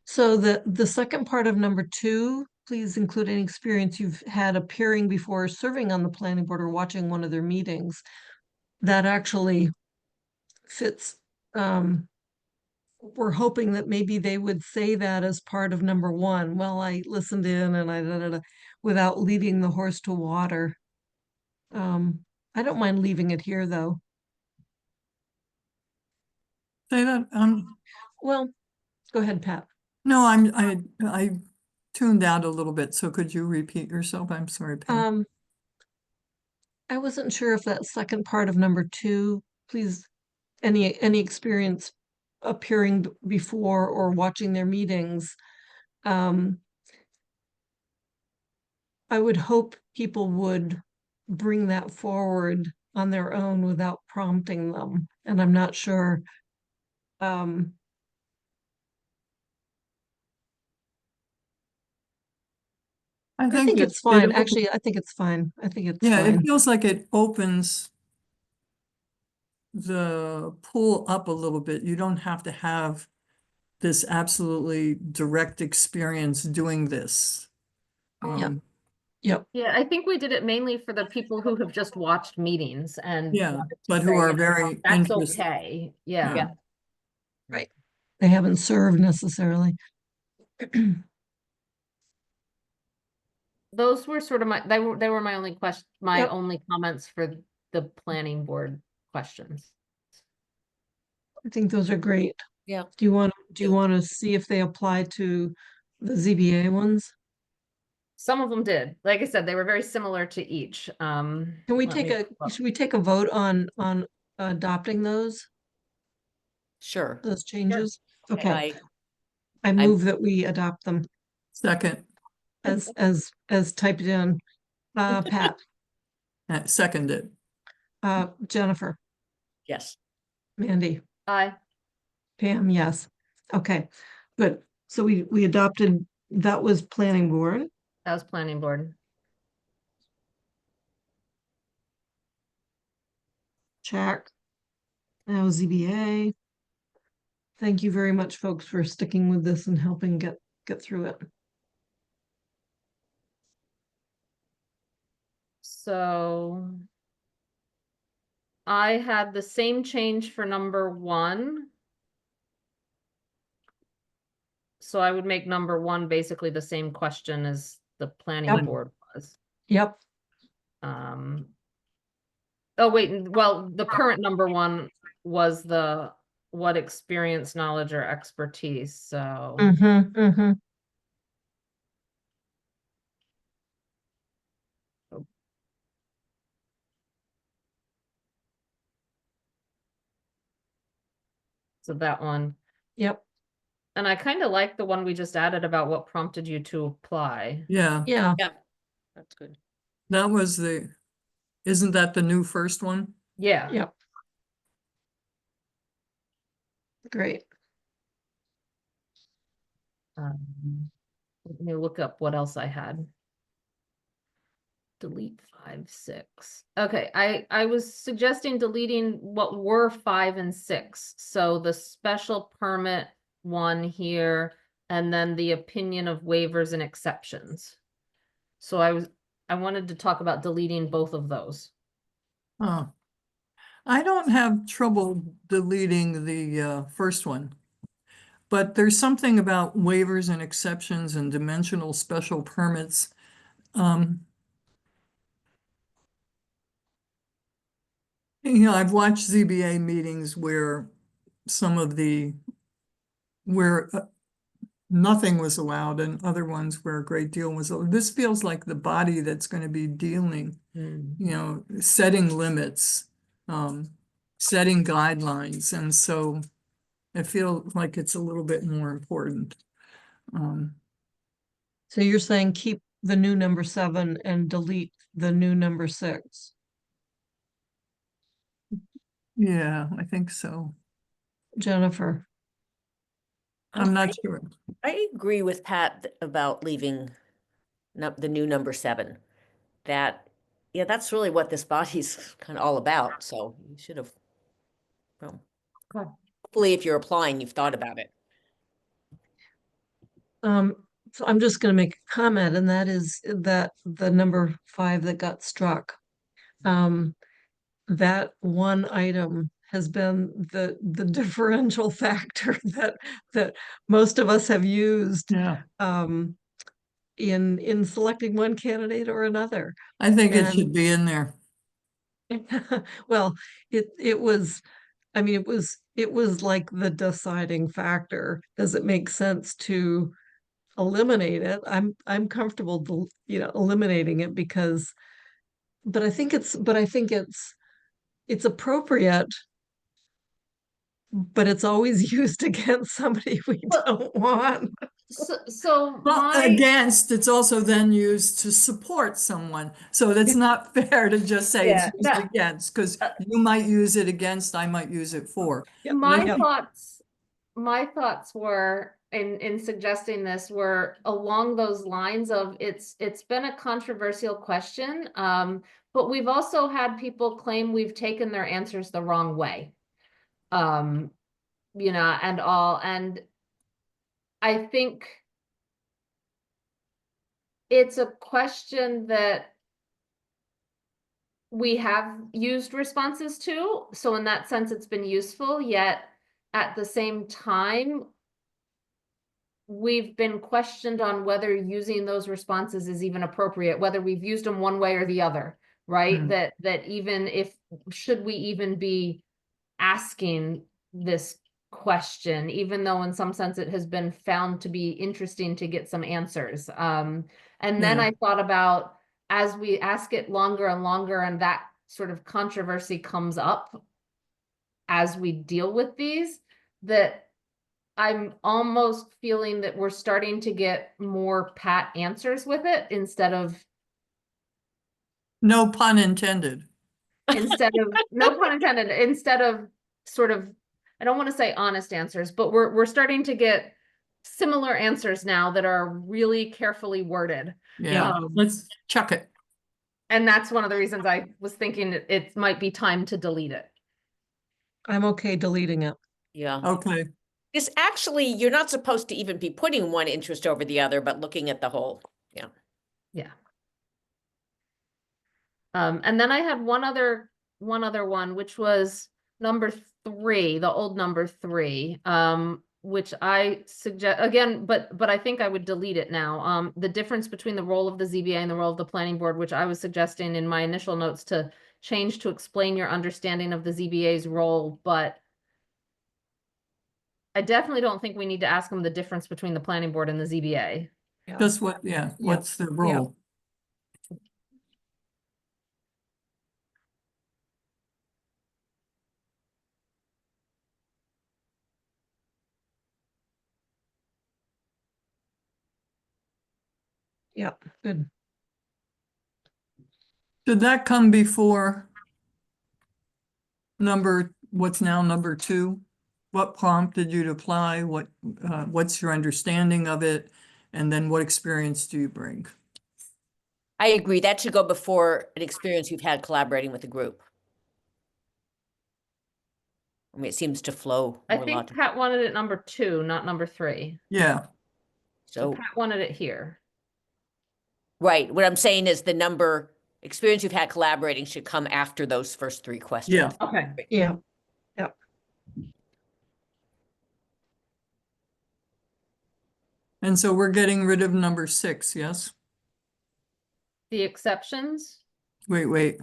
Speaker 3: so the second part of number 2, please include any experience you've had appearing before or serving on the planning board or watching one of their meetings. That actually fits. We're hoping that maybe they would say that as part of number 1. Well, I listened in and I without leading the horse to water. I don't mind leaving it here though.
Speaker 4: Say that,
Speaker 3: Well, go ahead, Pat.
Speaker 4: no, I tuned out a little bit, so could you repeat yourself? I'm sorry, Pam.
Speaker 3: I wasn't sure if that second part of number 2, please, any experience appearing before or watching their meetings. I would hope people would bring that forward on their own without prompting them. And I'm not sure. I think it's fine. Actually, I think it's fine. I think it's
Speaker 4: Yeah, it
Speaker 3: fine.
Speaker 4: feels like it opens the pool up a little bit. You don't have to have this absolutely direct experience doing this. Um,
Speaker 3: Yep.
Speaker 6: Yeah, I think we did it mainly for the people who have just watched meetings and
Speaker 4: Yeah,
Speaker 6: wanted to
Speaker 4: but who
Speaker 6: say,
Speaker 4: are very
Speaker 6: that's
Speaker 4: interested.
Speaker 6: okay. Yeah.
Speaker 3: Right. They haven't served necessarily.
Speaker 6: Those were sort of they were my only my
Speaker 3: Yep.
Speaker 6: only comments for the planning board questions.
Speaker 3: I think those are great.
Speaker 8: Yeah.
Speaker 3: Do you want to see if they apply to the ZBA ones?
Speaker 6: Some of them did. Like I said, they were very similar to each.
Speaker 3: Can we should we take a vote on adopting those
Speaker 8: Sure.
Speaker 3: changes? Okay.
Speaker 8: I
Speaker 3: I move that we adopt them
Speaker 4: Second,
Speaker 3: as typed in. Pat,
Speaker 4: seconded.
Speaker 3: Jennifer,
Speaker 8: yes.
Speaker 3: Mandy,
Speaker 6: Aye.
Speaker 3: Pam, yes. Okay, good. So we adopted, that was planning board.
Speaker 6: That was planning board.
Speaker 3: Check. Now ZBA. Thank you very much, folks, for sticking with this and helping get through it.
Speaker 6: So I had the same change for number 1. So I would make number 1 basically the same question as the planning
Speaker 3: Yep.
Speaker 6: board was.
Speaker 3: Yep.
Speaker 6: Oh, wait, well, the current number 1 was the what experience, knowledge, or expertise, so.
Speaker 3: Mm-hmm.
Speaker 6: So that one.
Speaker 3: Yep.
Speaker 6: And I kind of like the one we just added about what prompted you to apply.
Speaker 4: Yeah,
Speaker 3: Yeah.
Speaker 8: That's good.
Speaker 4: that was isn't that the new first one?
Speaker 6: Yeah.
Speaker 3: Yep. Great.
Speaker 6: Let me look up what else I had. Delete 5, 6. Okay, I was suggesting deleting what were 5 and 6. So the special permit one here, and then the opinion of waivers and exceptions. So I wanted to talk about deleting both of those.
Speaker 4: Oh, I don't have trouble deleting the first one. But there's something about waivers and exceptions and dimensional special permits. I've watched ZBA meetings where where nothing was allowed and other ones where a great deal was. This feels like the body that's going to be dealing, setting limits, setting guidelines. And so I feel like it's a little bit more important.
Speaker 3: So you're saying keep the new number 7 and delete the new number 6?
Speaker 4: Yeah, I think so.
Speaker 3: Jennifer.
Speaker 4: I'm not sure.
Speaker 8: I agree with Pat about leaving the new number 7. That's really what this body's kind of all about. So you should have, well, hopefully if you're applying, you've thought about it.
Speaker 3: So I'm just going to make a comment, and that is that the number 5 that got struck, that one item has been the differential factor that most of us have used in selecting one candidate or another.
Speaker 4: I think it should be in there.
Speaker 3: Well, it was, I mean, it was like the deciding factor. Does it make sense to eliminate it? I'm comfortable, eliminating it because, but I think it's appropriate but it's always used against somebody we
Speaker 6: But-
Speaker 3: don't want.
Speaker 6: So
Speaker 4: Well,
Speaker 6: my,
Speaker 4: against, it's also then used to support someone. So that's not fair to just say it's
Speaker 6: Yeah,
Speaker 4: used
Speaker 6: that-
Speaker 4: against, because you might use it against, I might use it for.
Speaker 3: Yep,
Speaker 6: my
Speaker 3: yep.
Speaker 6: thoughts were in suggesting this were along those lines of it's been a controversial question, but we've also had people claim we've taken their answers the wrong way. You know, and I think it's a question that we have used responses to, so in that sense, it's been useful, yet at the same time, we've been questioned on whether using those responses is even appropriate, whether we've used them one way or the other, right?
Speaker 4: Mm.
Speaker 6: That even if, should we even be asking this question, even though in some sense it has been found to be interesting to get some answers. And then
Speaker 4: Yeah.
Speaker 6: I thought about, as we ask it longer and longer, and that sort of controversy comes up as we deal with these, that I'm almost feeling that we're starting to get more pat answers with it instead of
Speaker 4: No pun intended.
Speaker 6: no pun intended, instead of sort of, I don't want to say honest answers, but we're starting to get similar answers now that are really carefully worded.
Speaker 4: Yeah,
Speaker 6: Um,
Speaker 4: let's chuck it.
Speaker 6: And that's one of the reasons I was thinking it might be time to delete it.
Speaker 3: I'm okay deleting it.
Speaker 8: Yeah.
Speaker 4: Okay,
Speaker 8: Because actually, you're not supposed to even be putting one interest over the other, but looking at the whole.
Speaker 6: Yeah. And then I had one other one, which was number 3, the old number 3, which I suggest again, but I think I would delete it now. The difference between the role of the ZBA and the role of the planning board, which I was suggesting in my initial notes to change to explain your understanding of the ZBA's role, but I definitely don't think we need to ask them the difference between the planning board and the ZBA.
Speaker 3: Yeah.
Speaker 4: just what, yeah, what's the role?
Speaker 3: Yeah, good.
Speaker 4: Did that come before what's now number 2? What prompted you to apply? What's your understanding of it? And then what experience do you bring?
Speaker 8: I agree. That should go before an experience you've had collaborating with a group. I mean, it seems to flow
Speaker 6: I
Speaker 8: more
Speaker 6: think
Speaker 8: logically.
Speaker 6: Pat wanted it number 2, not number 3.
Speaker 4: Yeah,
Speaker 6: So
Speaker 8: So,
Speaker 6: Pat wanted it here.
Speaker 8: right, what I'm saying is the number experience you've had collaborating should come after those first 3 questions.
Speaker 4: yeah.
Speaker 6: Okay.
Speaker 3: Yeah,
Speaker 4: And so we're getting rid of number 6, yes?
Speaker 6: The exceptions?
Speaker 4: Wait.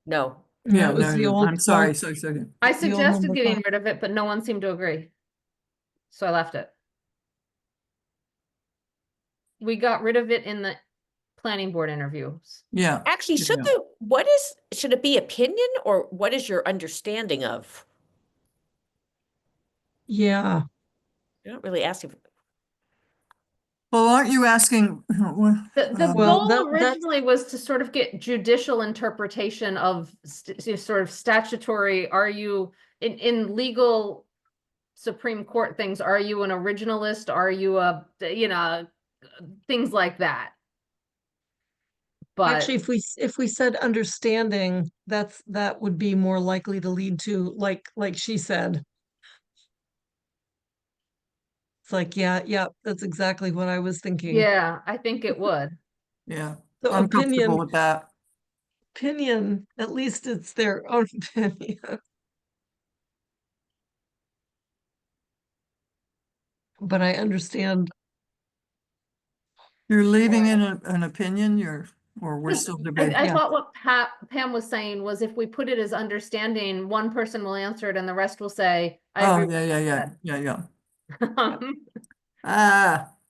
Speaker 8: No,
Speaker 4: Yeah,
Speaker 3: it was the
Speaker 4: no,
Speaker 3: old.
Speaker 4: I'm sorry, sorry.
Speaker 6: I
Speaker 3: The old
Speaker 6: suggested
Speaker 3: number
Speaker 6: getting
Speaker 3: 5.
Speaker 6: rid of it, but no one seemed to agree. So I left it. We got rid of it in the planning board interviews.
Speaker 4: Yeah,
Speaker 8: actually,
Speaker 4: Yeah.
Speaker 8: should it be opinion or what is your understanding of?
Speaker 3: Yeah,
Speaker 8: You're not really asking.
Speaker 4: well, aren't you asking?
Speaker 6: The
Speaker 3: Well,
Speaker 6: goal
Speaker 3: that's-
Speaker 6: originally was to sort of get judicial interpretation of sort of statutory, are you, in legal Supreme Court things, are you an originalist? Are you things like that? But
Speaker 3: actually, if we said understanding, that would be more likely to lead to, like she said. It's like, yeah, that's exactly what I was thinking.
Speaker 6: yeah, I think it would.
Speaker 4: Yeah,
Speaker 3: So
Speaker 4: I'm comfortable with that.
Speaker 3: opinion, at least it's their own opinion. But I understand.
Speaker 4: You're leaving in an opinion, or we're still
Speaker 6: I
Speaker 4: debating?
Speaker 3: Yeah.
Speaker 6: thought what Pam was saying was if we put it as understanding, one person will answer it and the rest will say, I
Speaker 4: Oh,
Speaker 6: agree.
Speaker 4: yeah.
Speaker 6: with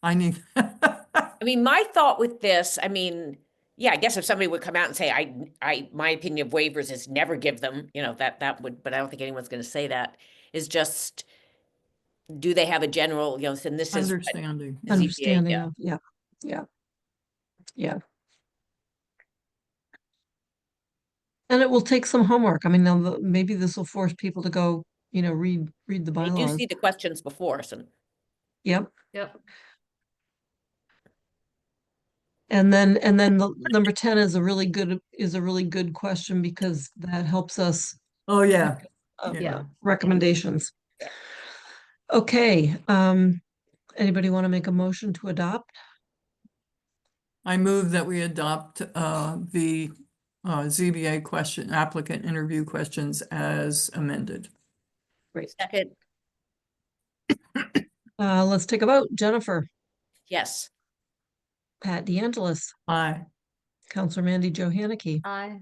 Speaker 4: I need.
Speaker 8: I mean, my thought with this, I mean, yeah, I guess if somebody would come out and say, my opinion of waivers is never give them, that would, but I don't think anyone's going to say that. is just, do they have a general, and this is what
Speaker 4: Understanding.
Speaker 8: the ZBA,
Speaker 3: Understanding
Speaker 8: yeah.
Speaker 3: of, yeah. And it will take some homework. I mean, now maybe this will force people to go, read the
Speaker 8: They do
Speaker 3: bylaws.
Speaker 8: see the questions before, so.
Speaker 3: Yep.
Speaker 6: Yep.
Speaker 3: And then the number 10 is a really good question because that helps us
Speaker 4: Oh, yeah.
Speaker 6: Yeah.
Speaker 3: recommendations.
Speaker 8: Yeah.
Speaker 3: Okay, anybody want to make a motion to adopt?
Speaker 4: I move that we adopt the ZBA question, applicant interview questions as amended.
Speaker 3: Great.
Speaker 8: Second,
Speaker 3: Let's take a vote. Jennifer,
Speaker 8: yes.
Speaker 3: Pat DeAngelis,
Speaker 4: Aye.
Speaker 3: Counselor Mandy Johanicky,
Speaker 6: Aye.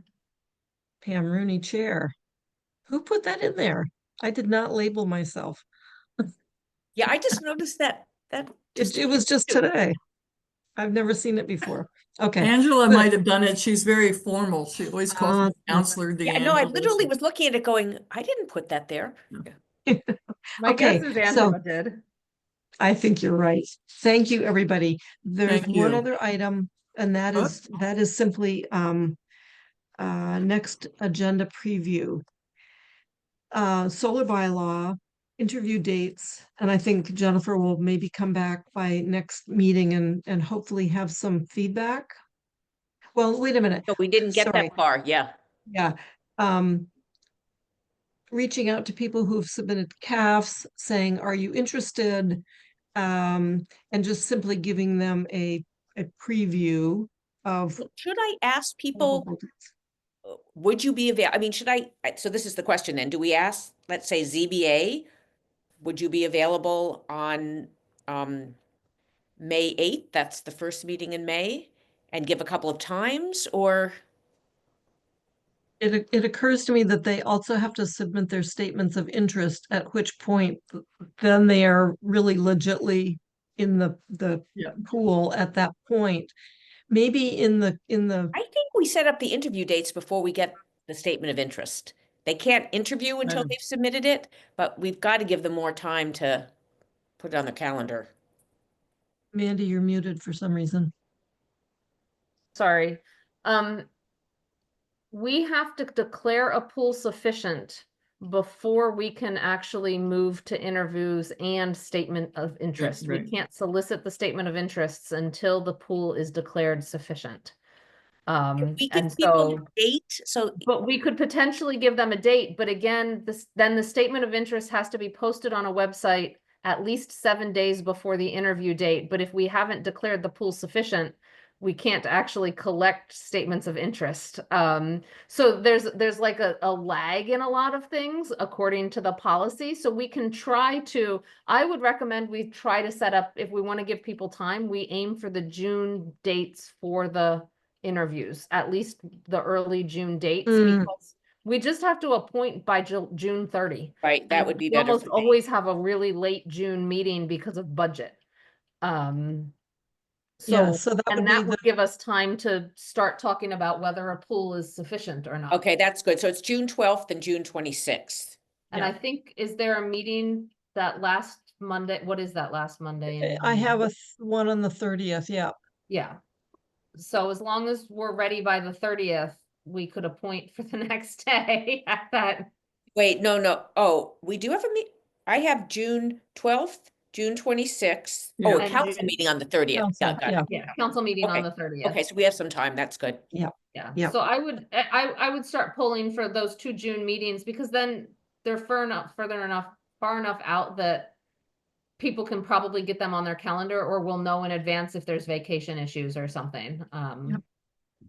Speaker 3: Pam Rooney, Chair. Who put that in there? I did not label myself.
Speaker 8: Yeah, I just noticed that,
Speaker 3: It was just today. I've never seen it before. Okay.
Speaker 4: Angela
Speaker 3: good.
Speaker 4: might have done it. She's very formal. She always calls me Counselor
Speaker 8: Yeah, no, I
Speaker 4: DeAngelis.
Speaker 8: literally was looking at it going, I didn't put that there.
Speaker 6: My
Speaker 3: Okay,
Speaker 6: guess is
Speaker 3: so-
Speaker 6: Angela did.
Speaker 3: I think you're right. Thank you, everybody. There's
Speaker 4: Thank
Speaker 3: one
Speaker 4: you.
Speaker 3: other item, and that is simply next agenda preview. Solar bylaw, interview dates, and I think Jennifer will maybe come back by next meeting and hopefully have some feedback. Well, wait a minute.
Speaker 8: No, we didn't get
Speaker 3: Sorry.
Speaker 8: that far, yeah.
Speaker 3: Yeah. Reaching out to people who've submitted CAFs, saying, are you interested? And just simply giving them a preview of.
Speaker 8: Should I ask people, would you be available? I mean, so this is the question then, do we ask, let's say ZBA, would you be available on May 8th? That's the first meeting in May, and give a couple of times, or?
Speaker 3: It occurs to me that they also have to submit their statements of interest, at which point then they are really legitly in the
Speaker 4: Yeah.
Speaker 3: pool at that point. Maybe in the
Speaker 8: I think we set up the interview dates before we get the statement of interest. They can't interview until
Speaker 4: Right.
Speaker 8: they've submitted it, but we've got to give them more time to put it on their calendar.
Speaker 3: Mandy, you're muted for some reason.
Speaker 6: Sorry. We have to declare a pool sufficient before we can actually move to interviews and statement of interest. We
Speaker 4: right.
Speaker 6: can't solicit the statement of interests until the pool is declared sufficient.
Speaker 8: We give
Speaker 6: And
Speaker 8: people
Speaker 6: so,
Speaker 8: a date, so
Speaker 6: but we could potentially give them a date, but again, then the statement of interest has to be posted on a website at least 7 days before the interview date. But if we haven't declared the pool sufficient, we can't actually collect statements of interest. So there's like a lag in a lot of things according to the policy. So we can try to, I would recommend we try to set up, if we want to give people time, we aim for the June dates for the interviews, at least the early June dates, because we just have to appoint by June 30.
Speaker 8: right, that
Speaker 6: And
Speaker 8: would be
Speaker 6: we
Speaker 8: better
Speaker 6: almost
Speaker 8: for me.
Speaker 6: always have a really late June meeting because of budget.
Speaker 3: Yeah,
Speaker 6: So,
Speaker 3: so that would
Speaker 6: and
Speaker 3: be
Speaker 6: that would give us time to start talking about whether a pool is sufficient or not.
Speaker 8: Okay, that's good. So it's June 12th and June 26th.
Speaker 6: And I think, is there a meeting that last Monday? What is that last Monday? in
Speaker 3: I have
Speaker 6: June?
Speaker 3: one on the 30th. Yeah.
Speaker 6: Yeah. So as long as we're ready by the 30th, we could appoint for the next day at that.
Speaker 8: Wait, no. Oh, we do have a I have June 12th, June 26th. Oh,
Speaker 4: Yeah.
Speaker 8: a
Speaker 6: And
Speaker 8: council
Speaker 6: June-
Speaker 8: meeting on the 30th.
Speaker 3: Council,
Speaker 8: Got it.
Speaker 3: yeah.
Speaker 6: Yeah, council meeting on
Speaker 8: Okay,
Speaker 6: the 30th.
Speaker 8: Okay, so we have some time. That's good.
Speaker 6: Yeah,
Speaker 3: Yeah.
Speaker 6: so I would start pulling for those 2 June meetings, because then they're far enough out that people can probably get them on their calendar, or we'll know in advance if there's vacation issues or something.
Speaker 3: Yep.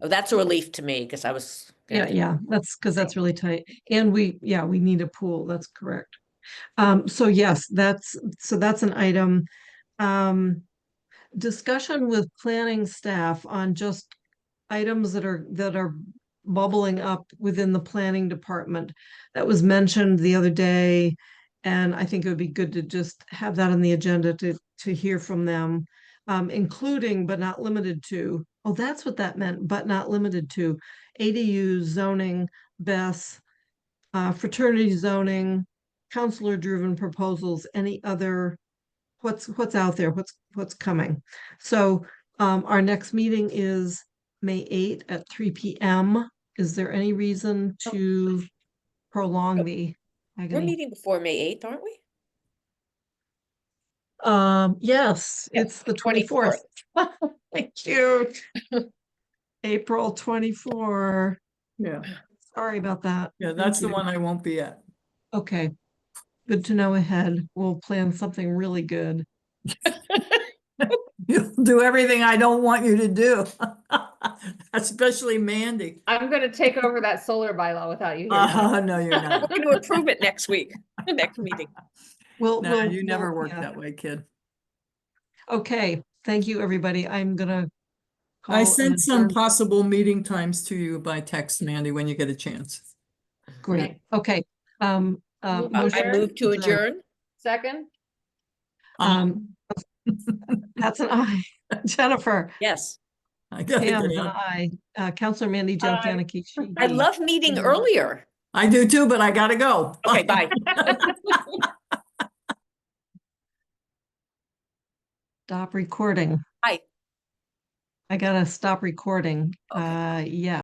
Speaker 8: Oh, that's a relief to me because I was.
Speaker 3: Yeah, that's because that's really tight. And we need a pool. That's correct. So yes, that's an item. Discussion with planning staff on just items that are bubbling up within the planning department. That was mentioned the other day, and I think it would be good to just have that on the agenda to hear from them, including but not limited to. Oh, that's what that meant, but not limited to ADU zoning, BES, fraternity zoning, counselor-driven proposals, any other, what's out there, what's coming. So our next meeting is May 8 at 3 p.m. Is there any reason to prolong the
Speaker 8: We're
Speaker 3: agony?
Speaker 8: meeting before May 8th, aren't we?
Speaker 3: Yes, it's the 24th. Thank you. April 24.
Speaker 4: Yeah,
Speaker 3: Sorry about that.
Speaker 4: yeah, that's the
Speaker 3: you.
Speaker 4: one I won't be at.
Speaker 3: Okay. Good to know ahead. We'll plan something really good.
Speaker 4: You'll do everything I don't want you to do, especially Mandy.
Speaker 6: I'm gonna take over that solar bylaw without you here.
Speaker 4: No, you're not.
Speaker 8: We're going to approve it next week, the next meeting.
Speaker 3: We'll,
Speaker 4: No,
Speaker 3: we'll,
Speaker 4: you never
Speaker 3: we'll-
Speaker 4: work
Speaker 3: yeah.
Speaker 4: that way, kid.
Speaker 3: Okay, thank you, everybody. I'm gonna
Speaker 4: I
Speaker 3: call
Speaker 4: sent some
Speaker 3: adjourn-
Speaker 4: possible meeting times to you by text, Mandy, when you get a chance.
Speaker 3: Great, okay.
Speaker 6: Move
Speaker 8: I
Speaker 3: Motion
Speaker 8: move to adjourn.
Speaker 6: Second?
Speaker 3: That's an aye. Jennifer,
Speaker 8: Yes.
Speaker 4: I gotta
Speaker 3: Pam's
Speaker 4: get
Speaker 3: an
Speaker 4: out.
Speaker 3: aye. Counselor Mandy Joe
Speaker 6: Aye.
Speaker 3: Fanicky.
Speaker 8: I love meeting earlier.
Speaker 4: I do too, but I gotta go.
Speaker 8: Okay, bye.
Speaker 3: Stop recording.
Speaker 8: Aye.
Speaker 3: I gotta stop recording.
Speaker 8: Okay.
Speaker 3: Yeah.